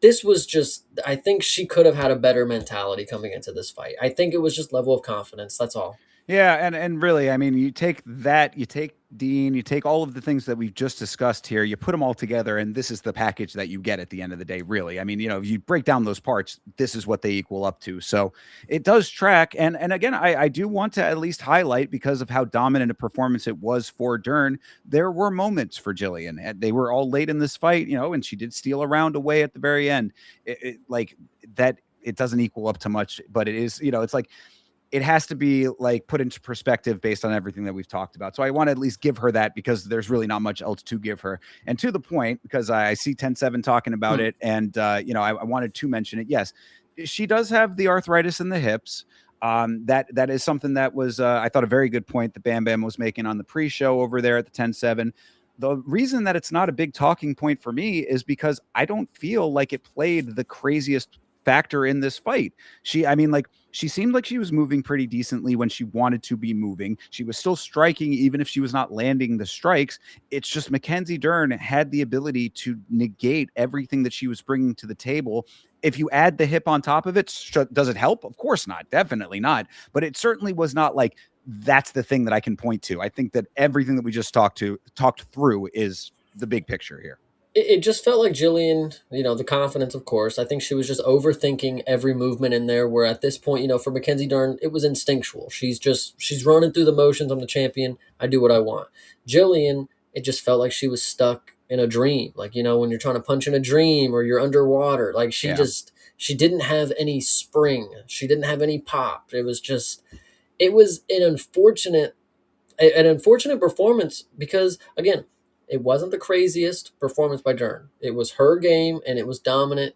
this was just, I think she could have had a better mentality coming into this fight. I think it was just level of confidence. That's all. Yeah, and really, I mean, you take that, you take Dean, you take all of the things that we've just discussed here, you put them all together, and this is the package that you get at the end of the day, really. I mean, if you break down those parts, this is what they equal up to. So it does track. And again, I do want to at least highlight, because of how dominant a performance it was for Dern, there were moments for Jillian. And they were all late in this fight, and she did steal a round away at the very end. Like that, it doesn't equal up to much, but it is, it's like, it has to be like put into perspective based on everything that we've talked about. So I want to at least give her that, because there's really not much else to give her. And to the point, because I see 10-7 talking about it. And, I wanted to mention it. Yes, she does have the arthritis in the hips. That is something that was, I thought, a very good point that Bam Bam was making on the pre-show over there at the 10-7. The reason that it's not a big talking point for me is because I don't feel like it played the craziest factor in this fight. She seemed like she was moving pretty decently when she wanted to be moving. She was still striking, even if she was not landing the strikes. It's just Mackenzie Dern had the ability to negate everything that she was bringing to the table. If you add the hip on top of it, does it help? Of course not. Definitely not. But it certainly was not like that's the thing that I can point to. I think that everything that we just talked through is the big picture here. It just felt like Jillian, the confidence, of course. I think she was just overthinking every movement in there. Where at this point, for Mackenzie Dern, it was instinctual. She's running through the motions. I'm the champion. I do what I want. Jillian, it just felt like she was stuck in a dream. Like, when you're trying to punch in a dream or you're underwater. Like she didn't have any spring. She didn't have any pop. It was an unfortunate performance because, again, it wasn't the craziest performance by Dern. It was her game and it was dominant.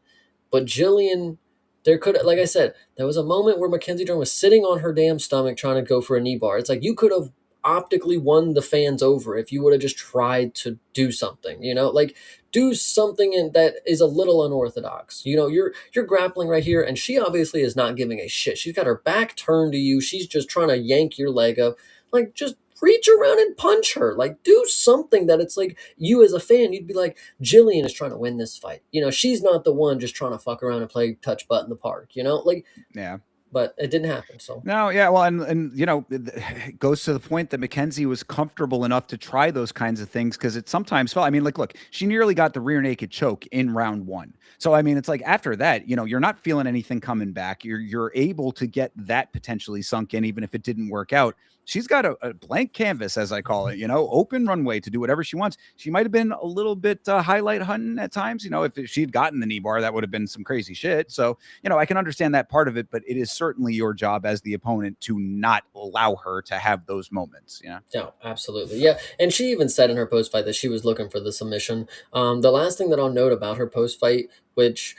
But Jillian, like I said, there was a moment where Mackenzie Dern was sitting on her damn stomach trying to go for a knee bar. It's like you could have optically won the fans over if you would have just tried to do something, like do something that is a little unorthodox. You're grappling right here, and she obviously is not giving a shit. She's got her back turned to you. She's just trying to yank your leg up. Like, just reach around and punch her. Like, do something that it's like you as a fan, you'd be like, Jillian is trying to win this fight. She's not the one just trying to fuck around and play touch butt in the park, like, yeah. But it didn't happen. So no, yeah, well, and it goes to the point that Mackenzie was comfortable enough to try those kinds of things, because it sometimes felt. I mean, like, look, she nearly got the rear naked choke in round 1. So I mean, it's like after that, you're not feeling anything coming back. You're able to get that potentially sunk in, even if it didn't work out. She's got a blank canvas, as I call it, open runway to do whatever she wants. She might have been a little bit highlight hunting at times. If she had gotten the knee bar, that would have been some crazy shit. So, I can understand that part of it, but it is certainly your job as the opponent to not allow her to have those moments. No, absolutely. Yeah. And she even said in her post fight that she was looking for the submission. The last thing that I'll note about her post fight, which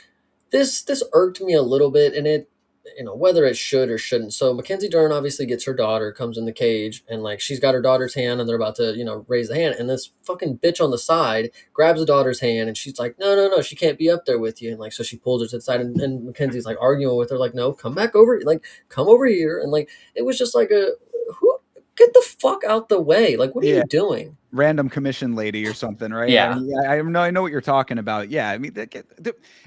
this irked me a little bit, and it, whether it should or shouldn't. So Mackenzie Dern obviously gets her daughter, comes in the cage, and like she's got her daughter's hand and they're about to, raise the hand. And this fucking bitch on the side grabs the daughter's hand and she's like, no, she can't be up there with you. And like, so she pulls her to the side, and Mackenzie's like arguing with her, like, no, come back over, like, come over here. And like, it was just like who, get the fuck out the way. Like, what are you doing? Random commission lady or something, right? Yeah. I know what you're talking about. Yeah, I mean,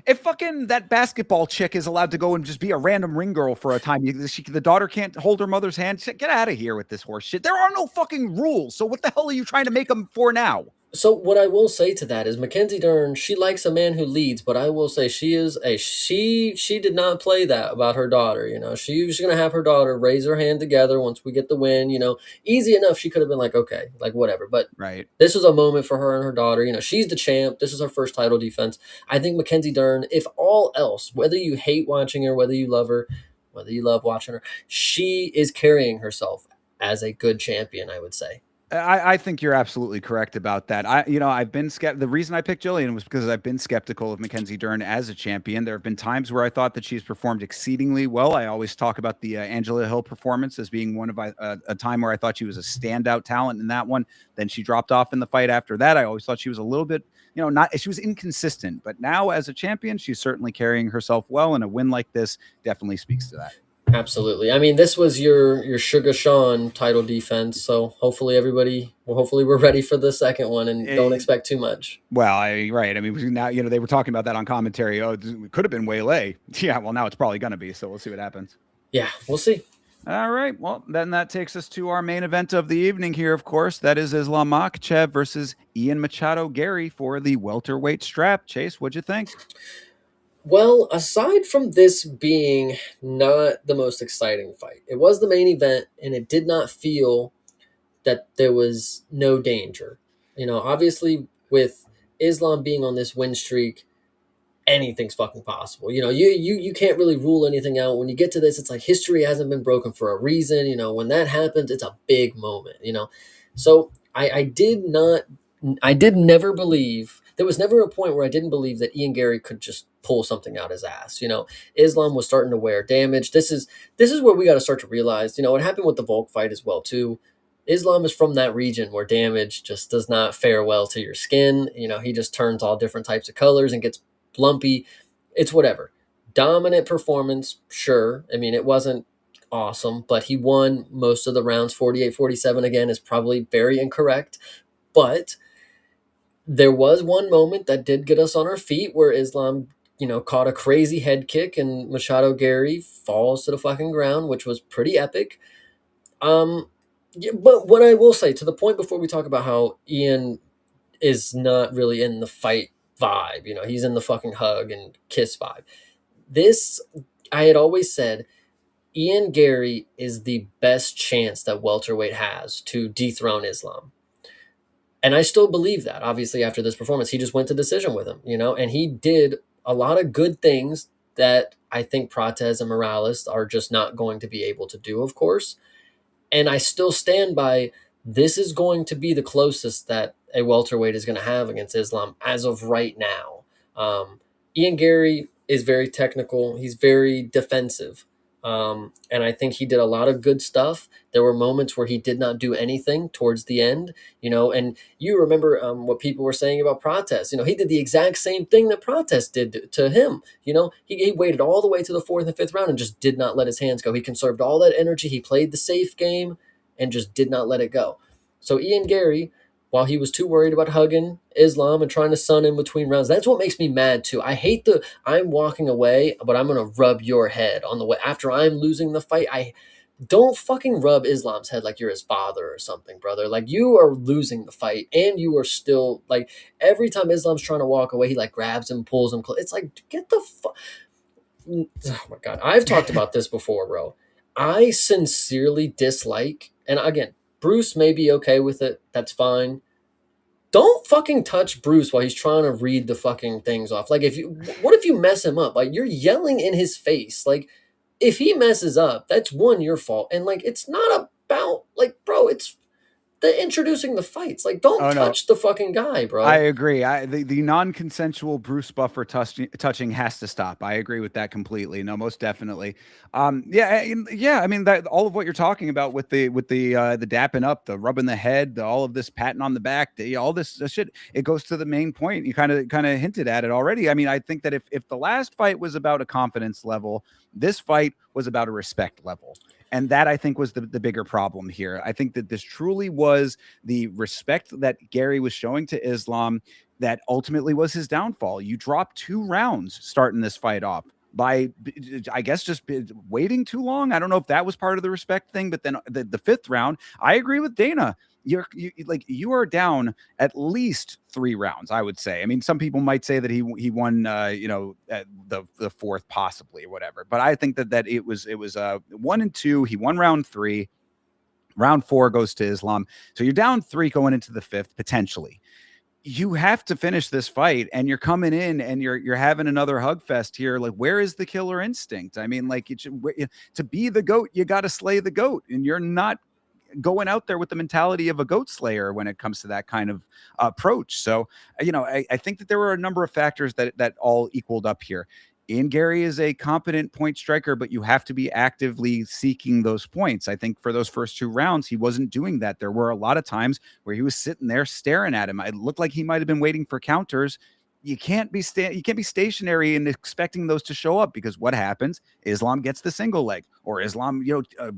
if fucking that basketball chick is allowed to go and just be a random ring girl for a time, the daughter can't hold her mother's hand. Get out of here with this horse shit. There are no fucking rules. So what the hell are you trying to make them for now? So what I will say to that is Mackenzie Dern, she likes a man who leads, but I will say she did not play that about her daughter. She was going to have her daughter raise her hand together once we get the win. Easy enough. She could have been like, okay, like whatever. But right, this was a moment for her and her daughter. She's the champ. This is her first title defense. I think Mackenzie Dern, if all else, whether you hate watching her, whether you love her, whether you love watching her, she is carrying herself as a good champion, I would say. I think you're absolutely correct about that. I've been the reason I picked Jillian was because I've been skeptical of Mackenzie Dern as a champion. There have been times where I thought that she's performed exceedingly well. I always talk about the Angela Hill performance as being one of a time where I thought she was a standout talent in that one. Then she dropped off in the fight after that. I always thought she was a little bit, she was inconsistent. But now as a champion, she's certainly carrying herself well, and a win like this definitely speaks to that. Absolutely. I mean, this was your Sugar Sean title defense, so hopefully we're ready for the second one and don't Eh, expect too much. well, right. I mean, now they were talking about that on commentary. Oh, it could have been Waylay. Yeah, well, now it's probably going to be. So we'll see what happens. Yeah, we'll see. All right. Well, then that takes us to our main event of the evening here, of course. That is Islam Makhachev versus Ian Machado Garry for the welterweight strap. Chase, what'd you think? Well, aside from this being not the most exciting fight, it was the main event and it did not feel that there was no danger. Obviously with Islam being on this win streak, anything's fucking possible. You can't really rule anything out. When you get to this, it's like history hasn't been broken for a reason. When that happens, it's a big moment. So I did not I did never believe there was never a point where I didn't believe that Ian Garry could just pull something out his ass. Islam was starting to wear damage. This is where we got to start to realize, what happened with the Volk fight as well too. Islam is from that region where damage just does not fare well to your skin. He just turns all different types of colors and gets lumpy. It's whatever. Dominant performance, sure. I mean, it wasn't awesome, but he won most of the rounds. 48-47 again is probably very incorrect. But there was one moment that did get us on our feet where Islam, caught a crazy head kick and Machado Garry falls to the fucking ground, which was pretty epic. Yeah, but what I will say to the point before we talk about how Ian is not really in the fight vibe. He's in the fucking hug and kiss vibe. This, I had always said, Ian Garry is the best chance that welterweight has to dethrone Islam. And I still believe that. Obviously, after this performance, he just went to decision with him, and he did a lot of good things that I think Prates and Morales are just not going to be able to do, of course. And I still stand by this is going to be the closest that a welterweight is going to have against Islam as of right now. Ian Garry is very technical. He's very defensive. And I think he did a lot of good stuff. There were moments where he did not do anything towards the end, and you remember what people were saying about Prates. He did the exact same thing that Prates did to him. He waited all the way to the fourth and fifth round and just did not let his hands go. He conserved all that energy. He played the safe game and just did not let it go. So Ian Garry, while he was too worried about hugging Islam and trying to sun in between rounds, that's what makes me mad too. I hate I'm walking away, but I'm gonna rub your head on the way after I'm losing the fight. I don't fucking rub Islam's head like you're his father or something, brother. Like you are losing the fight and you are still like every time Islam's trying to walk away, he like grabs him, pulls him. It's like get the fuck. Oh my god, I've talked about this before, bro. I sincerely dislike, and again, Bruce may be okay with it. That's fine. Don't fucking touch Bruce while he's trying to read the fucking things off. Like, what if you mess him up? Like, you're yelling in his face. Like, if he messes up, that's one, your fault. And, like, it's not about, like, bro, it's the introducing the fights. Like, don't Oh no, touch the fucking guy, I bro. agree. The non-consensual Bruce Buffer touching has to stop. I agree with that completely. No, most definitely. Yeah, yeah. I mean, that all of what you're talking about with the dapping up, the rubbing the head, all of this patting on the back, all this shit. It goes to the main point. You kind of hinted at it already. I mean, I think that if the last fight was about a confidence level, this fight was about a respect level. And that I think was the bigger problem here. I think that this truly was the respect that Garry was showing to Islam that ultimately was his downfall. You dropped 2 rounds starting this fight off by, I guess, just waiting too long. I don't know if that was part of the respect thing, but then the fifth round, I agree with Dana. You are down at least 3 rounds, I would say. I mean, some people might say that he won the fourth possibly or whatever, but I think that it was 1 and 2. He won round 3. Round 4 goes to Islam. So you're down 3 going into the fifth, potentially. You have to finish this fight, and you're coming in and you're having another hug fest here. Like, where is the killer instinct? I mean, like, to be the GOAT, you got to slay the GOAT, and you're not going out there with the mentality of a goat slayer when it comes to that kind of approach. So, I think that there were a number of factors that all equaled up here. Ian Garry is a competent point striker, but you have to be actively seeking those points. I think for those first 2 rounds, he wasn't doing that. There were a lot of times where he was sitting there staring at him. It looked like he might have been waiting for counters. you can't be stationary and expecting those to show up, because what happens? Islam gets the single leg, or Islam,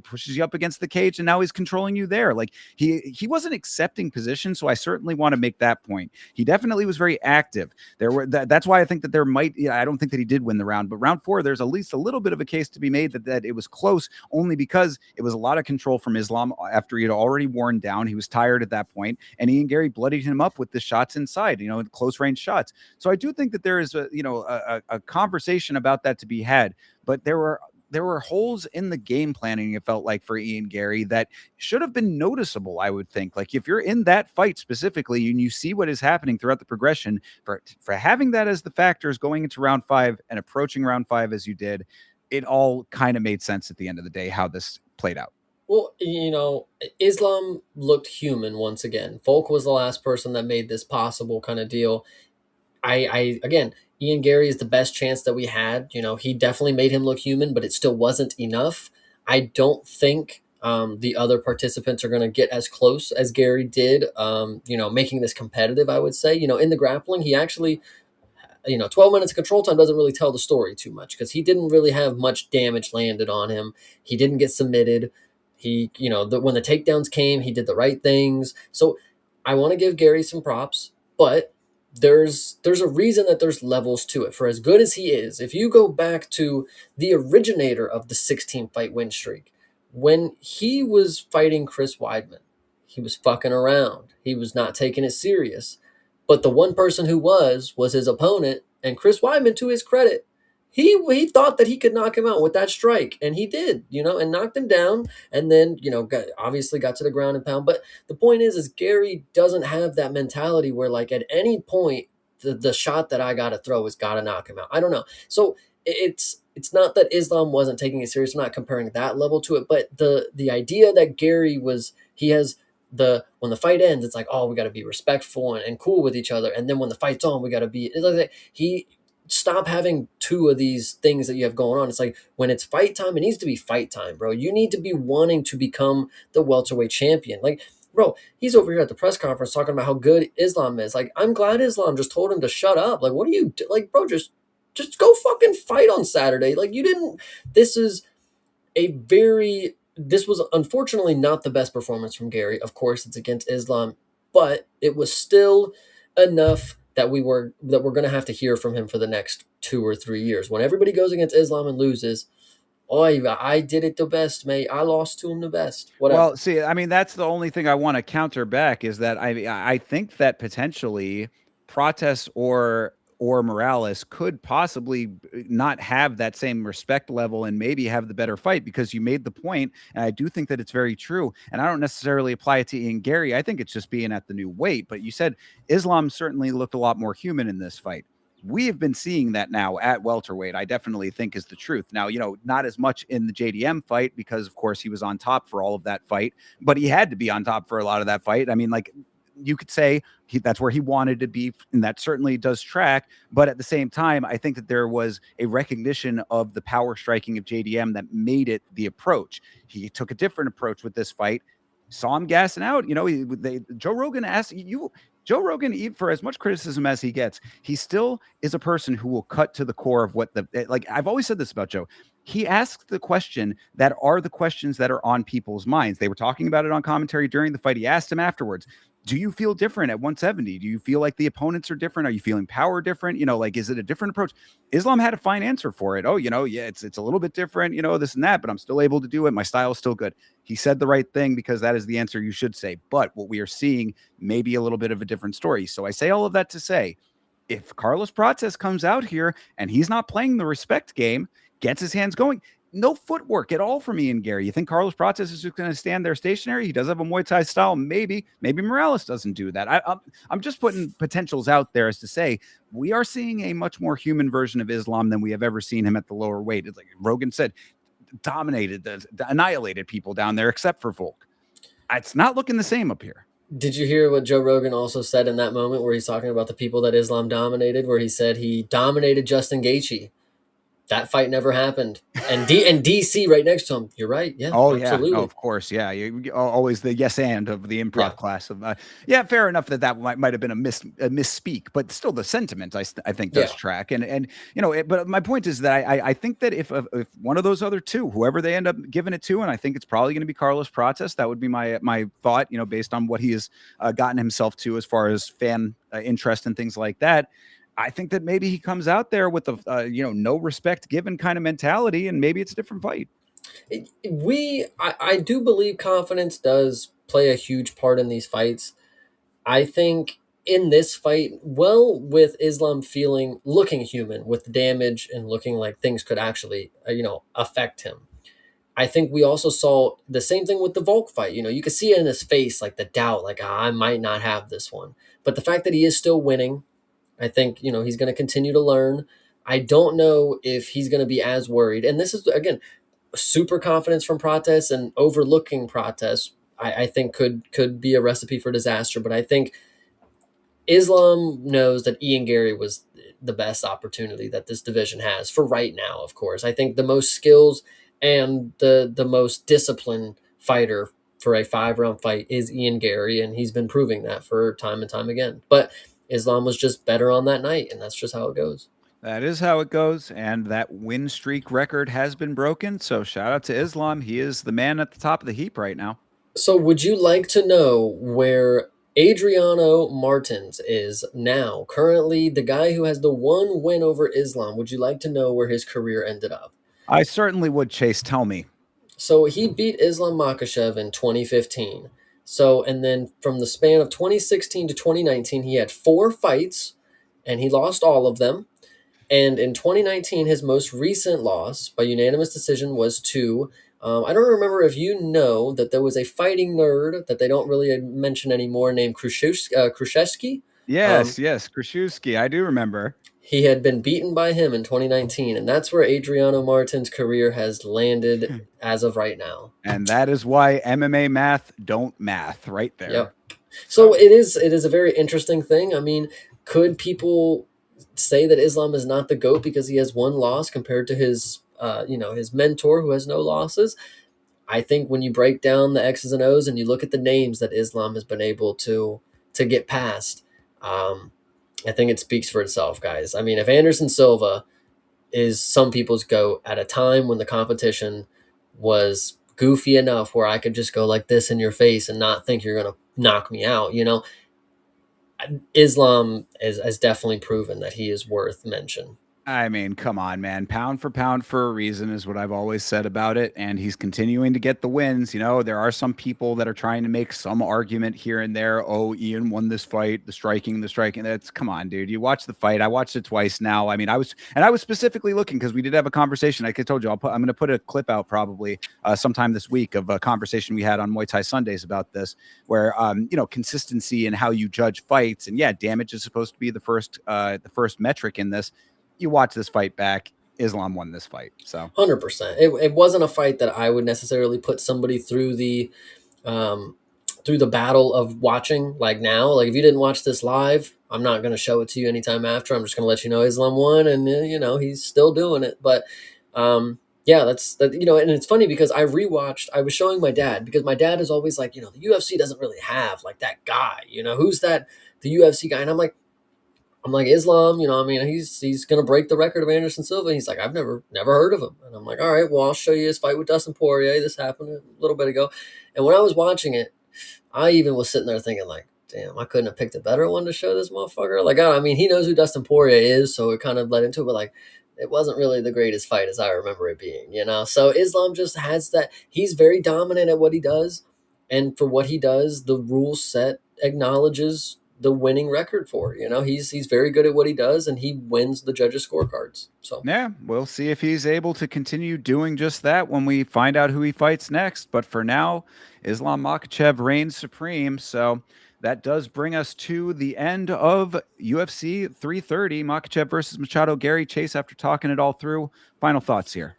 pushes you up against the cage, and now he's controlling you there. Like he wasn't accepting position, so I certainly want to make that point. He definitely was very active. That's why I think that there might. I don't think that he did win the round, but round 4, there's at least a little bit of a case to be made that it was close, only because it was a lot of control from Islam after he had already worn down. He was tired at that point, and Ian Garry bloodied him up with the shots inside, close range shots. So I do think that there is a conversation about that to be had, but there were holes in the game planning, it felt like, for Ian Garry that should have been noticeable, I would think. Like, if you're in that fight specifically and you see what is happening throughout the progression, for having that as the factors going into round 5 and approaching round 5 as you did, it all kind of made sense at the end of the day how this played out. Well, Islam looked human once again. Volk was the last person that made this possible kind of deal. I again, Ian Garry is the best chance that we had. He definitely made him look human, but it still wasn't enough. I don't think the other participants are going to get as close as Garry did. Making this competitive, I would say. In the grappling, he actually, 12 minutes of control time doesn't really tell the story too much, because he didn't really have much damage landed on him. He didn't get submitted. He, when the takedowns came, he did the right things. So I want to give Garry some props, but there's a reason that there's levels to it. For as good as he is, if you go back to the originator of the 16 fight win streak, when he was fighting Chris Weidman, he was fucking around. He was not taking it serious. But the one person who was his opponent, and Chris Weidman, to his credit, he thought that he could knock him out with that strike, and he did, and knocked him down, and then obviously got to the ground and pound. But the point is Garry doesn't have that mentality where, like, at any point the shot that I got to throw has got to knock him out. I don't know. So it's not that Islam wasn't taking it serious. I'm not comparing that level to it, but the idea that Garry was, he has when the fight ends, it's like, oh, we got to be respectful and cool with each other, and then when the fight's on, we got to be. It's like he stop having two of these things that you have going on. It's like, when it's fight time, it needs to be fight time, bro. You need to be wanting to become the welterweight champion. Like, bro, he's over here at the press conference talking about how good Islam is. Like, I'm glad Islam just told him to shut up. Like, what do you do? Like, bro, just go fucking fight on Saturday. Like, you didn't. This was unfortunately not the best performance from Garry. Of course, it's against Islam, but it was still enough that we're going to have to hear from him for the next 2 or 3 years. When everybody goes against Islam and loses, oh, I did it the best, mate. I lost to him the best. Whatever. Well, see, I mean, that's the only thing I want to counter back, is that I think that potentially Protes or Morales could possibly not have that same respect level and maybe have the better fight, because you made the point, and I do think that it's very true. And I don't necessarily apply it to Ian Garry. I think it's just being at the new weight. But you said Islam certainly looked a lot more human in this fight. We have been seeing that now at welterweight, I definitely think, is the truth. Now, not as much in the JDM fight, because of course he was on top for all of that fight, but he had to be on top for a lot of that fight. I mean, like, you could say that's where he wanted to be, and that certainly does track. But at the same time, I think that there was a recognition of the power striking of JDM that made it the approach. He took a different approach with this fight. Saw him gassing out. Joe Rogan asked you. Joe Rogan, for as much criticism as he gets, he still is a person who will cut to the core of what I've always said this about Joe. He asks the question that are the questions that are on people's minds. They were talking about it on commentary during the fight. He asked him afterwards, do you feel different at 170? Do you feel like the opponents are different? Are you feeling power different? Is it a different approach? Islam had a fine answer for it. Oh, yeah, it's a little bit different, this and that, but I'm still able to do it. My style is still good. He said the right thing, because that is the answer you should say. But what we are seeing may be a little bit of a different story. So I say all of that to say, if Carlos Prates comes out here and he's not playing the respect game, gets his hands going, no footwork at all from Ian Garry. You think Carlos Prates is just going to stand there stationary? He does have a Muay Thai style. Maybe Morales doesn't do that. I'm just putting potentials out there as to say we are seeing a much more human version of Islam than we have ever seen him at the lower weight. It's like Rogan said, annihilated people down there except for Volk. It's not looking the same up here. Did you hear what Joe Rogan also said in that moment where he's talking about the people that Islam dominated, where he said he dominated Justin Gaethje? that fight never happened. And DC right next to him. You're right. Yeah, Oh yeah, no, absolutely. of course, yeah. Always the yes and of the Yeah, improv class. Yeah, fair enough that might have been a misspeak, but still the sentiment I think does yeah. track. And but my point is that I think that if one of those other two, whoever they end up giving it to, and I think it's probably going to be Carlos Prates, that would be my thought. Based on what he has gotten himself to as far as fan interest and things like that. I think that maybe he comes out there with a no respect given kind of mentality, and maybe it's a different fight. I do believe confidence does play a huge part in these fights. I think in this fight, well, with Islam looking human with the damage and looking like things could actually, affect him. I think we also saw the same thing with the Volk fight. You could see it in his face, like the doubt, like, I might not have this one. But the fact that he is still winning, I think, he's going to continue to learn. I don't know if he's going to be as worried. And this is, again, super confidence from Prates and overlooking Prates. I think could be a recipe for disaster. But I think Islam knows that Ian Garry was the best opportunity that this division has for right now. Of course, I think the most skills and the most disciplined fighter for a 5-round fight is Ian Garry, and he's been proving that for time and time again. But Islam was just better on that night, and that's just how it goes. That is how it goes, and that win streak record has been broken. So shout out to Islam. He is the man at the top of the heap right now. So, would you like to know where Adriano Martins is now? Currently, the guy who has the one win over Islam. Would you like to know where his career ended up? I certainly would, Chase. Tell me. So he beat Islam Makhachev in 2015. So, and then from the span of 2016 to 2019, he had 4 fights and he lost all of them. And in 2019, his most recent loss by unanimous decision was to, I don't remember if you know that there was a fighting nerd that they don't really mention anymore named Khrushchevsky. Um, Yes, Kraszewski. I do remember. he had been beaten by him in 2019, and that's where Adriano Martin's career has landed as of right now. And that is why MMA math don't math right there. Yep. So So it is a very interesting thing. I mean, could people say that Islam is not the GOAT because he has one loss compared to his mentor who has no losses? I think when you break down the X's and O's and you look at the names that Islam has been able to get past, I think it speaks for itself, guys. I mean, if Anderson Silva is some people's GOAT at a time when the competition was goofy enough where I could just go like this in your face and not think you're going to knock me out, Islam has definitely proven that he is worth mention. I mean, come on, man. Pound for a reason is what I've always said about it. And he's continuing to get the wins. There are some people that are trying to make some argument here and there. Oh, Ian won this fight, the striking. That's come on, dude. You watch the fight. I watched it twice now. I mean, I was specifically looking because we did have a conversation. Like I told you, I'm going to put a clip out probably sometime this week of a conversation we had on Muay Thai Sundays about this, where consistency and how you judge fights. And yeah, damage is supposed to be the first metric in this. You watch this fight back, Islam won this fight. So 100%. It wasn't a fight that I would necessarily put somebody um, through the battle of watching like now. Like if you didn't watch this live, I'm not going to show it to you anytime after. I'm just going to let you know Islam won, and he's still doing it. But yeah, that's that. And it's funny because I rewatched. I was showing my dad because my dad is always like, the UFC doesn't really have like that guy. Who's that? The UFC guy, and I'm like Islam, I mean, he's gonna break the record of Anderson Silva. He's like, I've never heard of him, and I'm like, all right, well, I'll show you his fight with Dustin Poirier. This happened a little bit ago, and when I was watching it, I even was sitting there thinking like, damn, I couldn't have picked a better one to show this motherfucker. Like, I mean, he knows who Dustin Poirier is, so it kind of led into it, but like, it wasn't really the greatest fight as I remember it being. So Islam just has that. He's very dominant at what he does, and for what he does, the rule set acknowledges the winning record for. He's very good at what he does, and he wins the judges' scorecards. So yeah, we'll see if he's able to continue doing just that when we find out who he fights next. But for now, Islam Makhachev reigns supreme. So that does bring us to the end of UFC 330, Makhachev versus Machado. Garry, Chase, after talking it all through, final thoughts here.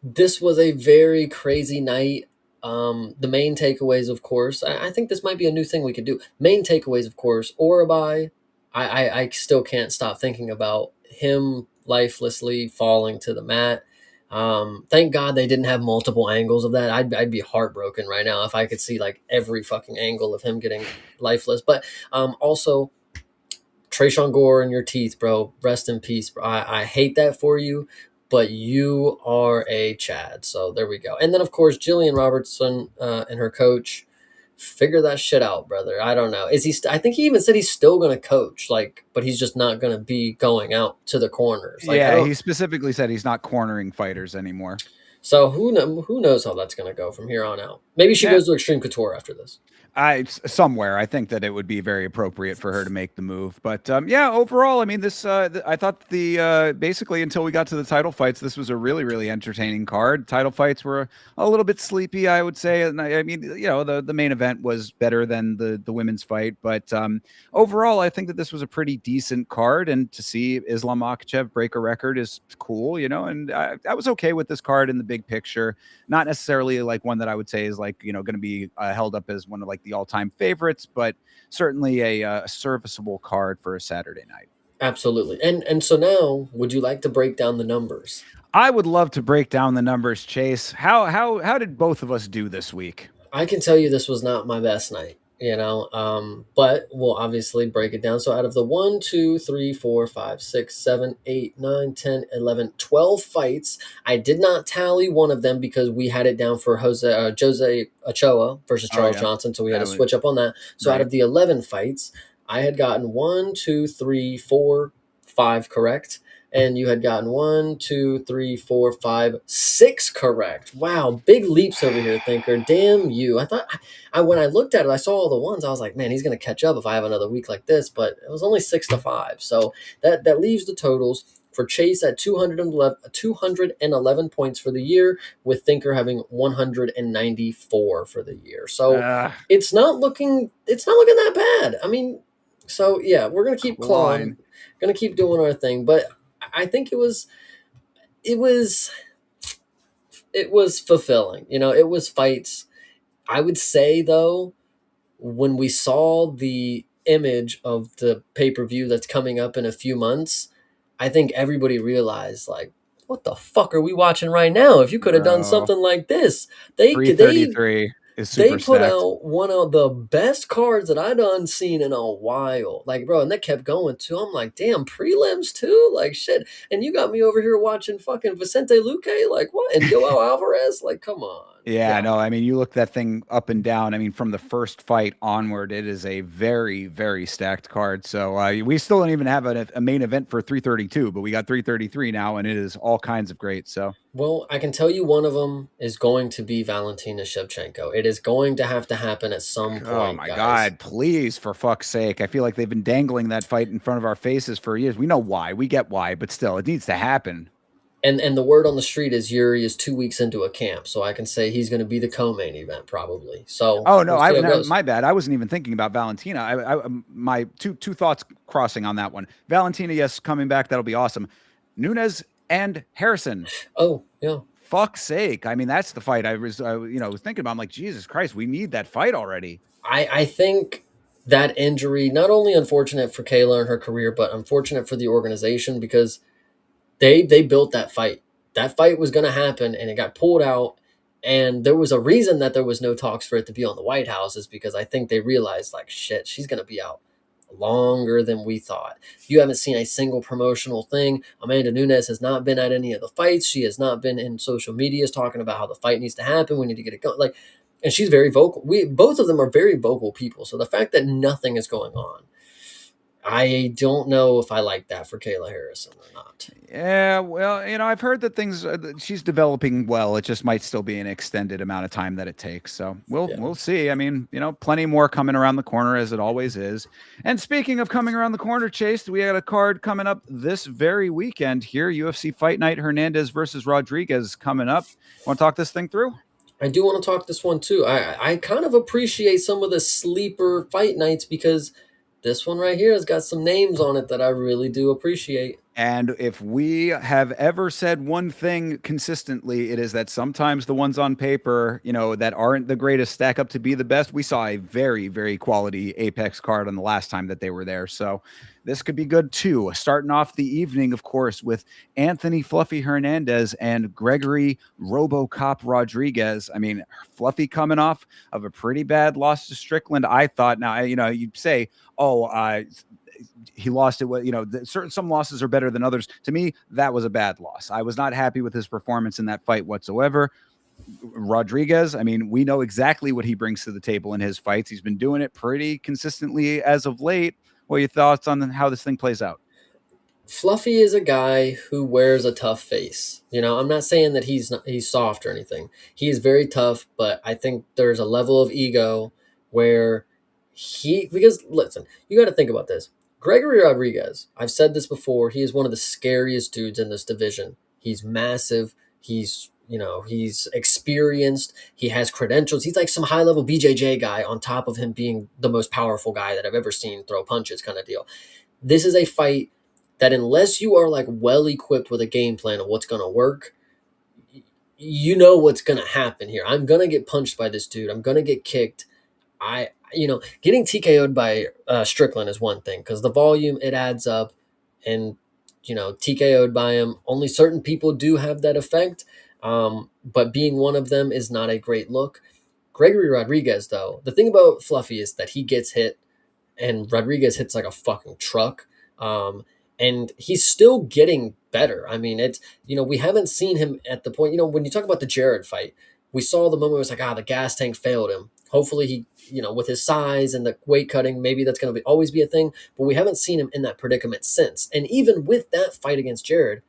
this was a very crazy night. The main takeaways, of course, I think this might be a new thing we could do. Main takeaways, of course, Orabai. I still can't stop thinking about him, lifelessly falling to the mat. Thank God they didn't have multiple angles of that. I'd be heartbroken right now if I could see like every fucking angle of him getting lifeless. But also Trayshawn Gore in your teeth, bro. Rest in peace, bro. I hate that for you, but you are a Chad. So there we go. And then of course Jillian Robertson and her coach, figure that shit out, brother. I don't know. Is he? I think he even said he's still gonna coach, like, but he's just not gonna be going out to the corners. Like I Yeah, don't. he specifically said he's not cornering fighters anymore. So who knows how that's gonna go from here on out? Maybe she Yeah, goes to Extreme Couture after this. somewhere I think that it would be very appropriate for her to make the move. But yeah, overall, I mean, I thought basically until we got to the title fights, this was a really really entertaining card. Title fights were a little bit sleepy, I would say, and I mean, the main event was better than the women's fight, but overall, I think that this was a pretty decent card, and to see Islam Makhachev break a record is cool, and I was okay with this card in the big picture. Not necessarily like one that I would say is like going to be held up as one of like the all-time favorites, but certainly a serviceable card for a Saturday night. Absolutely. And so now, would you like to break down the numbers? I would love to break down the numbers, Chase. How did both of us do this week? I can tell you this was not my best night, but we'll obviously break it down. So out of the 1, 2, 3, 4, 5, 6, 7, 8, 9, 10, 11, 12 fights, I did not tally one of them because we had it down for Jose Ochoa versus Oh Charles yeah, Johnson. So we had that to was switch up on that. So out right. of the 11 fights, I had gotten 1, 2, 3, 4, 5 correct. And you had gotten 1, 2, 3, 4, 5, 6 correct. Wow, big leaps over here, thinker. Damn you. I thought when I looked at it, I saw all the ones. I was like, man, he's gonna catch up if I have another week like this. But it was only 6-5. So that leaves the totals for Chase at 211 points for the year, with Thinker having 194 for the year. So Uh, it's not looking that bad. I mean, so yeah, we're gonna keep clawing, line. gonna keep doing our thing. But I think it was it was fulfilling. It was fights. I would say though, when we saw the image of the pay-per-view that's coming up in a few months, I think everybody realized like, what the fuck are we watching right now? If you could have done Bro, something like this, they 333 is they super put stacked. out one of the best cards that I done seen in a while. Like, bro, and that kept going too. I'm like, damn, prelims too? Like, shit. And you got me over here watching fucking Vicente Luque? Like, what? And Yoel Alvarez? Like, come on. Yeah, Yeah. no, I mean, you look that thing up and down. I mean, from the first fight onward, it is a very, very stacked card. So we still don't even have a main event for 332, but we got 333 now, and it is all kinds of great. So, Well, I can tell you one of them is going to be Valentina Shevchenko. It is going to have to happen at some oh point, my guys. God, please, for fuck's sake. I feel like they've been dangling that fight in front of our faces for years. We know why, we get why, but still, it needs to happen. And the word on the street is Yuri is 2 weeks into a camp, so I can say he's going to be the co-main event probably. So Oh no, we'll see how it no, goes. my bad. I wasn't even thinking about Valentina. My two thoughts crossing on that one. Valentina, yes, coming back, that'll be awesome. Nunes and Harrison. Oh yeah, Fuck's sake. I mean, that's the fight was thinking about. I'm like, Jesus Christ, we need that fight already. I think that injury not only unfortunate for Kayla and her career, but unfortunate for the organization because they built that fight. That fight was going to happen, and it got pulled out. And there was a reason that there was no talks for it to be on the White House, is because I think they realized like shit, she's going to be out longer than we thought. You haven't seen a single promotional thing. Amanda Nunes has not been at any of the fights. She has not been in social medias talking about how the fight needs to happen. We need to get it going. Like, and she's very vocal. We both of them are very vocal people. So the fact that nothing is going on, I don't know if I like that for Kayla Harrison or not. Yeah, well, I've heard that she's developing well. It just might still be an extended amount of time that it takes. So we'll Yeah. we'll see. I mean, plenty more coming around the corner as it always is. And speaking of coming around the corner, Chase, we got a card coming up this very weekend here. UFC Fight Night, Hernandez versus Rodrigues coming up. Want to talk this thing through? I do want to talk this one too. I kind of appreciate some of the sleeper fight nights because this one right here has got some names on it that I really do appreciate. And if we have ever said one thing consistently, it is that sometimes the ones on paper, that aren't the greatest stack up to be the best. We saw a very, very quality Apex card on the last time that they were there. So this could be good too. Starting off the evening, of course, with Anthony Fluffy Hernandez and Gregory RoboCop Rodrigues. I mean, Fluffy coming off of a pretty bad loss to Strickland. I thought, now, you'd say, oh, he lost it. Some losses are better than others. To me, that was a bad loss. I was not happy with his performance in that fight whatsoever. Rodrigues, I mean, we know exactly what he brings to the table in his fights. He's been doing it pretty consistently as of late. What are your thoughts on how this thing plays out? Fluffy is a guy who wears a tough face. I'm not saying that he's soft or anything. He is very tough, but I think there's a level of ego where because listen, you got to think about this. Gregory Rodrigues, I've said this before, he is one of the scariest dudes in this division. He's massive. He's experienced. He has credentials. He's like some high level BJJ guy on top of him being the most powerful guy that I've ever seen throw punches kind of deal. This is a fight that unless you are like well equipped with a game plan of what's going to work, you know what's going to happen here. I'm going to get punched by this dude. I'm going to get kicked. Getting TKO'd by Strickland is one thing because the volume, it adds up, and TKO'd by him. Only certain people do have that effect, but being one of them is not a great look. Gregory Rodrigues, though, the thing about Fluffy is that he gets hit, and Rodrigues hits like a fucking truck. And he's still getting better. I mean, we haven't seen him at the point, when you talk about the Jared fight, we saw the moment where it was like, the gas tank failed him. Hopefully he, with his size and the weight cutting, maybe that's going to always be a thing, but we haven't seen him in that predicament since. And even with that fight against Jared,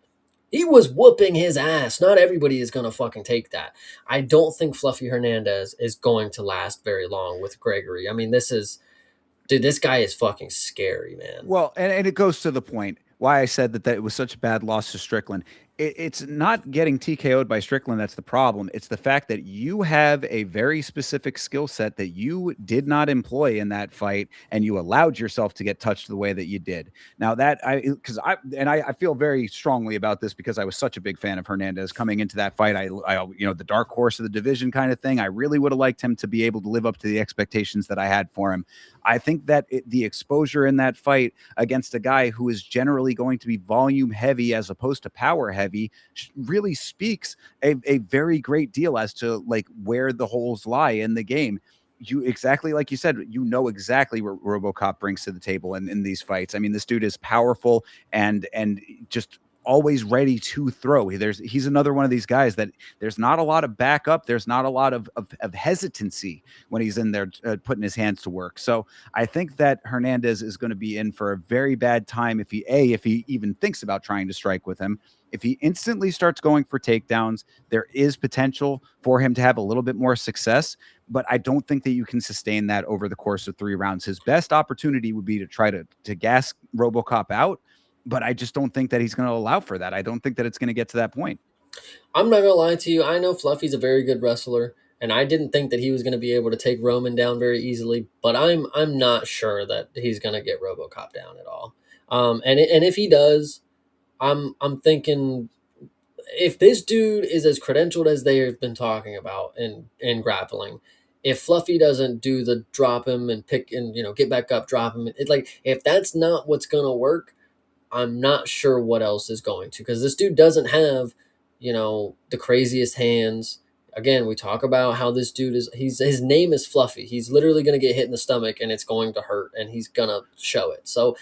he was whooping his ass. Not everybody is going to fucking take that. I don't think Fluffy Hernandez is going to last very long with Gregory. I mean, this guy is fucking scary, man. Well, and it goes to the point why I said that it was such a bad loss to Strickland. It's not getting TKO'd by Strickland that's the problem. It's the fact that you have a very specific skill set that you did not employ in that fight, and you allowed yourself to get touched the way that you did. Now I feel very strongly about this because I was such a big fan of Hernandez coming into that fight. I the dark horse of the division kind of thing. I really would have liked him to be able to live up to the expectations that I had for him. I think that the exposure in that fight against a guy who is generally going to be volume heavy as opposed to power heavy really speaks a very great deal as to like where the holes lie in the game. You exactly like you said, exactly what RoboCop brings to the table in these fights. I mean, this dude is powerful and just always ready to throw. He's another one of these guys that there's not a lot of backup. There's not a lot of hesitancy when he's in there putting his hands to work. So I think that Hernandez is going to be in for a very bad time if he even thinks about trying to strike with him. If he instantly starts going for takedowns, there is potential for him to have a little bit more success, but I don't think that you can sustain that over the course of 3 rounds. His best opportunity would be to try to gas RoboCop out, but I just don't think that he's going to allow for that. I don't think that it's going to get to that point. I'm not gonna lie to you. I know Fluffy's a very good wrestler, and I didn't think that he was gonna be able to take Roman down very easily. But I'm not sure that he's gonna get RoboCop down at all. And if he does, I'm thinking if this dude is as credentialed as they've been talking about in grappling, if Fluffy doesn't do the drop him and pick and get back up, drop him, if that's not what's gonna work, I'm not sure what else is going to, because this dude doesn't have, the craziest hands. Again, we talk about how this dude his name is Fluffy. He's literally going to get hit in the stomach and it's going to hurt and he's going to show it. So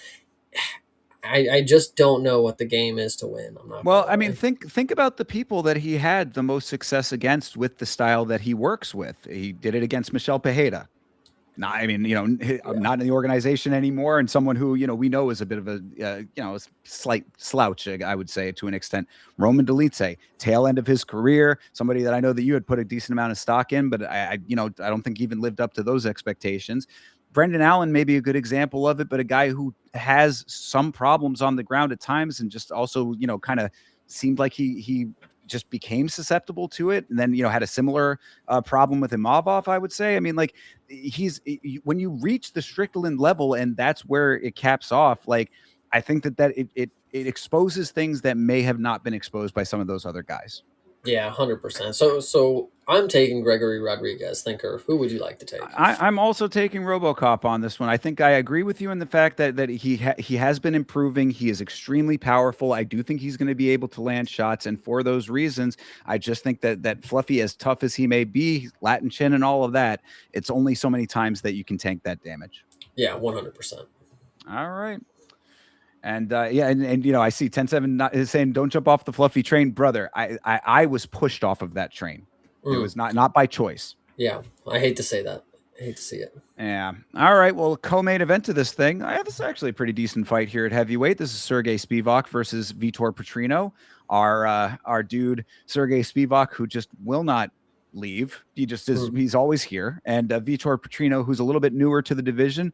I just don't know what the game is to win. I'm not. Well, I mean, think about the people that he had the most success against with the style that he works with. He did it against Michelle Pajeda. Not, I mean, I'm not in the organization anymore, and someone who we know is a bit of a a slight slouch, I would say, to an extent. Roman Dolidze, tail end of his career, somebody that I know that you had put a decent amount of stock in, but I don't think even lived up to those expectations. Brendan Allen may be a good example of it, but a guy who has some problems on the ground at times, and just also kind of seemed like he just became susceptible to it, and then had a similar problem with Imavov, I would say. I mean, like, when you reach the Strickland level and that's where it caps off, like, I think that it exposes things that may have not been exposed by some of those other guys. Yeah, 100%. So I'm taking Gregory Rodriguez. Thinker, who would you like to take? I'm also taking RoboCop on this one. I think I agree with you in the fact that he has been improving. He is extremely powerful. I do think he's going to be able to land shots, and for those reasons, I just think that Fluffy, as tough as he may be, Latin chin and all of that, it's only so many times that you can tank that damage. Yeah, 100%. All right. And yeah, and I see 10-7 is saying don't jump off the Fluffy train, brother. I was pushed off of that train. It Mm, was not by choice. yeah, I hate to say that. I hate to see it. Yeah. All right. Well, co-main event to this thing. I have this actually a pretty decent fight here at heavyweight. This is Sergey Spivak versus Vitor Petrino. Our dude Sergey Spivak, who just will not leave. He just is. Mm. He's always here. And Vitor Petrino, who's a little bit newer to the division.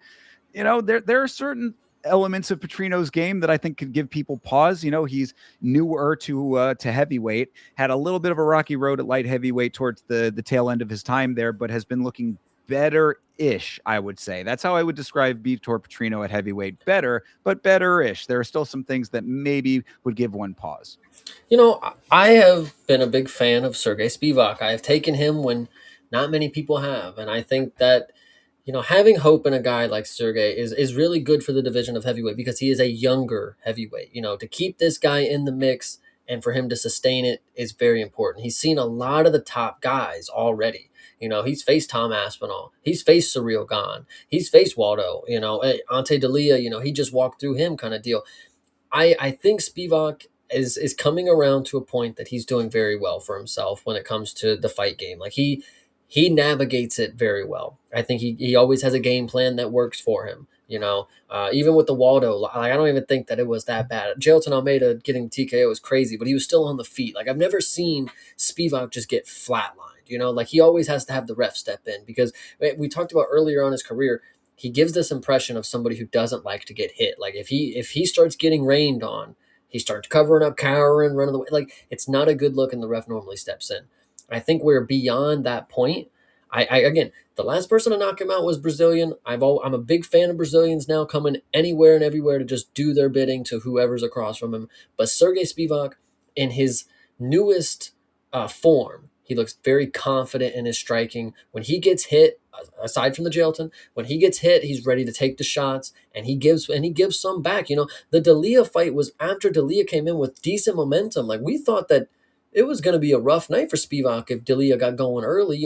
There are certain elements of Petrino's game that I think could give people pause. He's newer to heavyweight, had a little bit of a rocky road at light heavyweight towards the tail end of his time there, but has been looking better-ish, I would say. That's how I would describe Vitor Petrino at heavyweight. Better, but better-ish. There are still some things that maybe would give one pause. I have been a big fan of Sergey Spivak. I have taken him when not many people have, and I think that having hope in a guy like Sergey is really good for the division of heavyweight because he is a younger heavyweight. To keep this guy in the mix and for him to sustain it is very important. He's seen a lot of the top guys already. He's faced Tom Aspinall. He's faced Surreal Gone. He's faced Waldo. Ante Dalia. He just walked through him kind of deal. I think Spivak is coming around to a point that he's doing very well for himself when it comes to the fight game. Like he navigates it very well. I think he always has a game plan that works for him. Even with the Waldo, like, I don't even think that it was that bad. Jailton Almeida getting TKO was crazy, but he was still on the feet. Like I've never seen Spivak just get flatlined. Like he always has to have the ref step in because we talked about earlier on his career. He gives this impression of somebody who doesn't like to get hit. Like if he starts getting rained on, he starts covering up, cowering, running away. Like it's not a good look, and the ref normally steps in. I think we're beyond that point. I again, the last person to knock him out was Brazilian. I'm a big fan of Brazilians now coming anywhere and everywhere to just do their bidding to whoever's across from him. But Sergey Spivak, in his newest form, he looks very confident in his striking. When he gets hit, aside from the Jailton, when he gets hit, he's ready to take the shots, and he gives some back. The Dalia fight was after Dalia came in with decent momentum. Like we thought that it was going to be a rough night for Spivak if Dalia got going early.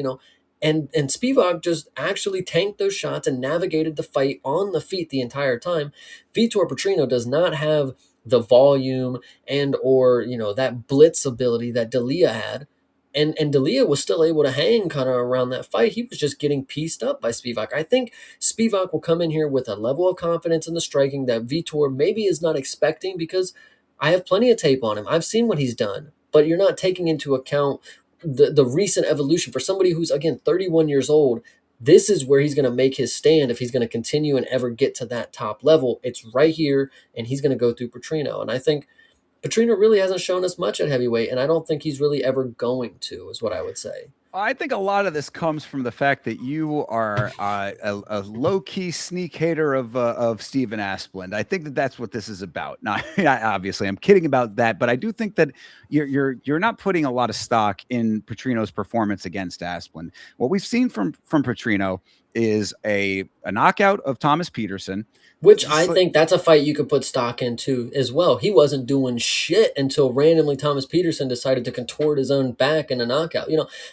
And Spivak just actually tanked those shots and navigated the fight on the feet the entire time. Vitor Petrino does not have the volume and or that blitz ability that Dalia had. And Dalia was still able to hang kind of around that fight. He was just getting pieced up by Spivak. I think Spivak will come in here with a level of confidence in the striking that Vitor maybe is not expecting because I have plenty of tape on him. I've seen what he's done, but you're not taking into account the recent evolution for somebody who's again 31 years old. This is where he's going to make his stand if he's going to continue and ever get to that top level. It's right here, and he's going to go through Petrino. And I think Petrino really hasn't shown us much at heavyweight, and I don't think he's really ever going to, is what I would say. I think a lot of this comes from the fact that you are a low-key sneak hater of Steven Asplund. I think that that's what this is about. Now, obviously, I'm kidding about that, but I do think that you're not putting a lot of stock in Petrino's performance against Asplund. What we've seen from Petrino is a knockout of Thomas Peterson. Which I think that's a fight you could put stock into as well. He wasn't doing shit until randomly Thomas Peterson decided to contort his own back in a knockout.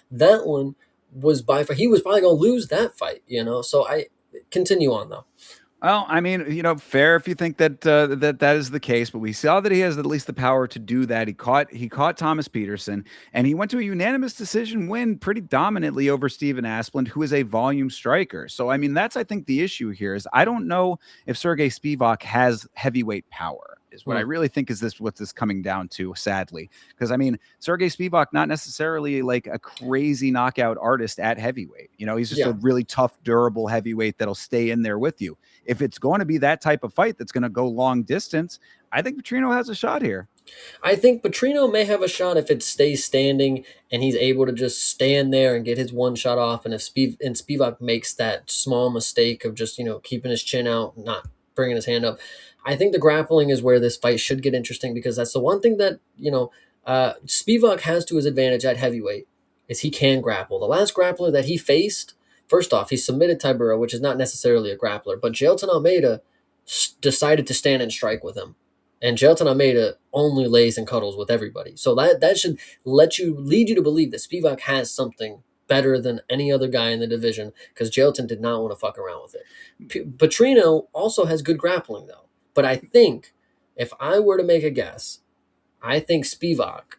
That one was by far, he was probably going to lose that fight, So I continue on though. Well, I mean, fair if you think that that is the case, but we saw that he has at least the power to do that. He caught Thomas Peterson, and he went to a unanimous decision win pretty dominantly over Steven Asplund, who is a volume striker. So, I mean, that's I think the issue here is I don't know if Sergey Spivak has heavyweight power. Is what I really think is what this coming down to, sadly, because I mean, Sergey Spivak not necessarily like a crazy knockout artist at heavyweight. He's just a really tough, durable heavyweight that'll stay in there with you. If it's going to be that type of fight that's going to go long distance, I think Petrino has a shot here. I think Petrino may have a shot if it stays standing and he's able to just stand there and get his one shot off. And if Spivak makes that small mistake of just keeping his chin out, not bringing his hand up, I think the grappling is where this fight should get interesting because that's the one thing that, Spivak has to his advantage at heavyweight is he can grapple. The last grappler that he faced, first off, he submitted Tybura, which is not necessarily a grappler, but Jailton Almeida decided to stand and strike with him. And Jailton Almeida only lays and cuddles with everybody. So that should lead you to believe that Spivak has something better than any other guy in the division because Jailton did not want to fuck around with it. Petrino also has good grappling though. But I think if I were to make a guess, I think Spivak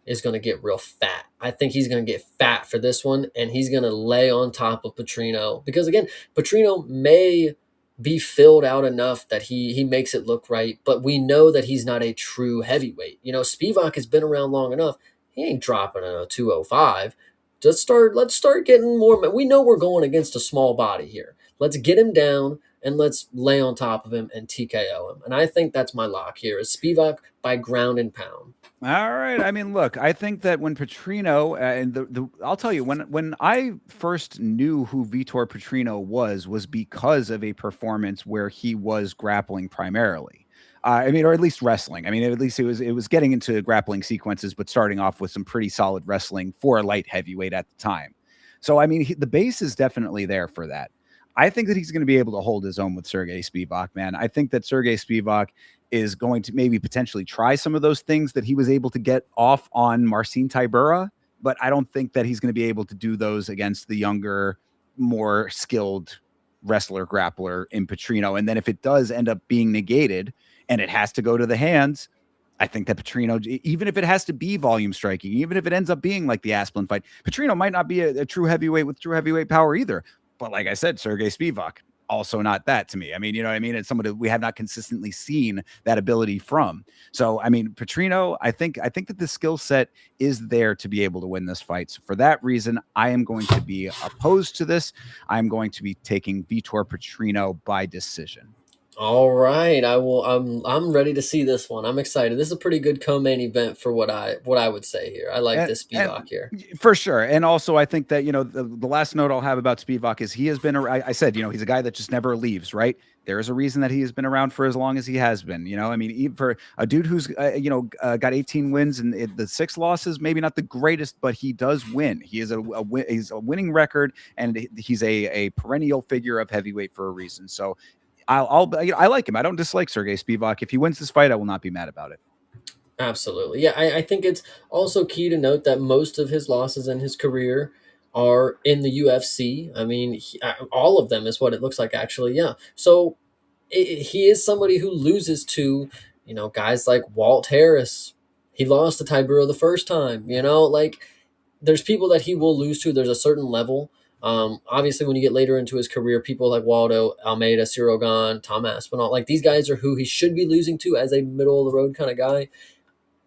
is going to get real fat. I think he's going to get fat for this one, and he's going to lay on top of Petrino because again, Petrino may be filled out enough that he makes it look right, but we know that he's not a true heavyweight. Spivak has been around long enough. He ain't dropping a 205. Let's start getting more. We know we're going against a small body here. Let's get him down and let's lay on top of him and TKO him. And I think that's my lock here is Spivak by ground and pound. All right. I mean, look, I think that when Petrino and I'll tell you when I first knew who Vitor Petrino was because of a performance where he was grappling primarily. I mean, or at least wrestling. I mean, at least it was getting into grappling sequences, but starting off with some pretty solid wrestling for a light heavyweight at the time. So, I mean, the base is definitely there for that. I think that he's going to be able to hold his own with Sergey Spivak, man. I think that Sergey Spivak is going to maybe potentially try some of those things that he was able to get off on Marcin Tybura, but I don't think that he's going to be able to do those against the younger, more skilled wrestler grappler in Petrino. And then if it does end up being negated and it has to go to the hands, I think that Petrino, even if it has to be volume striking, even if it ends up being like the Asplin fight, Petrino might not be a true heavyweight with true heavyweight power either. But like I said, Sergey Spivak, also not that to me. I mean, you know what I mean? It's somebody we have not consistently seen that ability from. So, I mean, Petrino, I think that the skill set is there to be able to win this fight. So for that reason, I am going to be opposed to this. I'm going to be taking Vitor Petrino by decision. All right, I will. I'm ready to see this one. I'm excited. This is a pretty good co-main event for what I would say here. I like this Spivak here for sure. And also, I think that the last note I'll have about Spivak is he has been. I said he's a guy that just never leaves. Right? There is a reason that he has been around for as long as he has been. I mean, even for a dude who's got 18 wins and the 6 losses, maybe not the greatest, but he does win. He is he's a winning record, and he's a perennial figure of heavyweight for a reason. So. I like him. I don't dislike Sergey Spivak. If he wins this fight, I will not be mad about it. Absolutely. Yeah, I think it's also key to note that most of his losses in his career are in the UFC. I mean, all of them is what it looks like, actually. Yeah. So he is somebody who loses to, guys like Walt Harris. He lost to Tybura the first time, like there's people that he will lose to. There's a certain level. Obviously, when you get later into his career, people like Waldo, Almeida, Cirogan, Tom Aspinall, like these guys are who he should be losing to as a middle of the road kind of guy.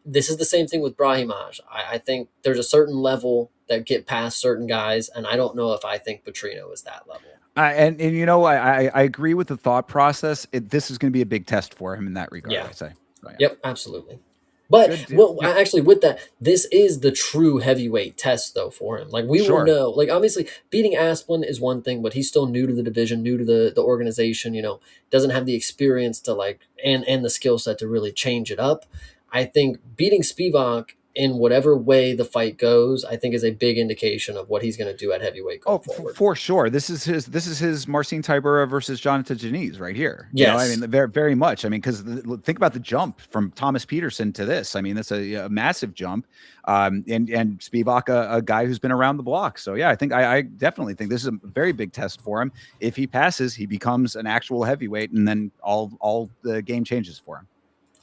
This is the same thing with Brahimaj. I think there's a certain level that get past certain guys, and I don't know if I think Petrino is that level. And I agree with the thought process. This is going to be a big test for him in that regard. Yeah. I say. So, yeah. Yep, absolutely. But actually, with that, this is the true heavyweight test, though, for him. Like we will know. Like obviously, beating Asplin is one thing, but he's still new to the division, new to the organization. Doesn't have the experience to and the skill set to really change it up. I think beating Spivak in whatever way the fight goes, I think is a big indication of what he's going to do at heavyweight going forward. For sure. This is his Marcin Tybura versus Jonathan Janice right here. Yes. I mean, very, very much. I mean, because think about the jump from Thomas Peterson to this. I mean, that's a massive jump. And Spivak, a guy who's been around the block. So yeah, I definitely think this is a very big test for him. If he passes, he becomes an actual heavyweight, and then all the game changes for him.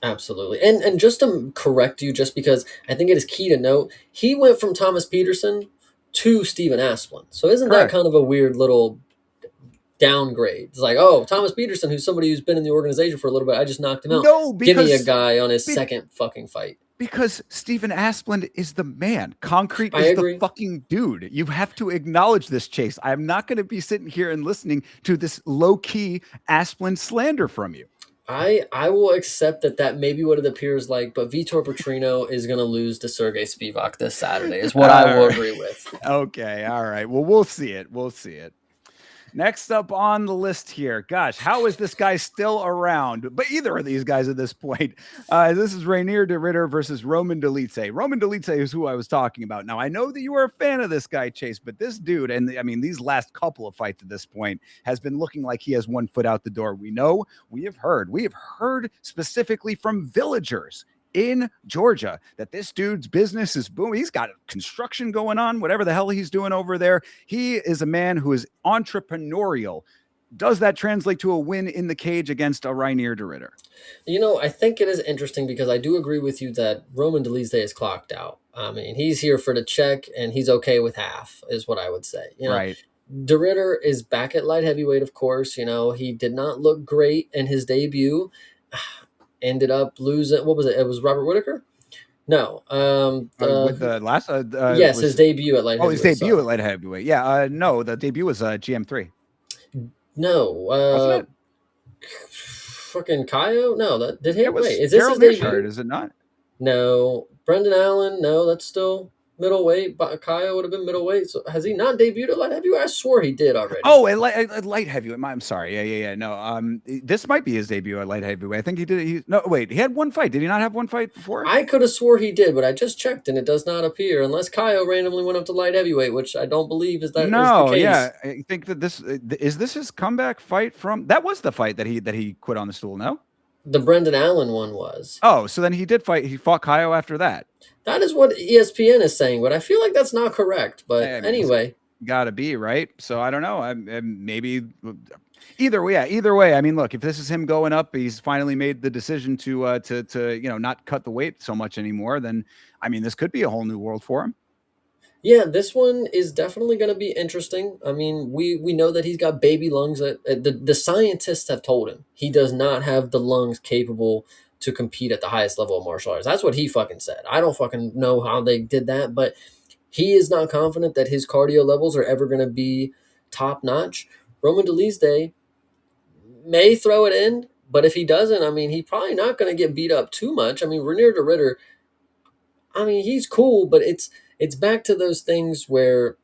Absolutely. And just to correct you, just because I think it is key to note, he went from Thomas Peterson to Stephen Asplin. So isn't that kind of a weird little downgrade? It's like, oh, Thomas Peterson, who's somebody who's been in the organization for a little bit, I just knocked him out. No, because give me a guy on his second fucking fight. Because Stephen Asplin is the man. Concrete is the fucking dude. You have to acknowledge this, Chase. I'm not going to be sitting here and listening to this low-key Asplin slander from you. I will accept that may be what it appears like, but Vitor Petrino is going to lose to Sergey Spivak this Saturday is what I will agree with. Okay, all right. Well, we'll see it. Next up on the list here, gosh, how is this guy still around? But either of these guys at this point, this is Rainier de Ritter versus Roman Dolidze. Roman Dolidze is who I was talking about. Now I know that you are a fan of this guy, Chase, but this dude, and I mean these last couple of fights at this point, has been looking like he has one foot out the door. We have heard specifically from villagers in Georgia that this dude's business is booming. He's got construction going on, whatever the hell he's doing over there. He is a man who is entrepreneurial. Does that translate to a win in the cage against a Rainier de Ritter? I think it is interesting because I do agree with you that Roman Dolidze is clocked out. I mean, he's here for the check and he's okay with half, is what I would say. Right. De Ritter is back at light heavyweight, of course. He did not look great in his debut. Ended up losing. What was it? It was Robert Whitaker? No. With the last. Yes, his debut at light heavyweight. His debut at light heavyweight. Yeah. No, the debut was GM3. No. Wasn't it? Fucking Kaio? No, that did he? It was Wait, is this his debut? Is it not? No. Brendan Allen? No, that's still middleweight. But Kaio would have been middleweight. So has he not debuted at light heavyweight? I swore he did already. Oh, at light heavyweight. I'm sorry. Yeah. No, this might be his debut at light heavyweight. I think he did. No, wait. He had one fight. Did he not have one fight before? I could have swore he did, but I just checked and it does not appear unless Kaio randomly went up to light heavyweight, which I don't believe is the case. Yeah. I think that this his comeback fight from that was the fight that he quit on the stool. No. The Brendan Allen one was. Oh, so then he did fight. He fought Kaio after that. That is what ESPN is saying, but I feel like that's not correct. But anyway, gotta be right. So I don't know. Maybe either way. Yeah, either way. I mean, look, if this is him going up, he's finally made the decision to not cut the weight so much anymore. Then I mean, this could be a whole new world for him. Yeah, this one is definitely going to be interesting. I mean, we know that he's got baby lungs. The scientists have told him he does not have the lungs capable to compete at the highest level of martial arts. That's what he fucking said. I don't fucking know how they did that, but he is not confident that his cardio levels are ever going to be top notch. Roman Dolidze may throw it in, but if he doesn't, I mean, he's probably not going to get beat up too much. I mean, Rainier de Ritter, I mean, he's cool, but it's back to those things where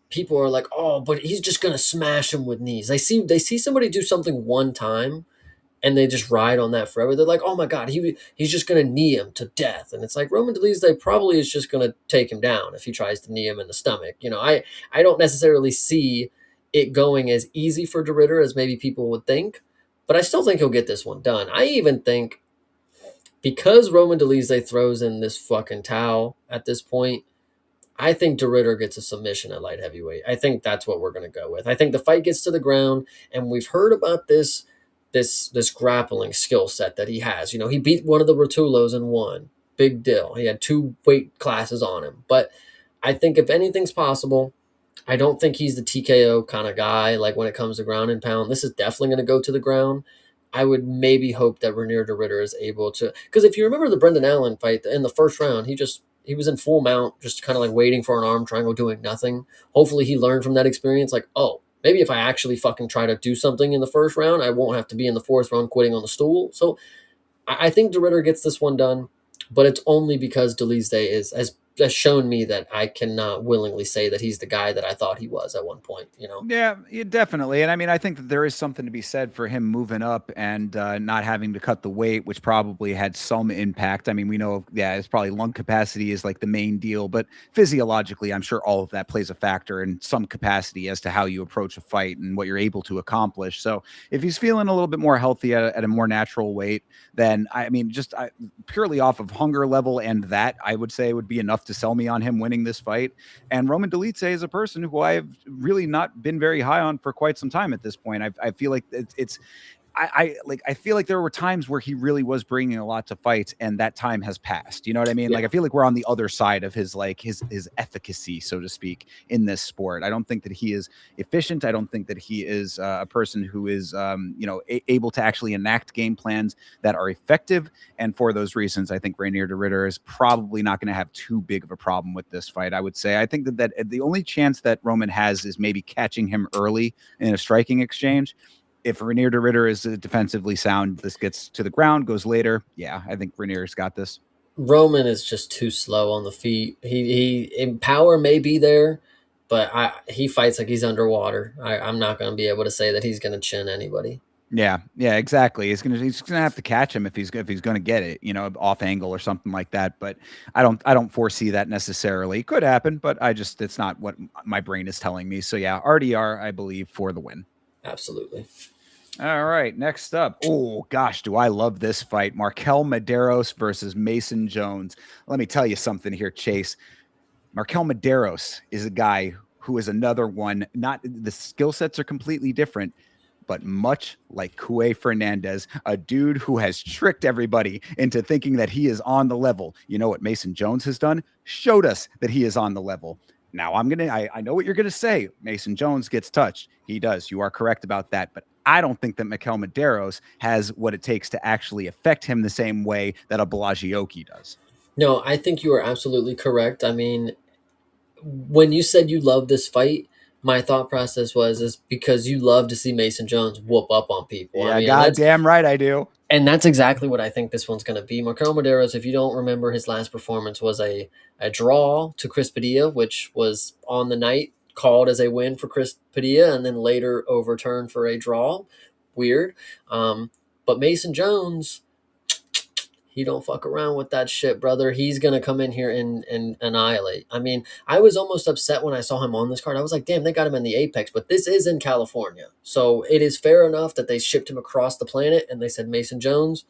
people are like, oh, but he's just gonna smash him with knees. They see somebody do something one time and they just ride on that forever. They're like, oh my God, he's just gonna knee him to death. And it's like Roman Dolidze probably is just gonna take him down if he tries to knee him in the stomach. I don't necessarily see it going as easy for de Ritter as maybe people would think, but I still think he'll get this one done. I even think because Roman Dolidze throws in this fucking towel at this point, I think de Ritter gets a submission at light heavyweight. I think that's what we're going to go with. I think the fight gets to the ground, and we've heard about this grappling skill set that he has. He beat one of the Rotulos and won. Big deal. He had 2 weight classes on him. But I think if anything's possible, I don't think he's the TKO kind of guy. Like when it comes to ground and pound, this is definitely going to go to the ground. I would maybe hope that Rainier de Ritter is able to, because if you remember the Brendan Allen fight in the first round, he was in full mount, just kind of like waiting for an arm triangle, doing nothing. Hopefully he learned from that experience. Like, oh, maybe if I actually fucking try to do something in the first round, I won't have to be in the 4th round quitting on the stool. So I think de Ritter gets this one done, but it's only because Dolidze has shown me that I cannot willingly say that he's the guy that I thought he was at one point, Yeah, definitely. And I mean, I think that there is something to be said for him moving up and not having to cut the weight, which probably had some impact. I mean, we know, it's probably lung capacity is like the main deal, but physiologically, I'm sure all of that plays a factor in some capacity as to how you approach a fight and what you're able to accomplish. So if he's feeling a little bit more healthy at a more natural weight, then I mean, just purely off of hunger level and that, I would say would be enough to sell me on him winning this fight. And Roman Dolidze is a person who I've really not been very high on for quite some time at this point. I feel like I feel like there were times where he really was bringing a lot to fights, and that time has passed. You know what I mean? Yeah. Like I feel like we're on the other side of his efficacy, so to speak, in this sport. I don't think that he is efficient. I don't think that he is a person who is able to actually enact game plans that are effective. And for those reasons, I think Rainier de Ritter is probably not going to have too big of a problem with this fight. I would say I think that the only chance that Roman has is maybe catching him early in a striking exchange. If Rainier de Ritter is defensively sound, this gets to the ground, goes later. Yeah, I think Rainier's got this. Roman is just too slow on the feet. He in power may be there, but he fights like he's underwater. I'm not going to be able to say that he's going to chin anybody. Yeah, yeah, exactly. He's gonna have to catch him if he's gonna get it, off angle or something like that. But I don't foresee that necessarily. Could happen, but it's not what my brain is telling me. So yeah, RDR, I believe, for the win. Absolutely. All right, next up. Oh gosh, do I love this fight? Markel Medeiros versus Mason Jones. Let me tell you something here, Chase. Markel Medeiros is a guy who is another one. Not the skill sets are completely different, but much like Kue Fernandez, a dude who has tricked everybody into thinking that he is on the level. You know what Mason Jones has done? Showed us that he is on the level. Now I know what you're gonna say. Mason Jones gets touched. He does. You are correct about that. But I don't think that Mikel Medeiros has what it takes to actually affect him the same way that a Blagioki does. No, I think you are absolutely correct. I mean, when you said you love this fight, my thought process was is because you love to see Mason Jones whoop up on people. I Yeah, mean, goddamn right I do. and that's exactly what I think this one's going to be. Marcelo Medeiros, if you don't remember, his last performance was a draw to Chris Padilla, which was on the night called as a win for Chris Padilla, and then later overturned for a draw. Weird. But Mason Jones, he don't fuck around with that shit, brother. He's gonna come in here and annihilate. I mean, I was almost upset when I saw him on this card. I was like, damn, they got him in the Apex, but this is in California. So it is fair enough that they shipped him across the planet and they said, Mason Jones,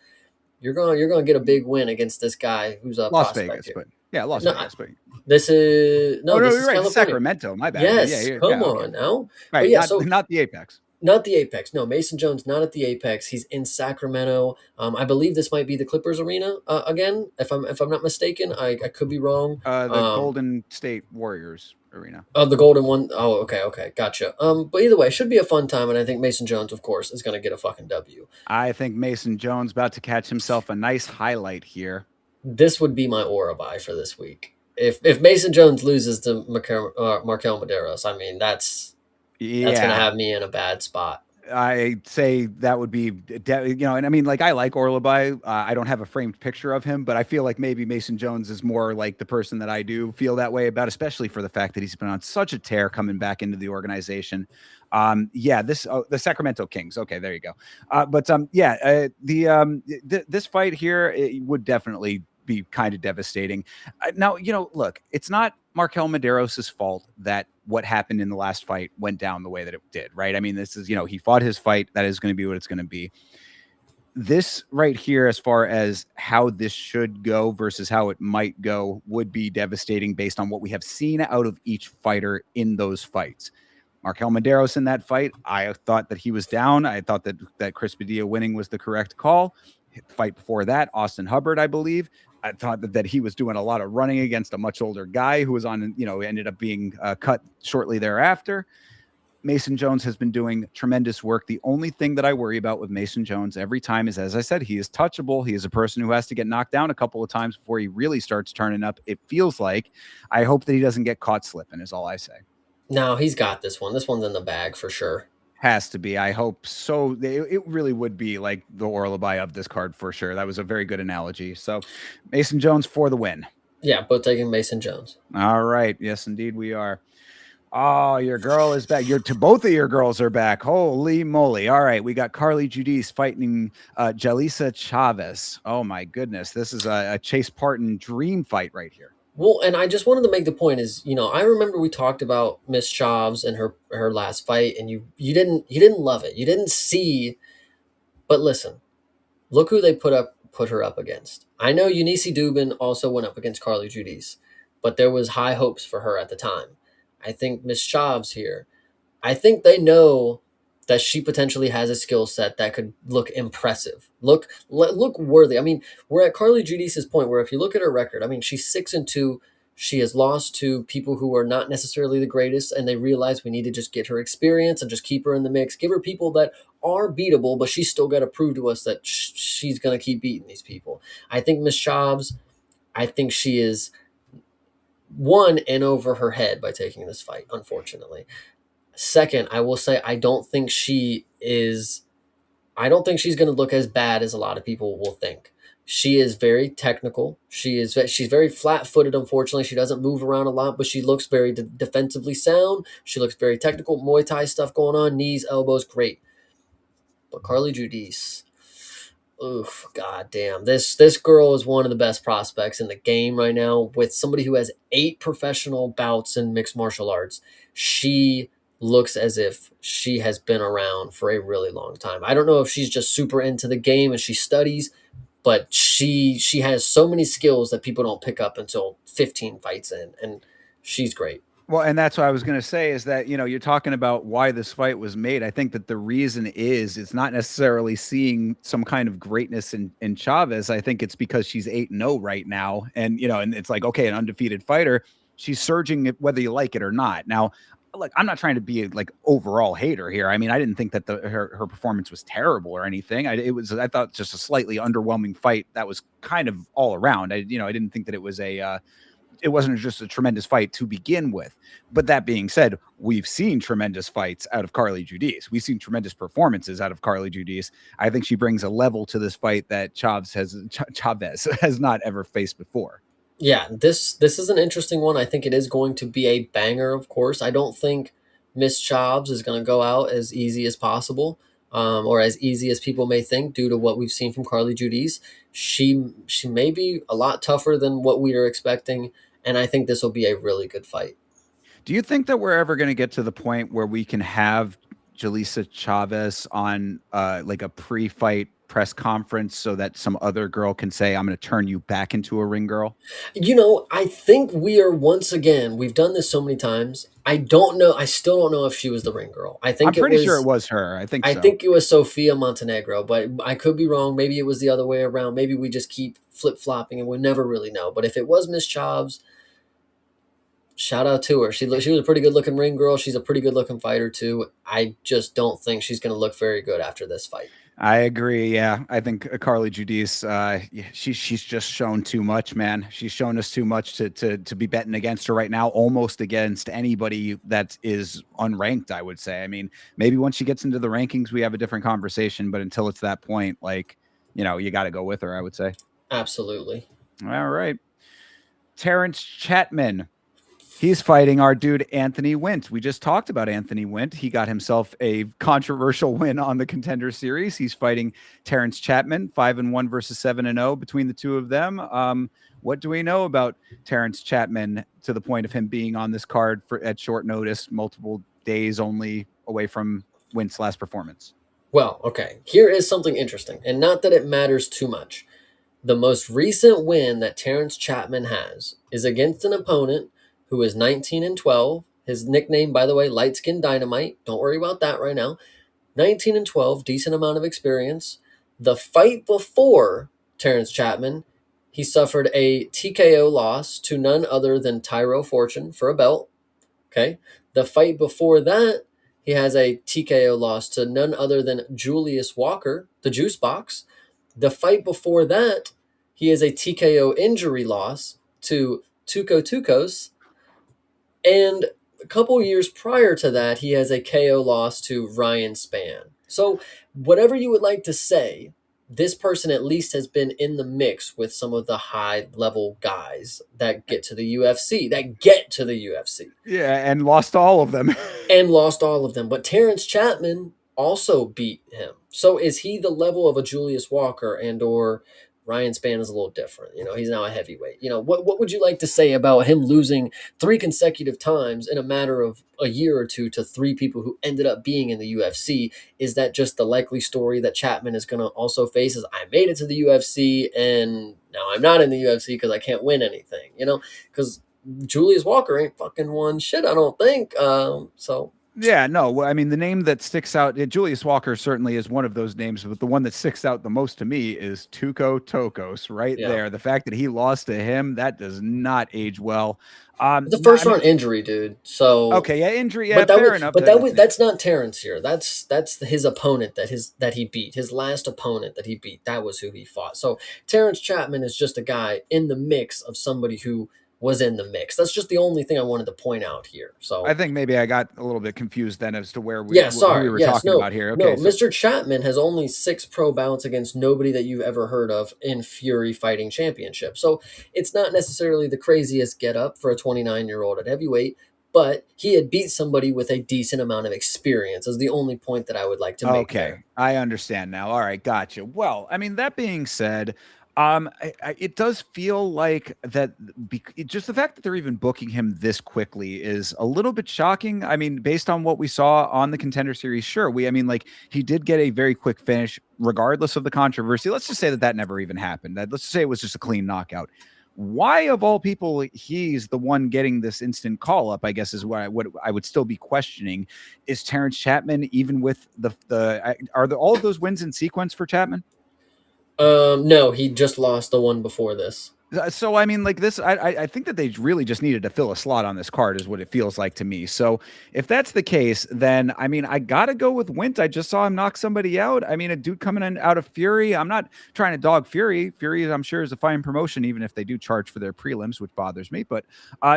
you're gonna get a big win against this guy who's a Las prospect Vegas, here. but yeah, Las No, Vegas, but this is oh no, no, this you're is right. It's California. Sacramento. My bad. Yeah, Yes, yeah, come yeah. Okay, on now. But right. yeah, Not so not the Apex. not the Apex. No, Mason Jones not at the Apex. He's in Sacramento. I believe this might be the Clippers arena again. If I'm not mistaken, I could be wrong. The Golden State Warriors arena. The golden one. Oh, okay, gotcha. But either way, it should be a fun time, and I think Mason Jones, of course, is going to get a fucking W. I think Mason Jones about to catch himself a nice highlight here. This would be my aura buy for this week. If Mason Jones loses to Markel Medeiros, I mean that's going to Yeah, have me in a bad spot. I say that would be, and I mean, like I like Orlabai. I don't have a framed picture of him, but I feel like maybe Mason Jones is more like the person that I do feel that way about, especially for the fact that he's been on such a tear coming back into the organization. Yeah, the Sacramento Kings. Okay, there you go. This fight here it would definitely be kind of devastating. Now, look, it's not Markel Medeiros' fault that what happened in the last fight went down the way that it did, right? I mean, this is, he fought his fight. That is going to be what it's going to be. This right here, as far as how this should go versus how it might go, would be devastating based on what we have seen out of each fighter in those fights. Markel Medeiros in that fight, I thought that he was down. I thought that Chris Padilla winning was the correct call. Fight before that, Austin Hubbard, I believe. I thought that he was doing a lot of running against a much older guy who was ended up being cut shortly thereafter. Mason Jones has been doing tremendous work. The only thing that I worry about with Mason Jones every time is, as I said, he is touchable. He is a person who has to get knocked down a couple of times before he really starts turning up. It feels like. I hope that he doesn't get caught slipping, is all I say. No, he's got this one. This one's in the bag for sure. Has to be. I hope so. It really would be like the Orlabai of this card for sure. That was a very good analogy. So Mason Jones for the win. Yeah, both taking Mason Jones. All right. Yes, indeed we are. Oh, your girl is back. Both of your girls are back. Holy moly. All right. We got Carly Judice fighting Jalisa Chavez. Oh my goodness. This is a Chase Parton dream fight right here. Well, and I just wanted to make the point is, I remember we talked about Miss Chaves and her last fight, and you didn't love it. You didn't see, but listen, look who they put her up against. I know Eunice Dubin also went up against Carly Judice, but there was high hopes for her at the time. I think Miss Chaves here, I think they know that she potentially has a skill set that could look impressive, look worthy. I mean, we're at Carly Judice's point where if you look at her record, I mean, she's 6-2. She has lost to people who are not necessarily the greatest, and they realize we need to just get her experience and just keep her in the mix, give her people that are beatable, but she's still got to prove to us that she's going to keep beating these people. I think Miss Chaves, I think she is one in over her head by taking this fight, unfortunately. Second, I will say I don't think she's going to look as bad as a lot of people will think. She is very technical. She's very flat-footed. Unfortunately, she doesn't move around a lot, but she looks very defensively sound. She looks very technical. Muay Thai stuff going on, knees, elbows, great. But Carly Judice, oof, goddamn, this girl is one of the best prospects in the game right now. With somebody who has 8 professional bouts in mixed martial arts, she looks as if she has been around for a really long time. I don't know if she's just super into the game and she studies, but she has so many skills that people don't pick up until 15 fights in, and she's great. Well, and that's what I was going to say is that, you're talking about why this fight was made. I think that the reason is it's not necessarily seeing some kind of greatness in Chavez. I think it's because she's 8-0 right now. And, and it's like, okay, an undefeated fighter, she's surging whether you like it or not. Now, like, I'm not trying to be like overall hater here. I mean, I didn't think that her performance was terrible or anything. I thought just a slightly underwhelming fight that was kind of all around. I didn't think that it wasn't just a tremendous fight to begin with. But that being said, we've seen tremendous fights out of Carly Judice. We've seen tremendous performances out of Carly Judice. I think she brings a level to this fight that Chavez has not ever faced before. Yeah, this is an interesting one. I think it is going to be a banger, of course. I don't think Miss Chobbs is going to go out as easy as possible, or as easy as people may think, due to what we've seen from Carly Judice. She may be a lot tougher than what we are expecting, and I think this will be a really good fight. Do you think that we're ever going to get to the point where we can have Jaleesa Chavez on like a pre-fight press conference so that some other girl can say, I'm going to turn you back into a ring girl? I think we are once again, we've done this so many times. I don't know. I still don't know if she was the ring girl. I'm pretty sure it was her. I think I so. think it was Sofia Montenegro, but I could be wrong. Maybe it was the other way around. Maybe we just keep flip flopping and we'll never really know. But if it was Miss Chobbs, shout out to her. She was a pretty good looking ring girl. She's a pretty good looking fighter too. I just don't think she's going to look very good after this fight. I agree. Yeah, I think Carly Judice, yeah, she's just shown too much, man. She's shown us too much to be betting against her right now, almost against anybody that is unranked. I would say. I mean, maybe once she gets into the rankings, we have a different conversation. But until it's that point, like, you got to go with her. I would say. Absolutely. All right, Terrence Chapman. He's fighting our dude, Anthony Wint. We just talked about Anthony Wint. He got himself a controversial win on the Contender Series. He's fighting Terrence Chapman, 5-1 versus 7-0 between the two of them. What do we know about Terrence Chapman to the point of him being on this card at short notice, multiple days only away from Wint's last performance? Well, okay. Here is something interesting, and not that it matters too much. The most recent win that Terrence Chapman has is against an opponent who is 19-12. His nickname, by the way, Light Skin Dynamite. Don't worry about that right now. 19-12, decent amount of experience. The fight before Terrence Chapman, he suffered a TKO loss to none other than Tyro Fortune for a belt. Okay. The fight before that, he has a TKO loss to none other than Julius Walker, the Juice Box. The fight before that, he has a TKO injury loss to Tuco Tucos. And a couple years prior to that, he has a KO loss to Ryan Spann. So, whatever you would like to say, this person at least has been in the mix with some of the high level guys that get to the UFC, Yeah, and lost all of them. and lost all of them. But Terrence Chapman also beat him. So is he the level of a Julius Walker, and or Ryan Spann is a little different? He's now a heavyweight. What would you like to say about him losing 3 consecutive times in a matter of a year or two to 3 people who ended up being in the UFC? Is that just the likely story that Chapman is going to also face? Is, I made it to the UFC and now I'm not in the UFC because I can't win anything, because Julius Walker ain't fucking won shit, I don't think. So Yeah, no. I mean, the name that sticks out, Julius Walker certainly is one of those names, but the one that sticks out the most to me is Tuco Tokos right yeah, there. The fact that he lost to him, that does not age well. it's a No, I first mean, round injury, dude. So, okay, yeah, injury, yeah, but that fair was, enough. but that That's was it. that's not Terrence here. That's his opponent that he beat. His last opponent that he beat. That was who he fought. So Terrence Chapman is just a guy in the mix of somebody who was in the mix. That's just the only thing I wanted to point out here. I So think maybe I got a little bit confused then as to yeah, who we sorry. were Yes, talking no, about here. no. Okay, so Mr. Chapman has only 6 pro bouts against nobody that you've ever heard of in Fury Fighting Championship. So it's not necessarily the craziest get up for a 29-year-old at heavyweight, but he had beat somebody with a decent amount of experience, is the only point that I would like to make there. okay, I understand now. All right, gotcha. Well, I mean, that being said, it does feel like that. Just the fact that they're even booking him this quickly is a little bit shocking. I mean, based on what we saw on the Contender Series, sure, I mean, like he did get a very quick finish, regardless of the controversy. Let's just say that that never even happened. Let's just say it was just a clean knockout. Why of all people he's the one getting this instant call up, I guess is what I would still be questioning. Is Terrence Chapman, even with all of those wins in sequence for Chapman? No, he just lost the one before this. So I mean, like this, I think that they really just needed to fill a slot on this card, is what it feels like to me. So if that's the case, then I mean, I gotta go with Wint. I just saw him knock somebody out. I mean, a dude coming in out of Fury. I'm not trying to dog Fury. Fury, I'm sure, is a fine promotion, even if they do charge for their prelims, which bothers me. But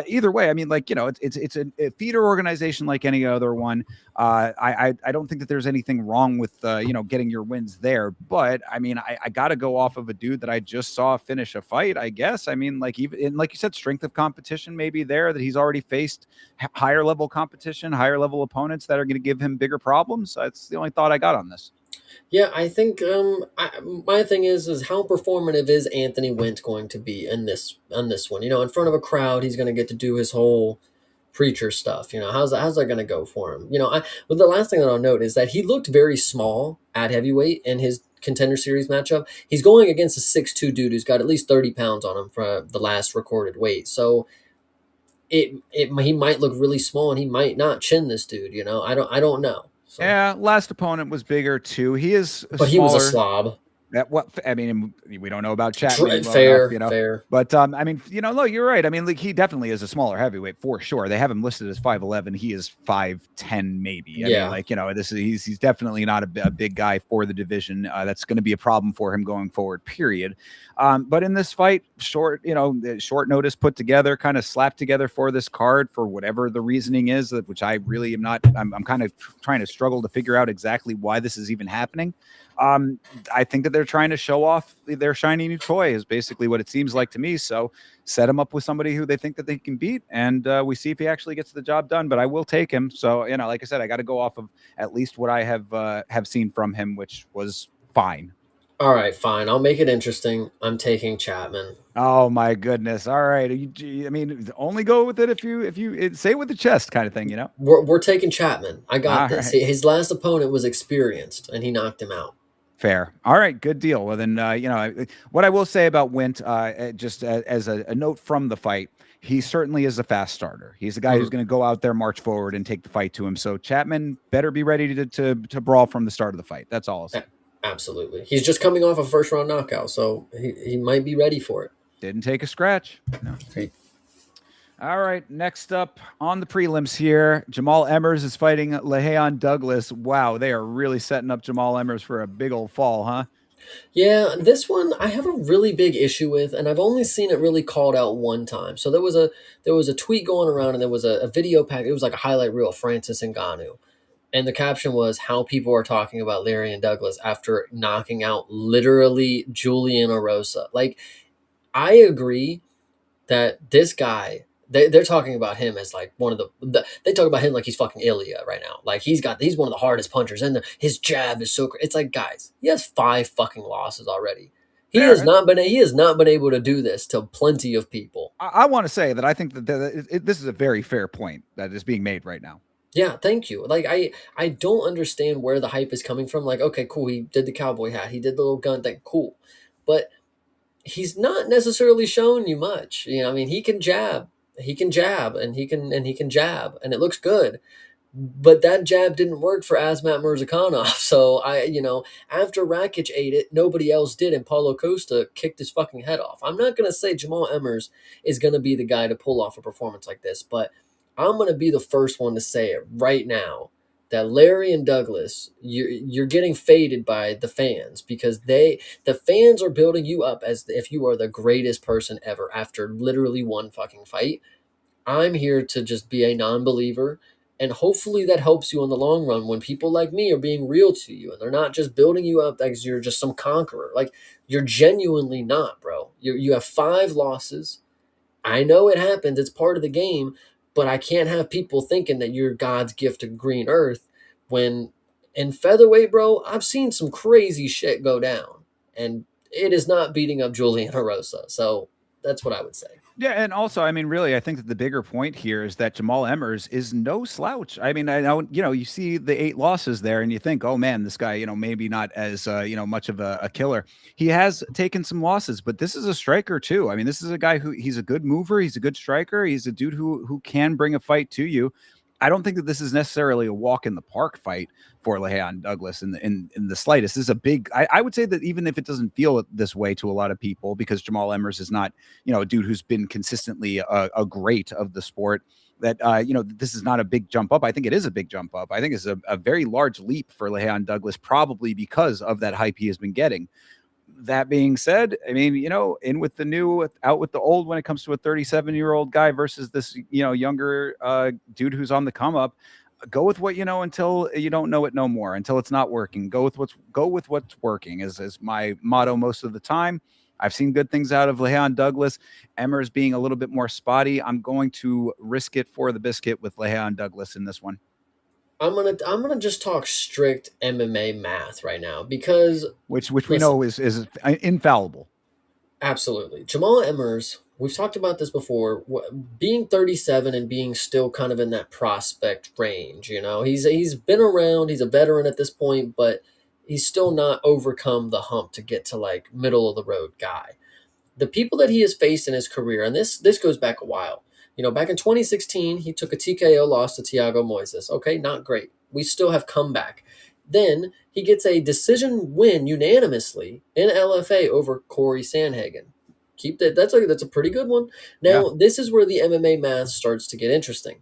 either way, I mean, like it's a feeder organization like any other one. I don't think that there's anything wrong with getting your wins there. But I mean, I got to go off of a dude that I just saw finish a fight. I guess. I mean, like even like you said, strength of competition maybe there that he's already faced higher level competition, higher level opponents that are going to give him bigger problems. That's the only thought I got on this. Yeah, I think my thing is how performative is Anthony Wint going to be in this one? In front of a crowd, he's going to get to do his whole preacher stuff. How's that going to go for him? But the last thing that I'll note is that he looked very small at heavyweight in his Contender Series matchup. He's going against a 6'2" dude who's got at least 30 pounds on him for the last recorded weight. So he might look really small and he might not chin this dude. I don't know. So, Yeah, last opponent was bigger too. He is but he was a smaller. slob. That what I mean, we don't know about Chapman well enough, Fair, fair. But I mean, no, you're right. I mean, like he definitely is a smaller heavyweight for sure. They have him listed as 5'11. He is 5'10, maybe. I mean, Yeah. like this is he's definitely not a big guy for the division. That's going to be a problem for him going forward. Period. But in this fight, short notice put together, kind of slapped together for this card for whatever the reasoning is, which I really am not. I'm kind of trying to struggle to figure out exactly why this is even happening. I think that they're trying to show off their shiny new toy is basically what it seems like to me. So set him up with somebody who they think that they can beat, and we see if he actually gets the job done. But I will take him. So like I said, I got to go off of at least what I have seen from him, which was fine. All right, fine. I'll make it interesting. I'm taking Chapman. Oh my goodness! All right, I mean, only go with it if you say it with the chest kind of thing, We're taking Chapman. I got All this. right. His last opponent was experienced, and he knocked him out. Fair. All right. Good deal. Well, then, what I will say about Wint, just as a note from the fight, he certainly is a fast starter. He's a guy who's going to go out there, march forward, and take the fight to him. So Chapman better be ready to brawl from the start of the fight. That's all I'll say. Absolutely. He's just coming off a first round knockout, so he might be ready for it. Didn't take a scratch. No. Hey. All right. Next up on the prelims here, Jamal Emmers is fighting Le'Heon Douglas. Wow, they are really setting up Jamal Emmers for a big old fall, huh? Yeah, this one I have a really big issue with, and I've only seen it really called out one time. So there was a tweet going around, and there was a video pack. It was like a highlight reel of Francis Ngannou, and the caption was how people are talking about Larry and Douglas after knocking out literally Julian Erosa. Like, I agree that this guy, they're talking about him as like one of they talk about him like he's fucking Ilya right now. Like he's one of the hardest punchers in there. His jab is so it's like, guys, he has 5 fucking losses already. He has Fair. not been able to do this to plenty of people. I want to say that I think that this is a very fair point that is being made right now. Yeah, thank you. Like I don't understand where the hype is coming from. Like, okay, cool, he did the cowboy hat, he did the little gun thing, cool. But he's not necessarily showing you much. I mean, he can jab, and he can jab, and it looks good. But that jab didn't work for Asmat Mirzakhanov. So after Rakic ate it, nobody else did, and Paulo Costa kicked his fucking head off. I'm not gonna say Jamal Emmers is gonna be the guy to pull off a performance like this, but I'm gonna be the first one to say it right now. that Larry and Douglas, you're getting faded by the fans because the fans are building you up as if you are the greatest person ever after literally one fucking fight. I'm here to just be a non-believer, and hopefully that helps you in the long run when people like me are being real to you and they're not just building you up like you're just some conqueror. Like you're genuinely not, bro. You have 5 losses. I know it happens, it's part of the game, but I can't have people thinking that you're God's gift to green earth when in featherweight, bro, I've seen some crazy shit go down, and it is not beating up Julian Erosa. So that's what I would say. Yeah, and also, I mean, really, I think that the bigger point here is that Jamal Emmers is no slouch. I mean, I know, you see the 8 losses there, and you think, oh man, this guy, maybe not as much of a killer. He has taken some losses, but this is a striker too. I mean, this is a guy who he's a good mover, he's a good striker, he's a dude who can bring a fight to you. I don't think that this is necessarily a walk in the park fight for Leon Douglas in the slightest. This is a big. I would say that even if it doesn't feel this way to a lot of people, because Jamal Emmers is not a dude who's been consistently a great of the sport. That this is not a big jump up. I think it is a big jump up. I think it's a very large leap for Leon Douglas, probably because of that hype he has been getting. That being said, I mean, in with the new, out with the old when it comes to a 37-year-old guy versus this, younger dude who's on the come up. Go with what you know until you don't know it no more, until it's not working. Go with what's working is my motto most of the time. I've seen good things out of Leon Douglas. Emmers being a little bit more spotty. I'm going to risk it for the biscuit with Leon Douglas in this one. I'm gonna just talk strict MMA math right now because Which we listen, know is infallible. absolutely. Jamal Emmers, we've talked about this before, being 37 and being still kind of in that prospect range, He's been around, he's a veteran at this point, but he's still not overcome the hump to get to like middle of the road guy. The people that he has faced in his career, and this goes back a while. Back in 2016, he took a TKO loss to Thiago Moises. Okay, not great. We still have comeback. Then he gets a decision win unanimously in LFA over Corey Sandhagen. Keep that. That's a pretty good one. Yeah. Now this is where the MMA math starts to get interesting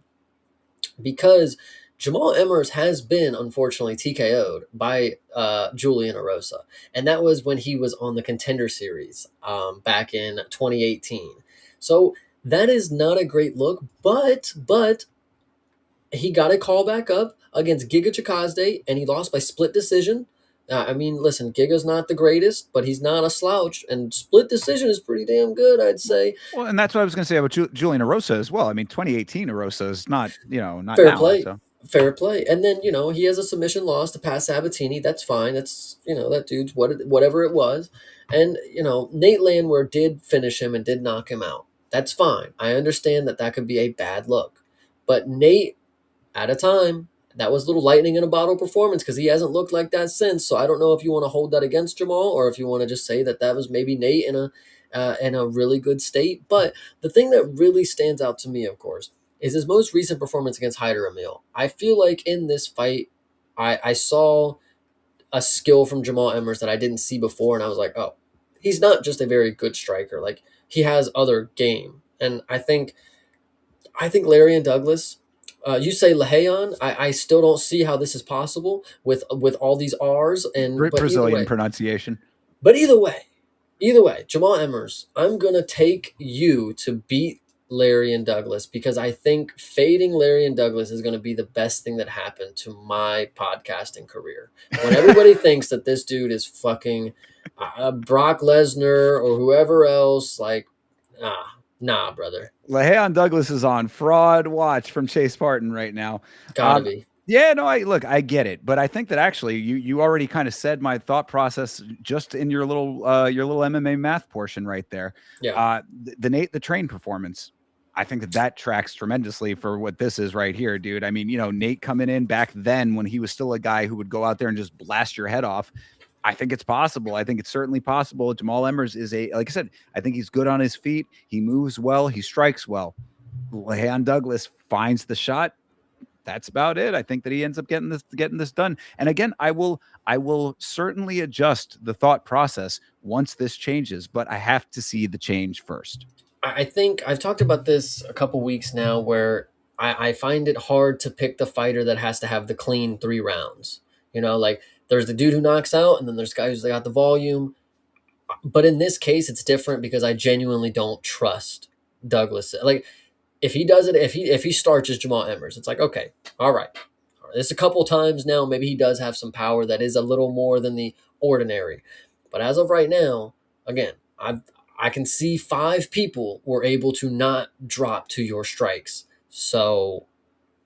because Jamal Emmers has been unfortunately TKO'd by Julian Erosa, and that was when he was on the Contender Series back in 2018. So that is not a great look, but he got a call back up against Giga Chikadze, and he lost by split decision. I mean, listen, Giga's not the greatest, but he's not a slouch, and split decision is pretty damn good, I'd say. Well, and that's what I was going to say about Julian Erosa as well. I mean, 2018 Erosa is not, not Fair now. play. So Fair play. And then, he has a submission loss to Pat Sabatini. That's fine. That's, that dude's whatever it was. And, Nate Landwehr did finish him and did knock him out. That's fine. I understand that could be a bad look. But Nate, at a time, that was a little lightning in a bottle performance because he hasn't looked like that since. So I don't know if you want to hold that against Jamal or if you want to just say that was maybe Nate in a really good state. But the thing that really stands out to me, of course, is his most recent performance against Hyder Emil. I feel like in this fight, I saw a skill from Jamal Emmers that I didn't see before, and I was like, oh, he's not just a very good striker. Like, he has other game. And I think Larry and Douglas, you say Lejeon, I still don't see how this is possible with all these R's. But Brazilian pronunciation. But either way, Jamal Emmers, I'm going to take you to beat Larry and Douglas because I think fading Larry and Douglas is going to be the best thing that happened to my podcasting career. When everybody thinks that this dude is fucking Brock Lesnar or whoever else, like, nah, brother. Lejeon Douglas is on fraud watch from Chase Parton right now. Gotta be. Yeah, no, I get it, but I think that actually you already kind of said my thought process just in your little MMA math portion right there. Yeah. The Nate the Train performance, I think that tracks tremendously for what this is right here, dude. I mean, Nate coming in back then when he was still a guy who would go out there and just blast your head off. I think it's possible. I think it's certainly possible. Jamal Emmers is like I said, I think he's good on his feet. He moves well. He strikes well. Leon Douglas finds the shot. That's about it. I think that he ends up getting this done. And again, I will certainly adjust the thought process once this changes, but I have to see the change first. I think I've talked about this a couple weeks now where I find it hard to pick the fighter that has to have the clean 3 rounds. Like there's the dude who knocks out, and then there's guys who's got the volume. But in this case, it's different because I genuinely don't trust Douglas. Like if he does it, if he starches Jamal Emmers, it's like, okay, all right. This a couple times now. Maybe he does have some power that is a little more than the ordinary. But as of right now, again, I can see 5 people were able to not drop to your strikes. So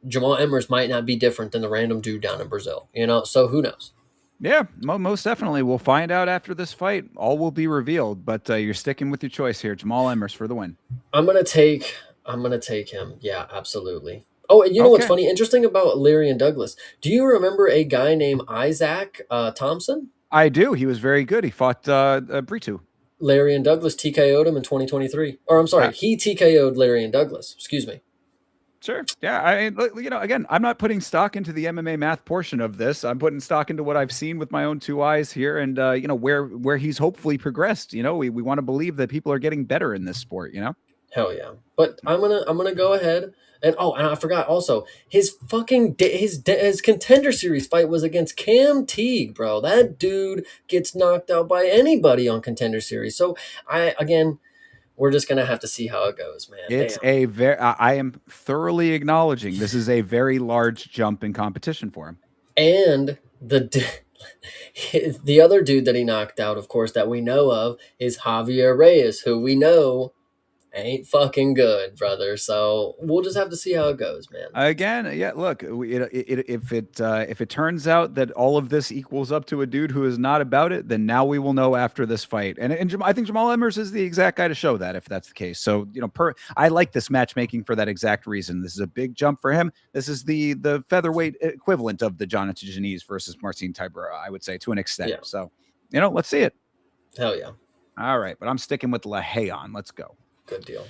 Jamal Emmers might not be different than the random dude down in Brazil. So who knows? Yeah, most definitely. We'll find out after this fight. All will be revealed, but you're sticking with your choice here. Jamal Emmers for the win. I'm gonna take him. Yeah, absolutely. Oh, and you know what's Okay. funny? Interesting about Leary and Douglas. Do you remember a guy named Isaac Thompson? I do. He was very good. He fought Britu. Larry and Douglas TKO'd him in 2023. Or I'm sorry, he TKO'd Larry and Douglas. Excuse me. Sure. Yeah. Again, I'm not putting stock into the MMA math portion of this. I'm putting stock into what I've seen with my own 2 eyes here, and where he's hopefully progressed. We want to believe that people are getting better in this sport. Hell yeah. But I'm gonna go ahead and I forgot also his fucking his contender series fight was against Cam Teague, bro. That dude gets knocked out by anybody on contender series. So we're just gonna have to see how it goes, man. It's Damn. a very. I am thoroughly acknowledging this is a very large jump in competition for him. And the other dude that he knocked out, of course, that we know of, is Javier Reyes, who we know ain't fucking good, brother. So we'll just have to see how it goes, man. Again, yeah. Look, if it turns out that all of this equals up to a dude who is not about it, then now we will know after this fight. And I think Jamal Emmers is the exact guy to show that if that's the case. So I like this matchmaking for that exact reason. This is a big jump for him. This is the featherweight equivalent of the Jonathan Janice versus Marcin Tybura, I would say, to an extent. Yeah. So let's see it. Hell yeah. All right, but I'm sticking with Lahayon. Let's go. Good deal.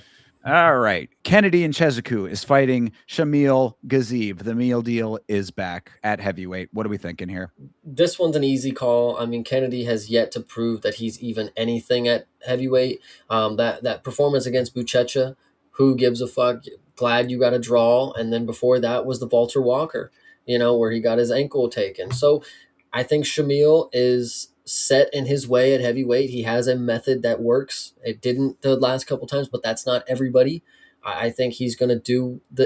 All right. Kennedy and Chezuku is fighting Shamil Gaziev. The meal deal is back at heavyweight. What are we thinking here? This one's an easy call. I mean, Kennedy has yet to prove that he's even anything at heavyweight. That performance against Buchecha, who gives a fuck? Glad you got a draw. And then before that was the Walter Walker, where he got his ankle taken. So I think Shamil is set in his way at heavyweight. He has a method that works. It didn't the last couple times, but that's not everybody. I think he's gonna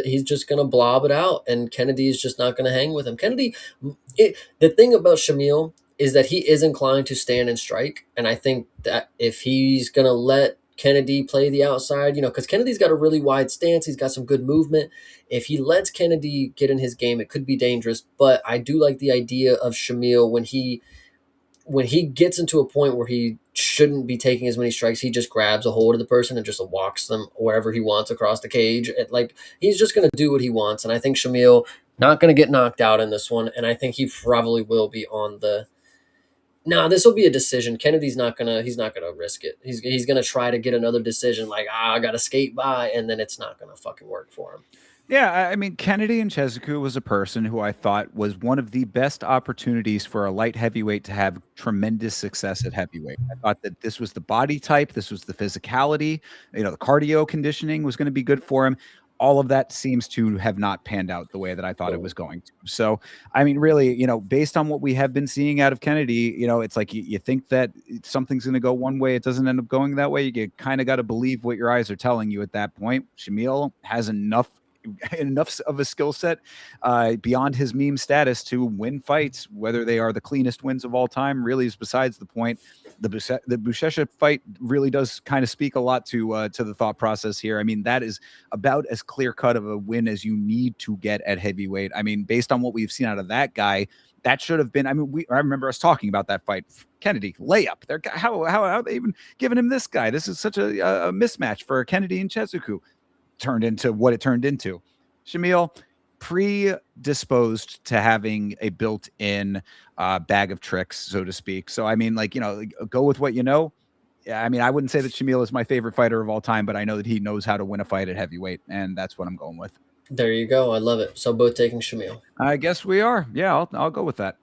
he's just gonna blob it out, and Kennedy is just not gonna hang with him. The thing about Shamil is that he is inclined to stand and strike, and I think that if he's gonna let Kennedy play the outside, because Kennedy's got a really wide stance, he's got some good movement. If he lets Kennedy get in his game, it could be dangerous. But I do like the idea of Shamil when he gets into a point where he shouldn't be taking as many strikes, he just grabs a hold of the person and just walks them wherever he wants across the cage. He's just going to do what he wants. And I think Shamil not going to get knocked out in this one. And I think he probably will be on the. No, this will be a decision. Kennedy's not gonna. He's not gonna risk it. He's gonna try to get another decision. Like I gotta skate by, and then it's not gonna fucking work for him. Yeah, I mean, Kennedy and Chezuku was a person who I thought was one of the best opportunities for a light heavyweight to have tremendous success at heavyweight. I thought that this was the body type, this was the physicality, the cardio conditioning was going to be good for him. All of that seems to have not panned out the way that I thought it was going to. So, I mean, really, based on what we have been seeing out of Kennedy, it's like you think that something's going to go one way, it doesn't end up going that way. You kind of got to believe what your eyes are telling you at that point. Shamil has enough of a skill set beyond his meme status to win fights. Whether they are the cleanest wins of all time really is besides the point. The Buchecha fight really does kind of speak a lot to the thought process here. I mean, that is about as clear cut of a win as you need to get at heavyweight. I mean, based on what we've seen out of that guy, that should have been. I mean, I remember us talking about that fight. Kennedy layup. How are they even giving him this guy? This is such a mismatch for Kennedy and Chezuku. Turned into what it turned into. Shamil, predisposed to having a built-in bag of tricks, so to speak. So, I mean, go with what you know. Yeah, I mean, I wouldn't say that Shamil is my favorite fighter of all time, but I know that he knows how to win a fight at heavyweight, and that's what I'm going with. There you go. I love it. So both taking Shamil. I guess we are. Yeah, I'll go with that.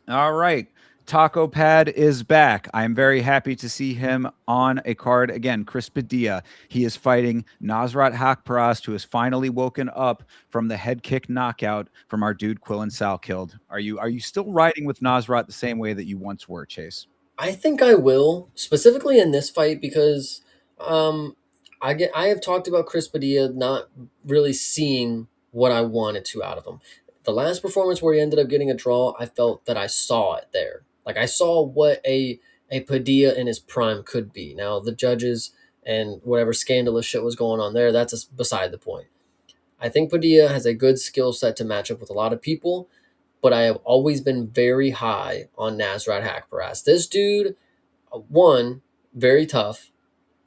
All right. Taco Pad is back. I am very happy to see him on a card again. Chris Padilla. He is fighting Nasrat Hakparast, who has finally woken up from the head kick knockout from our dude Quillen Salkilled. Are you still riding with Nasrat the same way that you once were, Chase? I think I will, specifically in this fight, because um, I have talked about Chris Padilla not really seeing what I wanted to out of him. The last performance where he ended up getting a draw, I felt that I saw it there. Like I saw what a Padilla in his prime could be. Now the judges and whatever scandalous shit was going on there, that's beside the point. I think Padilla has a good skill set to match up with a lot of people, but I have always been very high on Nasrat Hakparast. This dude, one, very tough.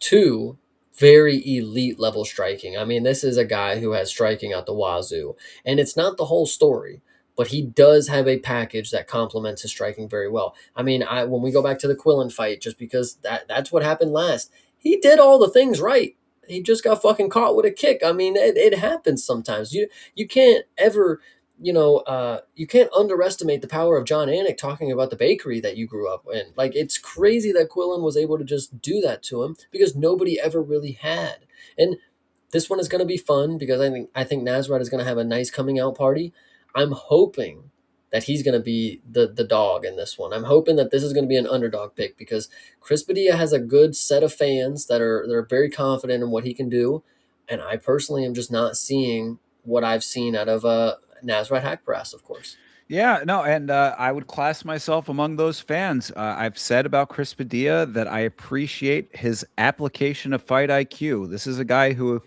Two, very elite level striking. I mean, this is a guy who has striking out the wazoo. And it's not the whole story, but he does have a package that complements his striking very well. I mean, when we go back to the Quillen fight, just because that's what happened last, he did all the things right. He just got fucking caught with a kick. I mean, it happens sometimes. You can't ever you can't underestimate the power of John Anik talking about the bakery that you grew up in. Like, it's crazy that Quillen was able to just do that to him because nobody ever really had. And this one is going to be fun because I think Nasrat is going to have a nice coming out party. I'm hoping that he's going to be the dog in this one. I'm hoping that this is going to be an underdog pick because Chris Padilla has a good set of fans that are very confident in what he can do, and I personally am just not seeing what I've seen out of Nasrat Hakparast, of course. Yeah, no, and I would class myself among those fans. I've said about Chris Padilla that I appreciate his application of fight IQ. This is a guy who,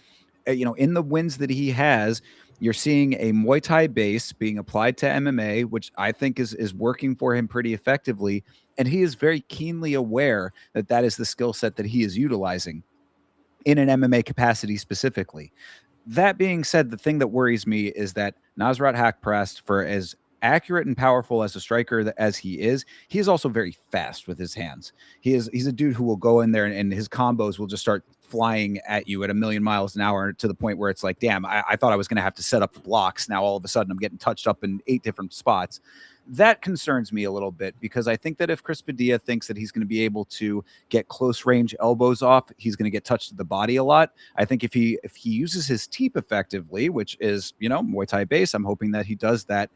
in the wins that he has, you're seeing a Muay Thai base being applied to MMA, which I think is working for him pretty effectively, and he is very keenly aware that that is the skill set that he is utilizing in an MMA capacity specifically. That being said, the thing that worries me is that Nasrat Hakparast, for as accurate and powerful as a striker as he is also very fast with his hands. He's a dude who will go in there and his combos will just start flying at you at a million miles an hour to the point where it's like, damn, I thought I was going to have to set up the blocks. Now all of a sudden I'm getting touched up in 8 different spots. That concerns me a little bit because I think that if Chris Padilla thinks that he's going to be able to get close range elbows off, he's going to get touched to the body a lot. I think if he uses his teep effectively, which is Muay Thai base, I'm hoping that he does that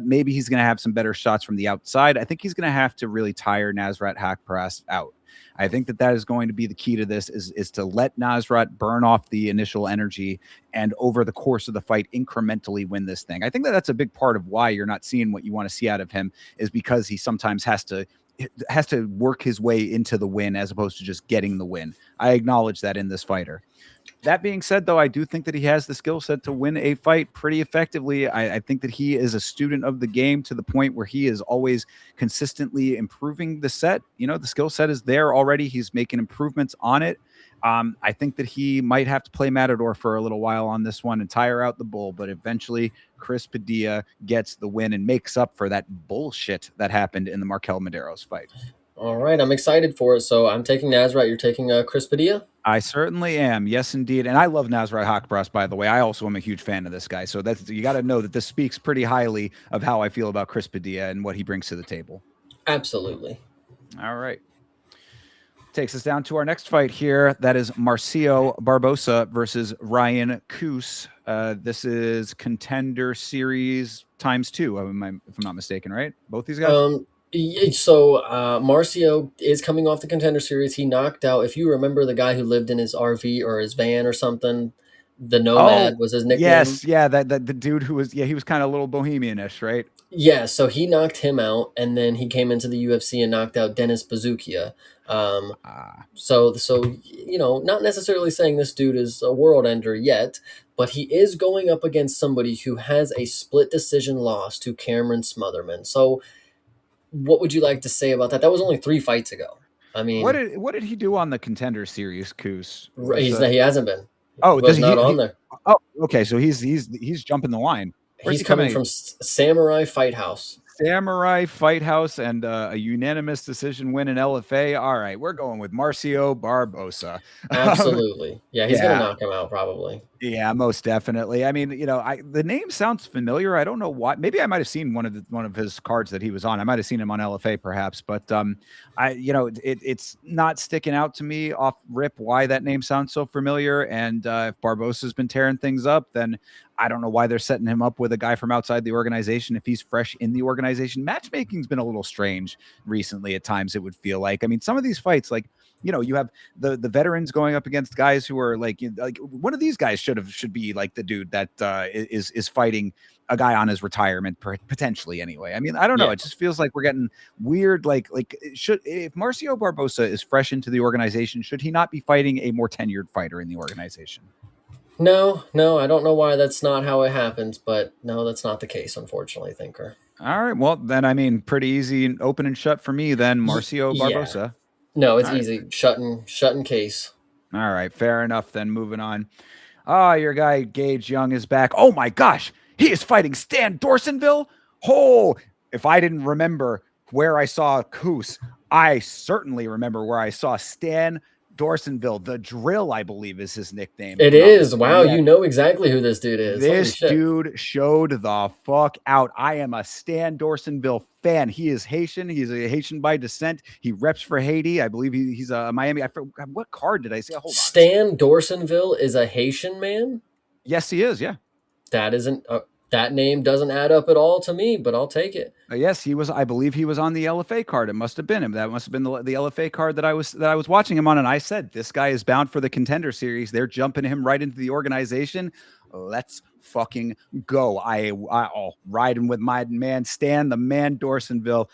maybe he's going to have some better shots from the outside. I think he's going to have to really tire Nasrat Hakparast out. I think that is going to be the key to this is to let Nasrat burn off the initial energy and over the course of the fight incrementally win this thing. I think that that's a big part of why you're not seeing what you want to see out of him is because he sometimes has to work his way into the win as opposed to just getting the win. I acknowledge that in this fighter. That being said, though, I do think that he has the skill set to win a fight pretty effectively. I think that he is a student of the game to the point where he is always consistently improving the set. The skill set is there already. He's making improvements on it. I think that he might have to play Matador for a little while on this one and tire out the bull, but eventually Chris Padilla gets the win and makes up for that bullshit that happened in the Markel Medeiros fight. All right, I'm excited for it. So I'm taking Nasrat. You're taking Chris Padilla? I certainly am. Yes, indeed. And I love Nasrat Hakparast, by the way. I also am a huge fan of this guy. So you got to know that this speaks pretty highly of how I feel about Chris Padilla and what he brings to the table. Absolutely. All right. Takes us down to our next fight here. That is Marcio Barbosa versus Ryan Coos. This is Contender Series ×2, if I'm not mistaken, right? Both these guys? So Marcio is coming off the Contender Series. He knocked out, if you remember, the guy who lived in his RV or his van or something. The Nomad was his nickname. Yes, yeah, that the dude who was he was kind of a little bohemian-ish, right? Yeah, so he knocked him out, and then he came into the UFC and knocked out Dennis Bazookia. So not necessarily saying this dude is a world ender yet, but he is going up against somebody who has a split decision loss to Cameron Smotherman. So what would you like to say about that? That was only 3 fights ago. I mean, what did he do on the Contender Series, Coos? He hasn't been. Oh, He was not on there. Oh, okay. So he's jumping the line. He's coming from Samurai Fight House. Samurai Fight House and a unanimous decision win in LFA. All right, we're going with Marcio Barbosa. Absolutely. Yeah, he's going to knock him out probably. Yeah, most definitely. I mean, the name sounds familiar. I don't know why. Maybe I might have seen one of his cards that he was on. I might have seen him on LFA perhaps, but it's not sticking out to me off rip why that name sounds so familiar. And if Barbosa's been tearing things up, then I don't know why they're setting him up with a guy from outside the organization if he's fresh in the organization. Matchmaking's been a little strange recently at times, it would feel like. I mean, some of these fights, like, you have the veterans going up against guys who are like one of these guys should be like the dude that is fighting a guy on his retirement potentially anyway. I mean, I don't know. Yeah. It just feels like we're getting weird. Like should if Marcio Barbosa is fresh into the organization, should he not be fighting a more tenured fighter in the organization? No, no, I don't know why that's not how it happens, but no, that's not the case, unfortunately, Thinker. All right. Well, then I mean, pretty easy and open and shut for me. Then Marcio Yeah. Barbosa. No, it's All right. easy. Shutting case. All right. Fair enough. Then moving on. Ah, your guy Gage Young is back. Oh my gosh, he is fighting Stan Dorsonville. Oh, if I didn't remember where I saw Coos, I certainly remember where I saw Stan Dorsonville. The Drill, I believe, is his nickname, if It I'm not is. mistaken. Wow, Yeah, you know exactly who this dude is. Holy this shit. dude showed the fuck out. I am a Stan Dorsonville fan. He is Haitian. He's a Haitian by descent. He reps for Haiti. I believe he's a Miami. I forgot, what card did I say? Hold on a second. Stan Dorsonville is a Haitian man? Yes, he is. Yeah. That isn't that name doesn't add up at all to me, but I'll take it. Yes, he was. I believe he was on the LFA card. It must have been him. That must have been the LFA card that I was watching him on. And I said, this guy is bound for the Contender Series. They're jumping him right into the organization. Let's fucking go. Riding with my man Stan, the man Dorsonville.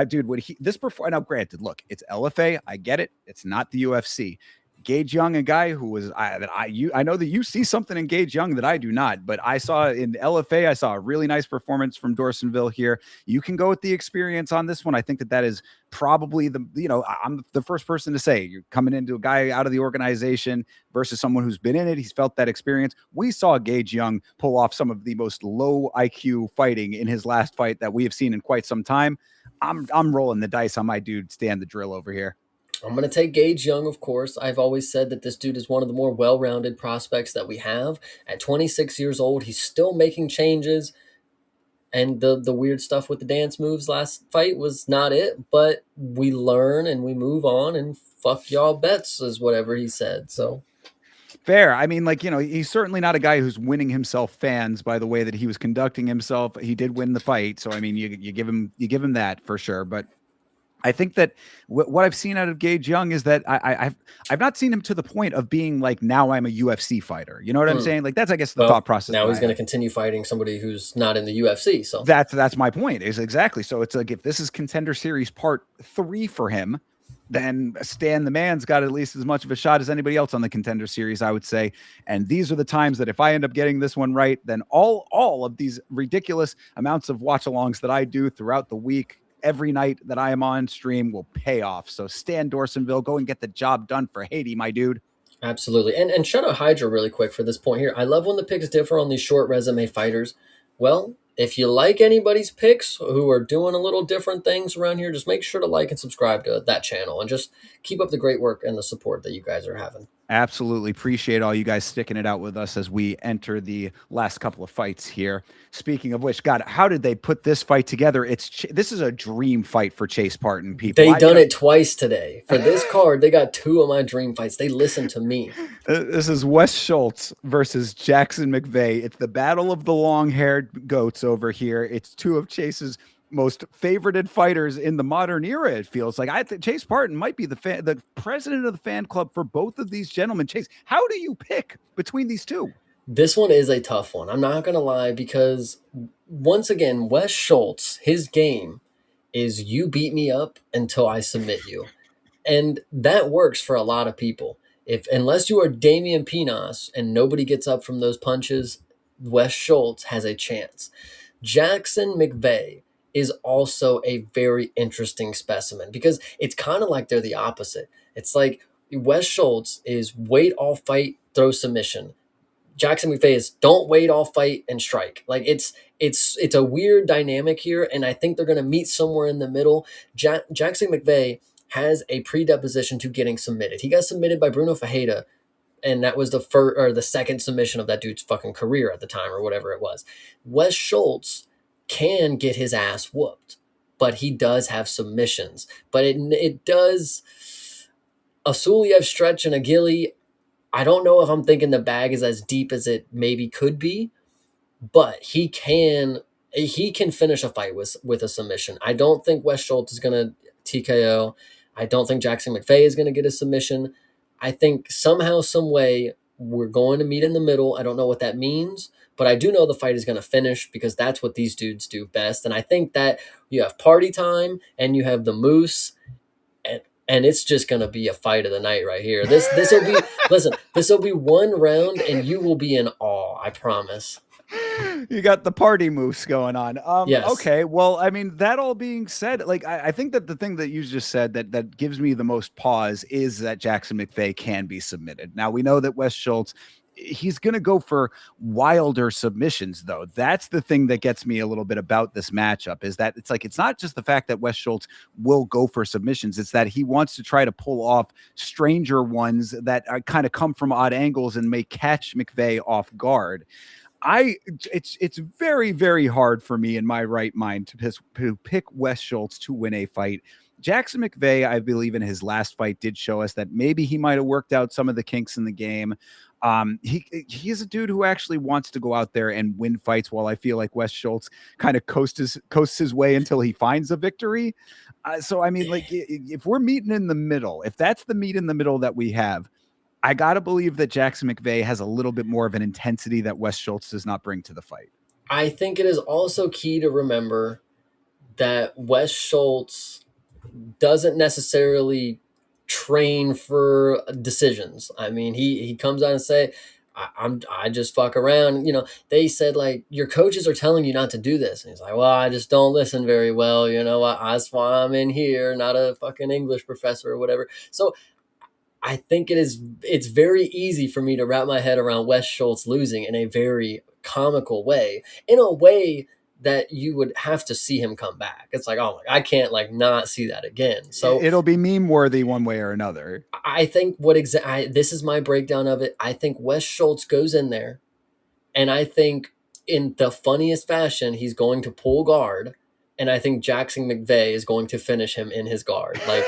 Dude, when this before. Now, granted, look, it's LFA. I get it. It's not the UFC. Gage Young, a guy who was I know that you see something in Gage Young that I do not, but I saw in LFA, I saw a really nice performance from Dorsonville here. You can go with the experience on this one. I think that is probably I'm the first person to say you're coming into a guy out of the organization versus someone who's been in it. He's felt that experience. We saw Gage Young pull off some of the most low IQ fighting in his last fight that we have seen in quite some time. I'm rolling the dice on my dude Stan the Drill over here. I'm going to take Gage Young, of course. I've always said that this dude is one of the more well rounded prospects that we have. At 26 years old, he's still making changes. And the weird stuff with the dance moves last fight was not it, but we learn and we move on and fuck y'all bets, is whatever he said. So Fair. I mean, like, he's certainly not a guy who's winning himself fans by the way that he was conducting himself. He did win the fight, so I mean, you give him that for sure. But I think that what I've seen out of Gage Young is that I've not seen him to the point of being like, now I'm a UFC fighter. You know what I'm saying? Like, that's, I guess, the well, thought process. now he's going to continue fighting somebody who's not in the UFC. So That's my point. Is exactly. So it's like, if this is Contender Series Part 3 for him, then Stan the man's got at least as much of a shot as anybody else on the Contender Series, I would say. And these are the times that if I end up getting this one right, then all of these ridiculous amounts of watch-alongs that I do throughout the week, every night that I am on stream, will pay off. So Stan Dorsonville, go and get the job done for Haiti, my dude. absolutely. And shout out Hydra really quick for this point here. I love when the picks differ on these short resume fighters. Well, if you like anybody's picks who are doing a little different things around here, just make sure to like and subscribe to that channel and just keep up the great work and the support that you guys are having. Absolutely appreciate all you guys sticking it out with us as we enter the last couple of fights here. Speaking of which, God, how did they put this fight together? This is a dream fight for Chase Parton, people. They done it twice today. For this card, they got two of my dream fights. They listened to me. This is Wes Schultz versus Jackson McVeigh. It's the battle of the long-haired goats over here. It's two of Chase's most favorited fighters in the modern era. It feels like I think Chase Parton might be the president of the fan club for both of these gentlemen. Chase, how do you pick between these two? This one is a tough one. I'm not going to lie, because once again, Wes Schultz, his game is you beat me up until I submit you. And that works for a lot of people. Unless you are Damian Pinas and nobody gets up from those punches, Wes Schultz has a chance. Jackson McVeigh is also a very interesting specimen because it's kind of like they're the opposite. It's like Wes Schultz is wait, all fight, throw submission. Jackson McVeigh is don't wait, all fight, and strike. Like it's a weird dynamic here, and I think they're going to meet somewhere in the middle. Jackson McVeigh has a predisposition to getting submitted. He got submitted by Bruno Fajeda and that was the first or the second submission of that dude's fucking career at the time or whatever it was. Wes Schultz can get his ass whooped, but he does have submissions. But it does a Suliev stretch and a Gilly. I don't know if I'm thinking the bag is as deep as it maybe could be, but he can finish a fight with a submission. I don't think Wes Schultz is gonna TKO. I don't think Jackson McVeigh is gonna get a submission. I think somehow, some way, we're going to meet in the middle. I don't know what that means, but I do know the fight is gonna finish because that's what these dudes do best. And I think that you have party time and you have the Moose, and it's just gonna be a fight of the night right here. This will be listen. This will be one round, and you will be in awe. I promise. You got the party moose going on. Yes. Okay. Well, I mean, that all being said, like I think that the thing that you just said that gives me the most pause is that Jackson McVeigh can be submitted. Now we know that Wes Schultz, he's going to go for wilder submissions, though. That's the thing that gets me a little bit about this matchup is that it's like it's not just the fact that Wes Schultz will go for submissions, it's that he wants to try to pull off stranger ones that kind of come from odd angles and may catch McVeigh off guard. It's very, very hard for me in my right mind to pick Wes Schultz to win a fight. Jackson McVeigh, I believe in his last fight did show us that maybe he might have worked out some of the kinks in the game. He's a dude who actually wants to go out there and win fights, while I feel like Wes Schultz kind of coasts his way until he finds a victory. So I mean, like if we're meeting in the middle, if that's the meet in the middle that we have, I got to believe that Jackson McVeigh has a little bit more of an intensity that Wes Schultz does not bring to the fight. I think it is also key to remember that Wes Schultz doesn't necessarily train for decisions. I mean, he comes out and say, I just fuck around. You know, they said like your coaches are telling you not to do this, and he's like, well, I just don't listen very well. You know, that's why I'm in here, not a fucking English professor or whatever. So I think it's very easy for me to wrap my head around Wes Schultz losing in a very comical way, in a way that you would have to see him come back. It's like, oh my, I can't like not see that again. So It'll be meme worthy one way or another. I think this is my breakdown of it. I think Wes Schultz goes in there, and I think in the funniest fashion he's going to pull guard, and I think Jackson McVeigh is going to finish him in his guard. Like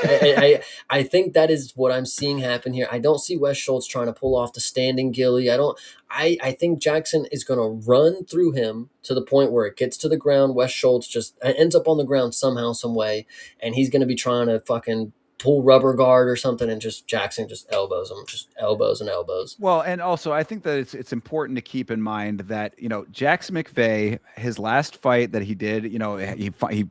I think that is what I'm seeing happen here. I don't see Wes Schultz trying to pull off the standing Gilly. I think Jackson is going to run through him to the point where it gets to the ground. Wes Schultz just ends up on the ground somehow, some way, and he's going to be trying to fucking pull rubber guard or something, and just Jackson just elbows him, just elbows and elbows. Well, and also I think that it's important to keep in mind that Jackson McVeigh, his last fight that he did, he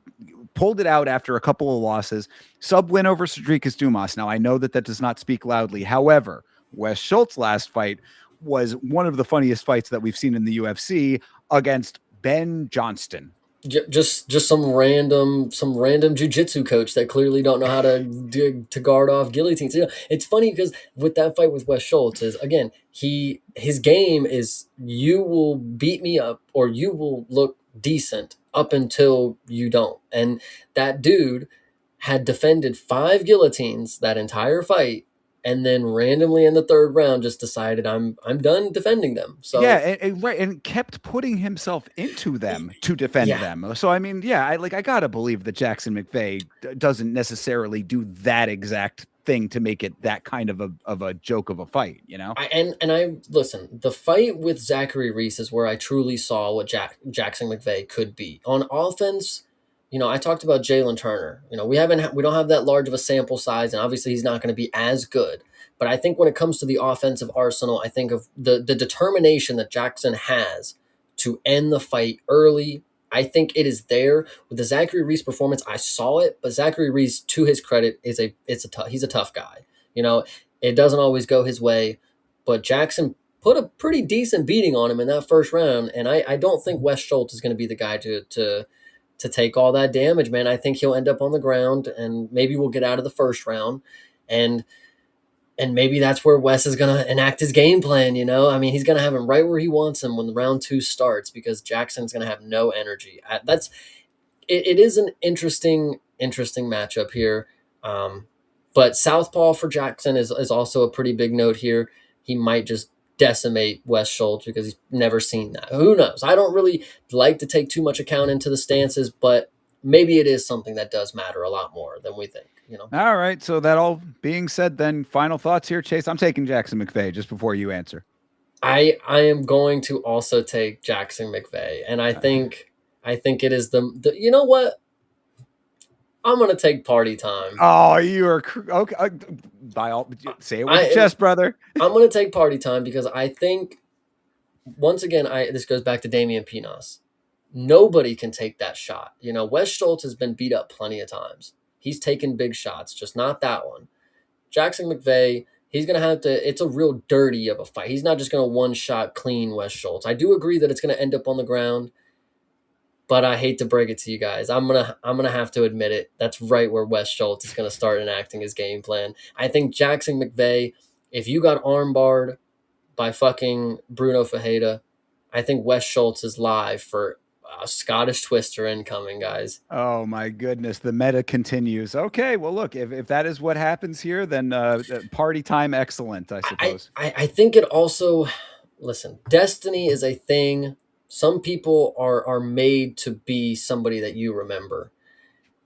pulled it out after a couple of losses, sub win over Rodrigues Dumas. Now I know that does not speak loudly. However, Wes Schultz's last fight was one of the funniest fights that we've seen in the UFC against Ben Johnston. Just some random jujitsu coach that clearly don't know how to guard off guillotines. It's funny because with that fight with Wes Schultz is again his game is you will beat me up or you will look decent up until you don't. And that dude had defended 5 guillotines that entire fight, and then randomly in the third round just decided I'm done defending them. So yeah, and kept putting himself into them to defend them. So I mean, yeah, I gotta believe that Jackson McVeigh doesn't necessarily do that exact thing to make it that kind of a joke of a fight, I listen. The fight with Zachary Reese is where I truly saw what Jackson McVeigh could be on offense. I talked about Jalen Turner. We don't have that large of a sample size, and obviously he's not going to be as good. But I think when it comes to the offensive arsenal, I think of the determination that Jackson has to end the fight early. I think it is there with the Zachary Reese performance. I saw it, but Zachary Reese, to his credit, he's a tough guy. It doesn't always go his way, but Jackson put a pretty decent beating on him in that first round, and I don't think Wes Schultz is going to be the guy to take all that damage, man. I think he'll end up on the ground, and maybe we'll get out of the first round, and maybe that's where Wes is going to enact his game plan. I mean, he's going to have him right where he wants him when the round 2 starts, because Jackson's going to have no energy. It is an interesting matchup here. But southpaw for Jackson is also a pretty big note here. he might just decimate Wes Schultz because he's never seen that. Who knows? I don't really like to take too much account into the stances, but maybe it is something that does matter a lot more than we think, you know? All right. So that all being said, then final thoughts here, Chase. I'm taking Jackson McVeigh just before you answer. I am going to also take Jackson McVeigh, and I think it is the you know what? I'm gonna take Party Time. Oh, you are okay. By all, say it with I your chest, brother. I'm gonna take Party Time because I think once again, this goes back to Damian Pinos. Nobody can take that shot. You know, Wes Schultz has been beat up plenty of times. He's taken big shots, just not that one. Jackson McVeigh, he's going to have to, it's a real dirty of a fight. He's not just going to one shot clean Wes Schultz. I do agree that it's going to end up on the ground, but I hate to break it to you guys. I'm gonna have to admit it. That's right where Wes Schultz is going to start enacting his game plan. I think Jackson McVeigh, if you got armbarred by fucking Bruno Fajeda, I think Wes Schultz is live for a Scottish Twister incoming, guys. Oh my goodness, the meta continues. Okay, well, look, if that is what happens here, then party time, excellent, I suppose. I think it also, listen, destiny is a thing. Some people are made to be somebody that you remember.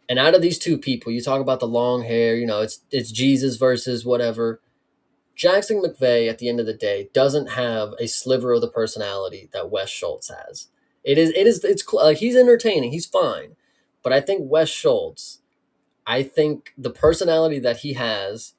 And out of these two people, you talk about the long hair, you know, it's Jesus versus whatever. Jackson McVeigh, at the end of the day, doesn't have a sliver of the personality that Wes Schultz has. Like he's entertaining, he's fine, but I think Wes Schultz, I think the personality that he has,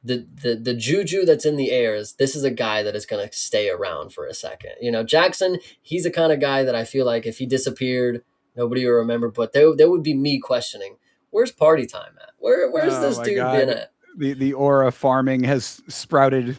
the juju that's in the air is this is a guy that is going to stay around for a second. You know, Jackson, he's the kind of guy that I feel like if he disappeared, nobody would remember. But there would be me questioning, where's Party Time at? Where's Oh this my dude been God. at? The aura farming has sprouted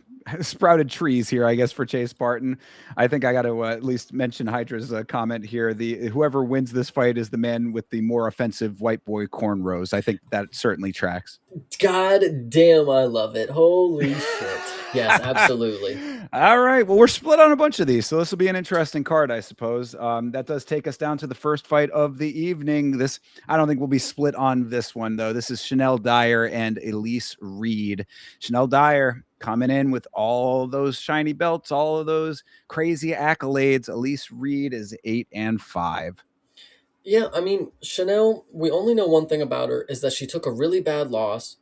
trees here, I guess, for Chase Barton. I think I got to at least mention Hydra's comment here. The whoever wins this fight is the man with the more offensive white boy cornrows. I think that certainly tracks. God damn, I love it. Holy shit. Yes, absolutely. All right. Well, we're split on a bunch of these, so this will be an interesting card, I suppose. That does take us down to the first fight of the evening. I don't think we'll be split on this one, though. This is Chanel Dyer and Elise Reed. Chanel Dyer coming in with all those shiny belts, all of those crazy accolades. Elise Reed is 8-5. Yeah, I mean, Chanel, we only know one thing about her is that she took a really bad loss.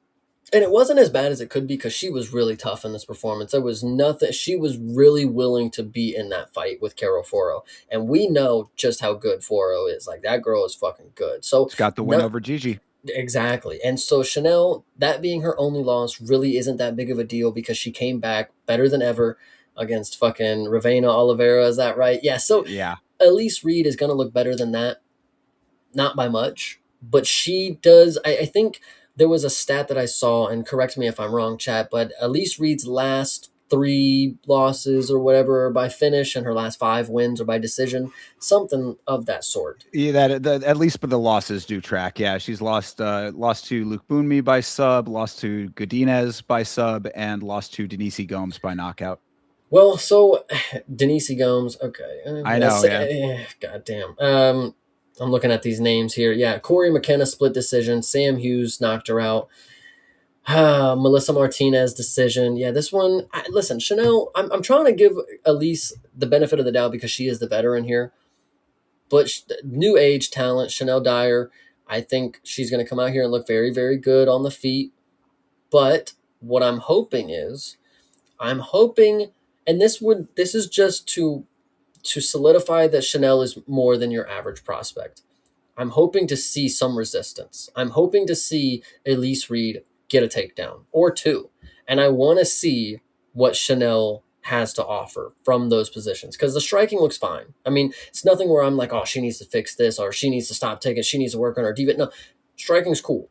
And it wasn't as bad as it could be because she was really tough in this performance. There was nothing. She was really willing to be in that fight with Carol Foro. And we know just how good Foro is. Like, that girl is fucking good. So, She's got the win over Gigi. exactly. And so, Chanel, that being her only loss really isn't that big of a deal because she came back better than ever against fucking Ravena Oliveira. Is that right? Yeah. So, Yeah. Elise Reed is going to look better than that. Not by much, but she does. I think there was a stat that I saw, and correct me if I'm wrong, chat, but Elise Reed's last 3 losses or whatever are by finish, and her last 5 wins are by decision, something of that sort. Yeah, that at least, but the losses do track. Yeah, she's lost to Luke Boonmi by sub, lost to Godinez by sub, and lost to Denise Gomes by knockout. Well, so Denise Gomes, okay, I know, yeah. God damn. I'm looking at these names here. Yeah, Corey McKenna split decision. Sam Hughes knocked her out. Melissa Martinez decision. Yeah, this one. Listen, Chanel. I'm trying to give Elise the benefit of the doubt because she is the veteran here. But new age talent, Chanel Dyer. I think she's going to come out here and look very, very good on the feet. But what I'm hoping, and this is just to solidify that Chanel is more than your average prospect. I'm hoping to see some resistance. I'm hoping to see Elise Reed get a takedown or 2. And I want to see what Chanel has to offer from those positions because the striking looks fine. I mean, it's nothing where I'm like, oh, she needs to fix this or she needs to stop taking, she needs to work on her defense. No, striking's cool.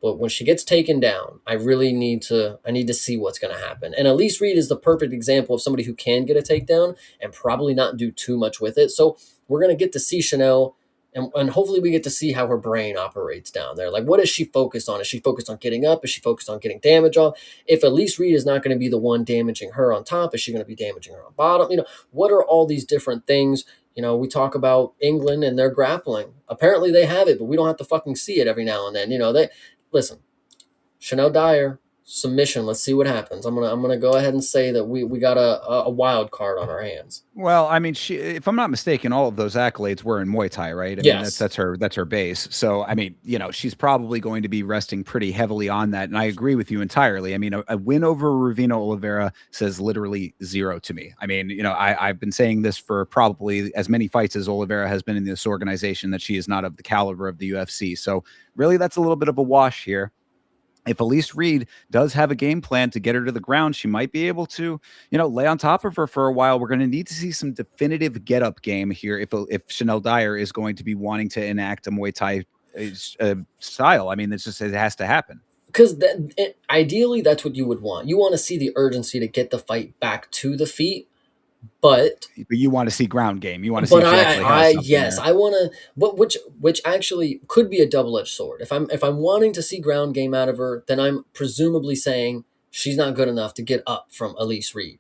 But when she gets taken down, I need to see what's going to happen. And Elise Reed is the perfect example of somebody who can get a takedown and probably not do too much with it. So we're going to get to see Chanel, and hopefully we get to see how her brain operates down there. Like, what is she focused on? Is she focused on getting up? Is she focused on getting damage off? If Elise Reed is not going to be the one damaging her on top, is she going to be damaging her on bottom? You know, what are all these different things? You know, we talk about England and their grappling. Apparently they have it, but we don't have to fucking see it every now and then. You know, listen, Chanel Dyer, submission. Let's see what happens. I'm gonna go ahead and say that we got a wild card on our hands. Well, I mean, she, if I'm not mistaken, all of those accolades were in Muay Thai, right? I mean, that's Yes, that's her base. So, I mean, she's probably going to be resting pretty heavily on that, and I agree with you entirely. I mean, a win over Ravina Oliveira says literally zero to me. I mean, I've been saying this for probably as many fights as Oliveira has been in this organization, that she is not of the caliber of the UFC. So, really, that's a little bit of a wash here. If Elise Reed does have a game plan to get her to the ground, she might be able to, lay on top of her for a while. We're going to need to see some definitive get up game here if Chanel Dyer is going to be wanting to enact a Muay Thai style. I mean, it has to happen. because ideally that's what you would want. You want to see the urgency to get the fight back to the feet, but But you want to see ground game. You want to see but if she actually has something yes, there. I want to. But which actually could be a double edged sword. If I'm wanting to see ground game out of her, then I'm presumably saying she's not good enough to get up from Elise Reed.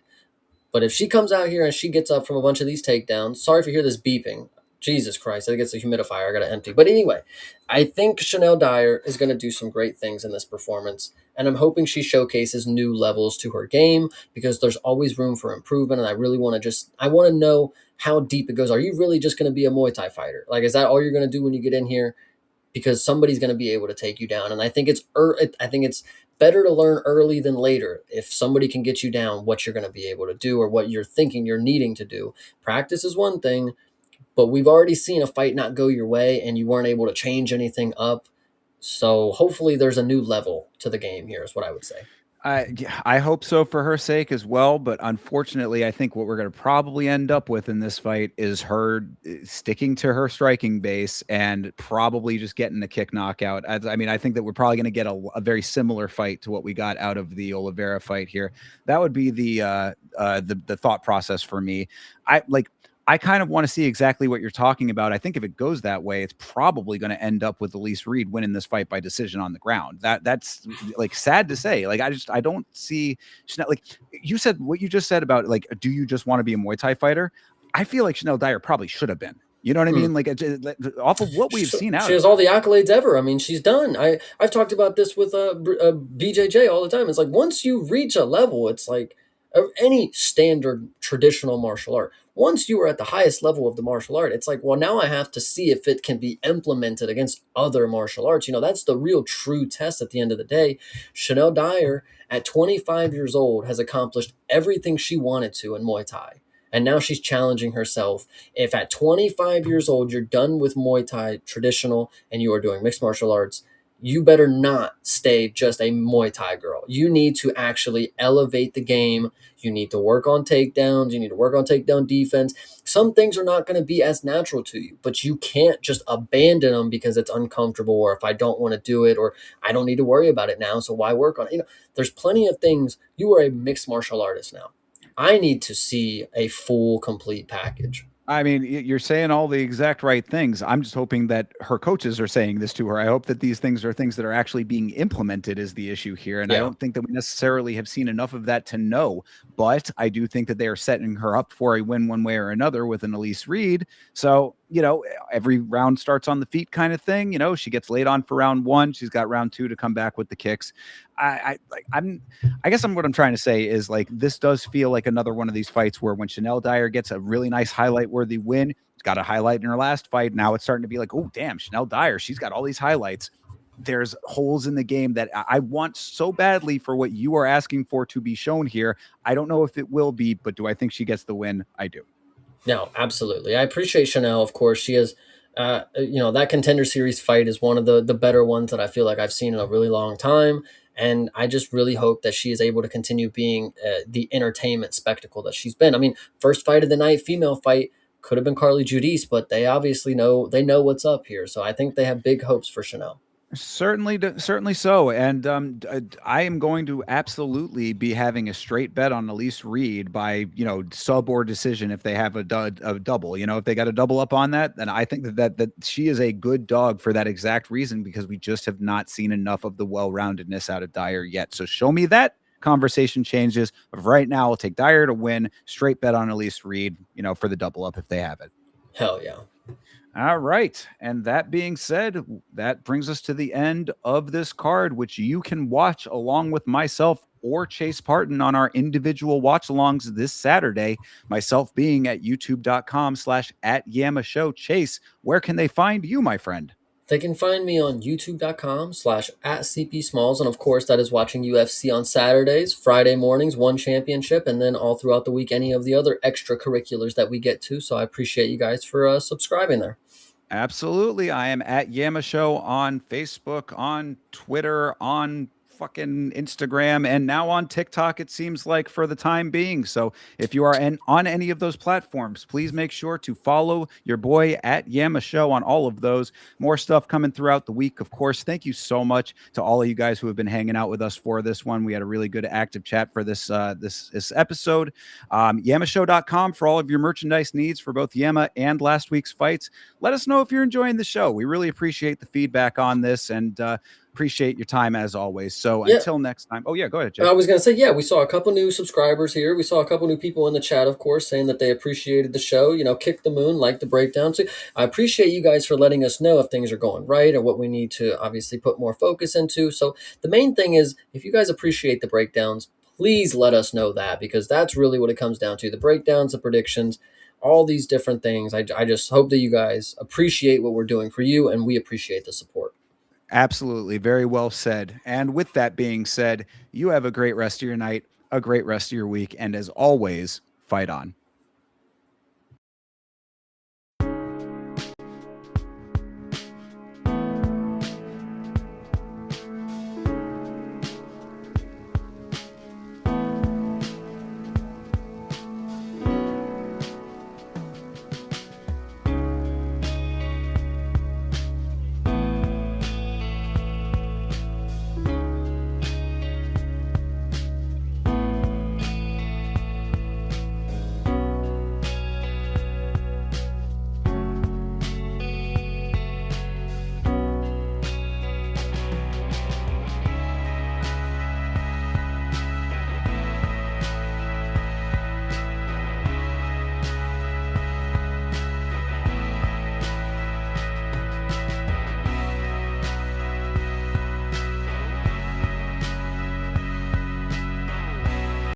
But if she comes out here and she gets up from a bunch of these takedowns, sorry if you hear this beeping. Jesus Christ, I think it's a humidifier. I got to empty. But anyway, I think Chanel Dyer is going to do some great things in this performance. And I'm hoping she showcases new levels to her game, because there's always room for improvement. And I really want to I want to know how deep it goes. Are you really just going to be a Muay Thai fighter? Like, is that all you're going to do when you get in here? Because somebody's going to be able to take you down. And I think it's better to learn early than later. If somebody can get you down, what you're going to be able to do, or what you're thinking you're needing to do. Practice is one thing, but we've already seen a fight not go your way and you weren't able to change anything up. So hopefully there's a new level to the game here, is what I would say. I hope so for her sake as well, but unfortunately, I think what we're going to probably end up with in this fight is her sticking to her striking base and probably just getting a kick knockout. I mean, I think that we're probably going to get a very similar fight to what we got out of the Oliveira fight here. That would be the thought process for me. I kind of want to see exactly what you're talking about. I think if it goes that way, it's probably going to end up with Elise Reed winning this fight by decision on the ground. That's like sad to say. Like, I don't see Chanel, like you said, what you just said about, like, do you just want to be a Muay Thai fighter? I feel like Chanel Dyer probably should have been. You know what I Hmm. mean? Like, off of what we've seen out She of has her. all the accolades ever. I mean, she's done. I've talked about this with BJJ all the time. It's like once you reach a level, it's like any standard traditional martial art. Once you are at the highest level of the martial art, it's like, well, now I have to see if it can be implemented against other martial arts. That's the real true test at the end of the day. Chanel Dyer, at 25 years old, has accomplished everything she wanted to in Muay Thai. And now she's challenging herself. If at 25 years old you're done with Muay Thai traditional and you are doing mixed martial arts, you better not stay just a Muay Thai girl. You need to actually elevate the game. You need to work on takedowns. You need to work on takedown defense. Some things are not going to be as natural to you, but you can't just abandon them because it's uncomfortable, or if I don't want to do it, or I don't need to worry about it now, so why work on it? There's plenty of things. You are a mixed martial artist now. I need to see a full, complete package. I mean, you're saying all the exact right things. I'm just hoping that her coaches are saying this to her. I hope that these things are things that are actually being implemented is the issue here. And I Yeah. don't think that we necessarily have seen enough of that to know. But I do think that they are setting her up for a win one way or another with an Elise Reed. So, every round starts on the feet kind of thing. She gets laid on for round one. She's got round two to come back with the kicks. I guess what I'm trying to say is, like, this does feel like another one of these fights where when Chanel Dyer gets a really nice highlight worthy win, it's got a highlight in her last fight. Now it's starting to be like, oh, damn, Chanel Dyer, she's got all these highlights. There's holes in the game that I want so badly for what you are asking for to be shown here. I don't know if it will be, but do I think she gets the win? I do. No, absolutely. I appreciate Chanel. Of course, she is. That Contender Series fight is one of the better ones that I feel like I've seen in a really long time, and I just really hope that she is able to continue being the entertainment spectacle that she's been. I mean, first fight of the night, female fight, could have been Carly Judice, but they obviously know what's up here. So I think they have big hopes for Chanel. Certainly so. And I am going to absolutely be having a straight bet on Elise Reed by, sub or decision if they have a double. If they got a double up on that, then I think that she is a good dog for that exact reason, because we just have not seen enough of the well-roundedness out of Dyer yet. So show me that, conversation changes. But right now, I'll take Dyer to win. Straight bet on Elise Reed, for the double up if they have it. Hell yeah. All right. And that being said, that brings us to the end of this card, which you can watch along with myself or Chase Parton on our individual watch alongs this Saturday. Myself being at youtube.com/@Yama Show. Chase, where can they find you, my friend? They can find me on youtube.com/@CP Smalls. And of course, that is watching UFC on Saturdays, Friday mornings, one championship, and then all throughout the week, any of the other extracurriculars that we get to. So I appreciate you guys for subscribing there. Absolutely. I am at Yama Show on Facebook, on Twitter, on fucking Instagram, and now on TikTok, it seems like for the time being. So if you are on any of those platforms, please make sure to follow your boy at Yama Show on all of those. More stuff coming throughout the week, of course. Thank you so much to all of you guys who have been hanging out with us for this one. We had a really good active chat for this this episode. Yamashow.com for all of your merchandise needs for both Yama and last week's fights. Let us know if you're enjoying the show. We really appreciate the feedback on this, and appreciate your time as always. So Yeah. until next time. Oh yeah, go ahead, Jay. I was going to say, yeah, we saw a couple new subscribers here. We saw a couple new people in the chat, of course, saying that they appreciated the show. Kick the moon, like the breakdown. So I appreciate you guys for letting us know if things are going right or what we need to obviously put more focus into. So the main thing is, if you guys appreciate the breakdowns, please let us know that, because that's really what it comes down to. The breakdowns, the predictions, all these different things. I just hope that you guys appreciate what we're doing for you, and we appreciate the support. Absolutely. Very well said. And with that being said, you have a great rest of your night, a great rest of your week, and as always, fight on.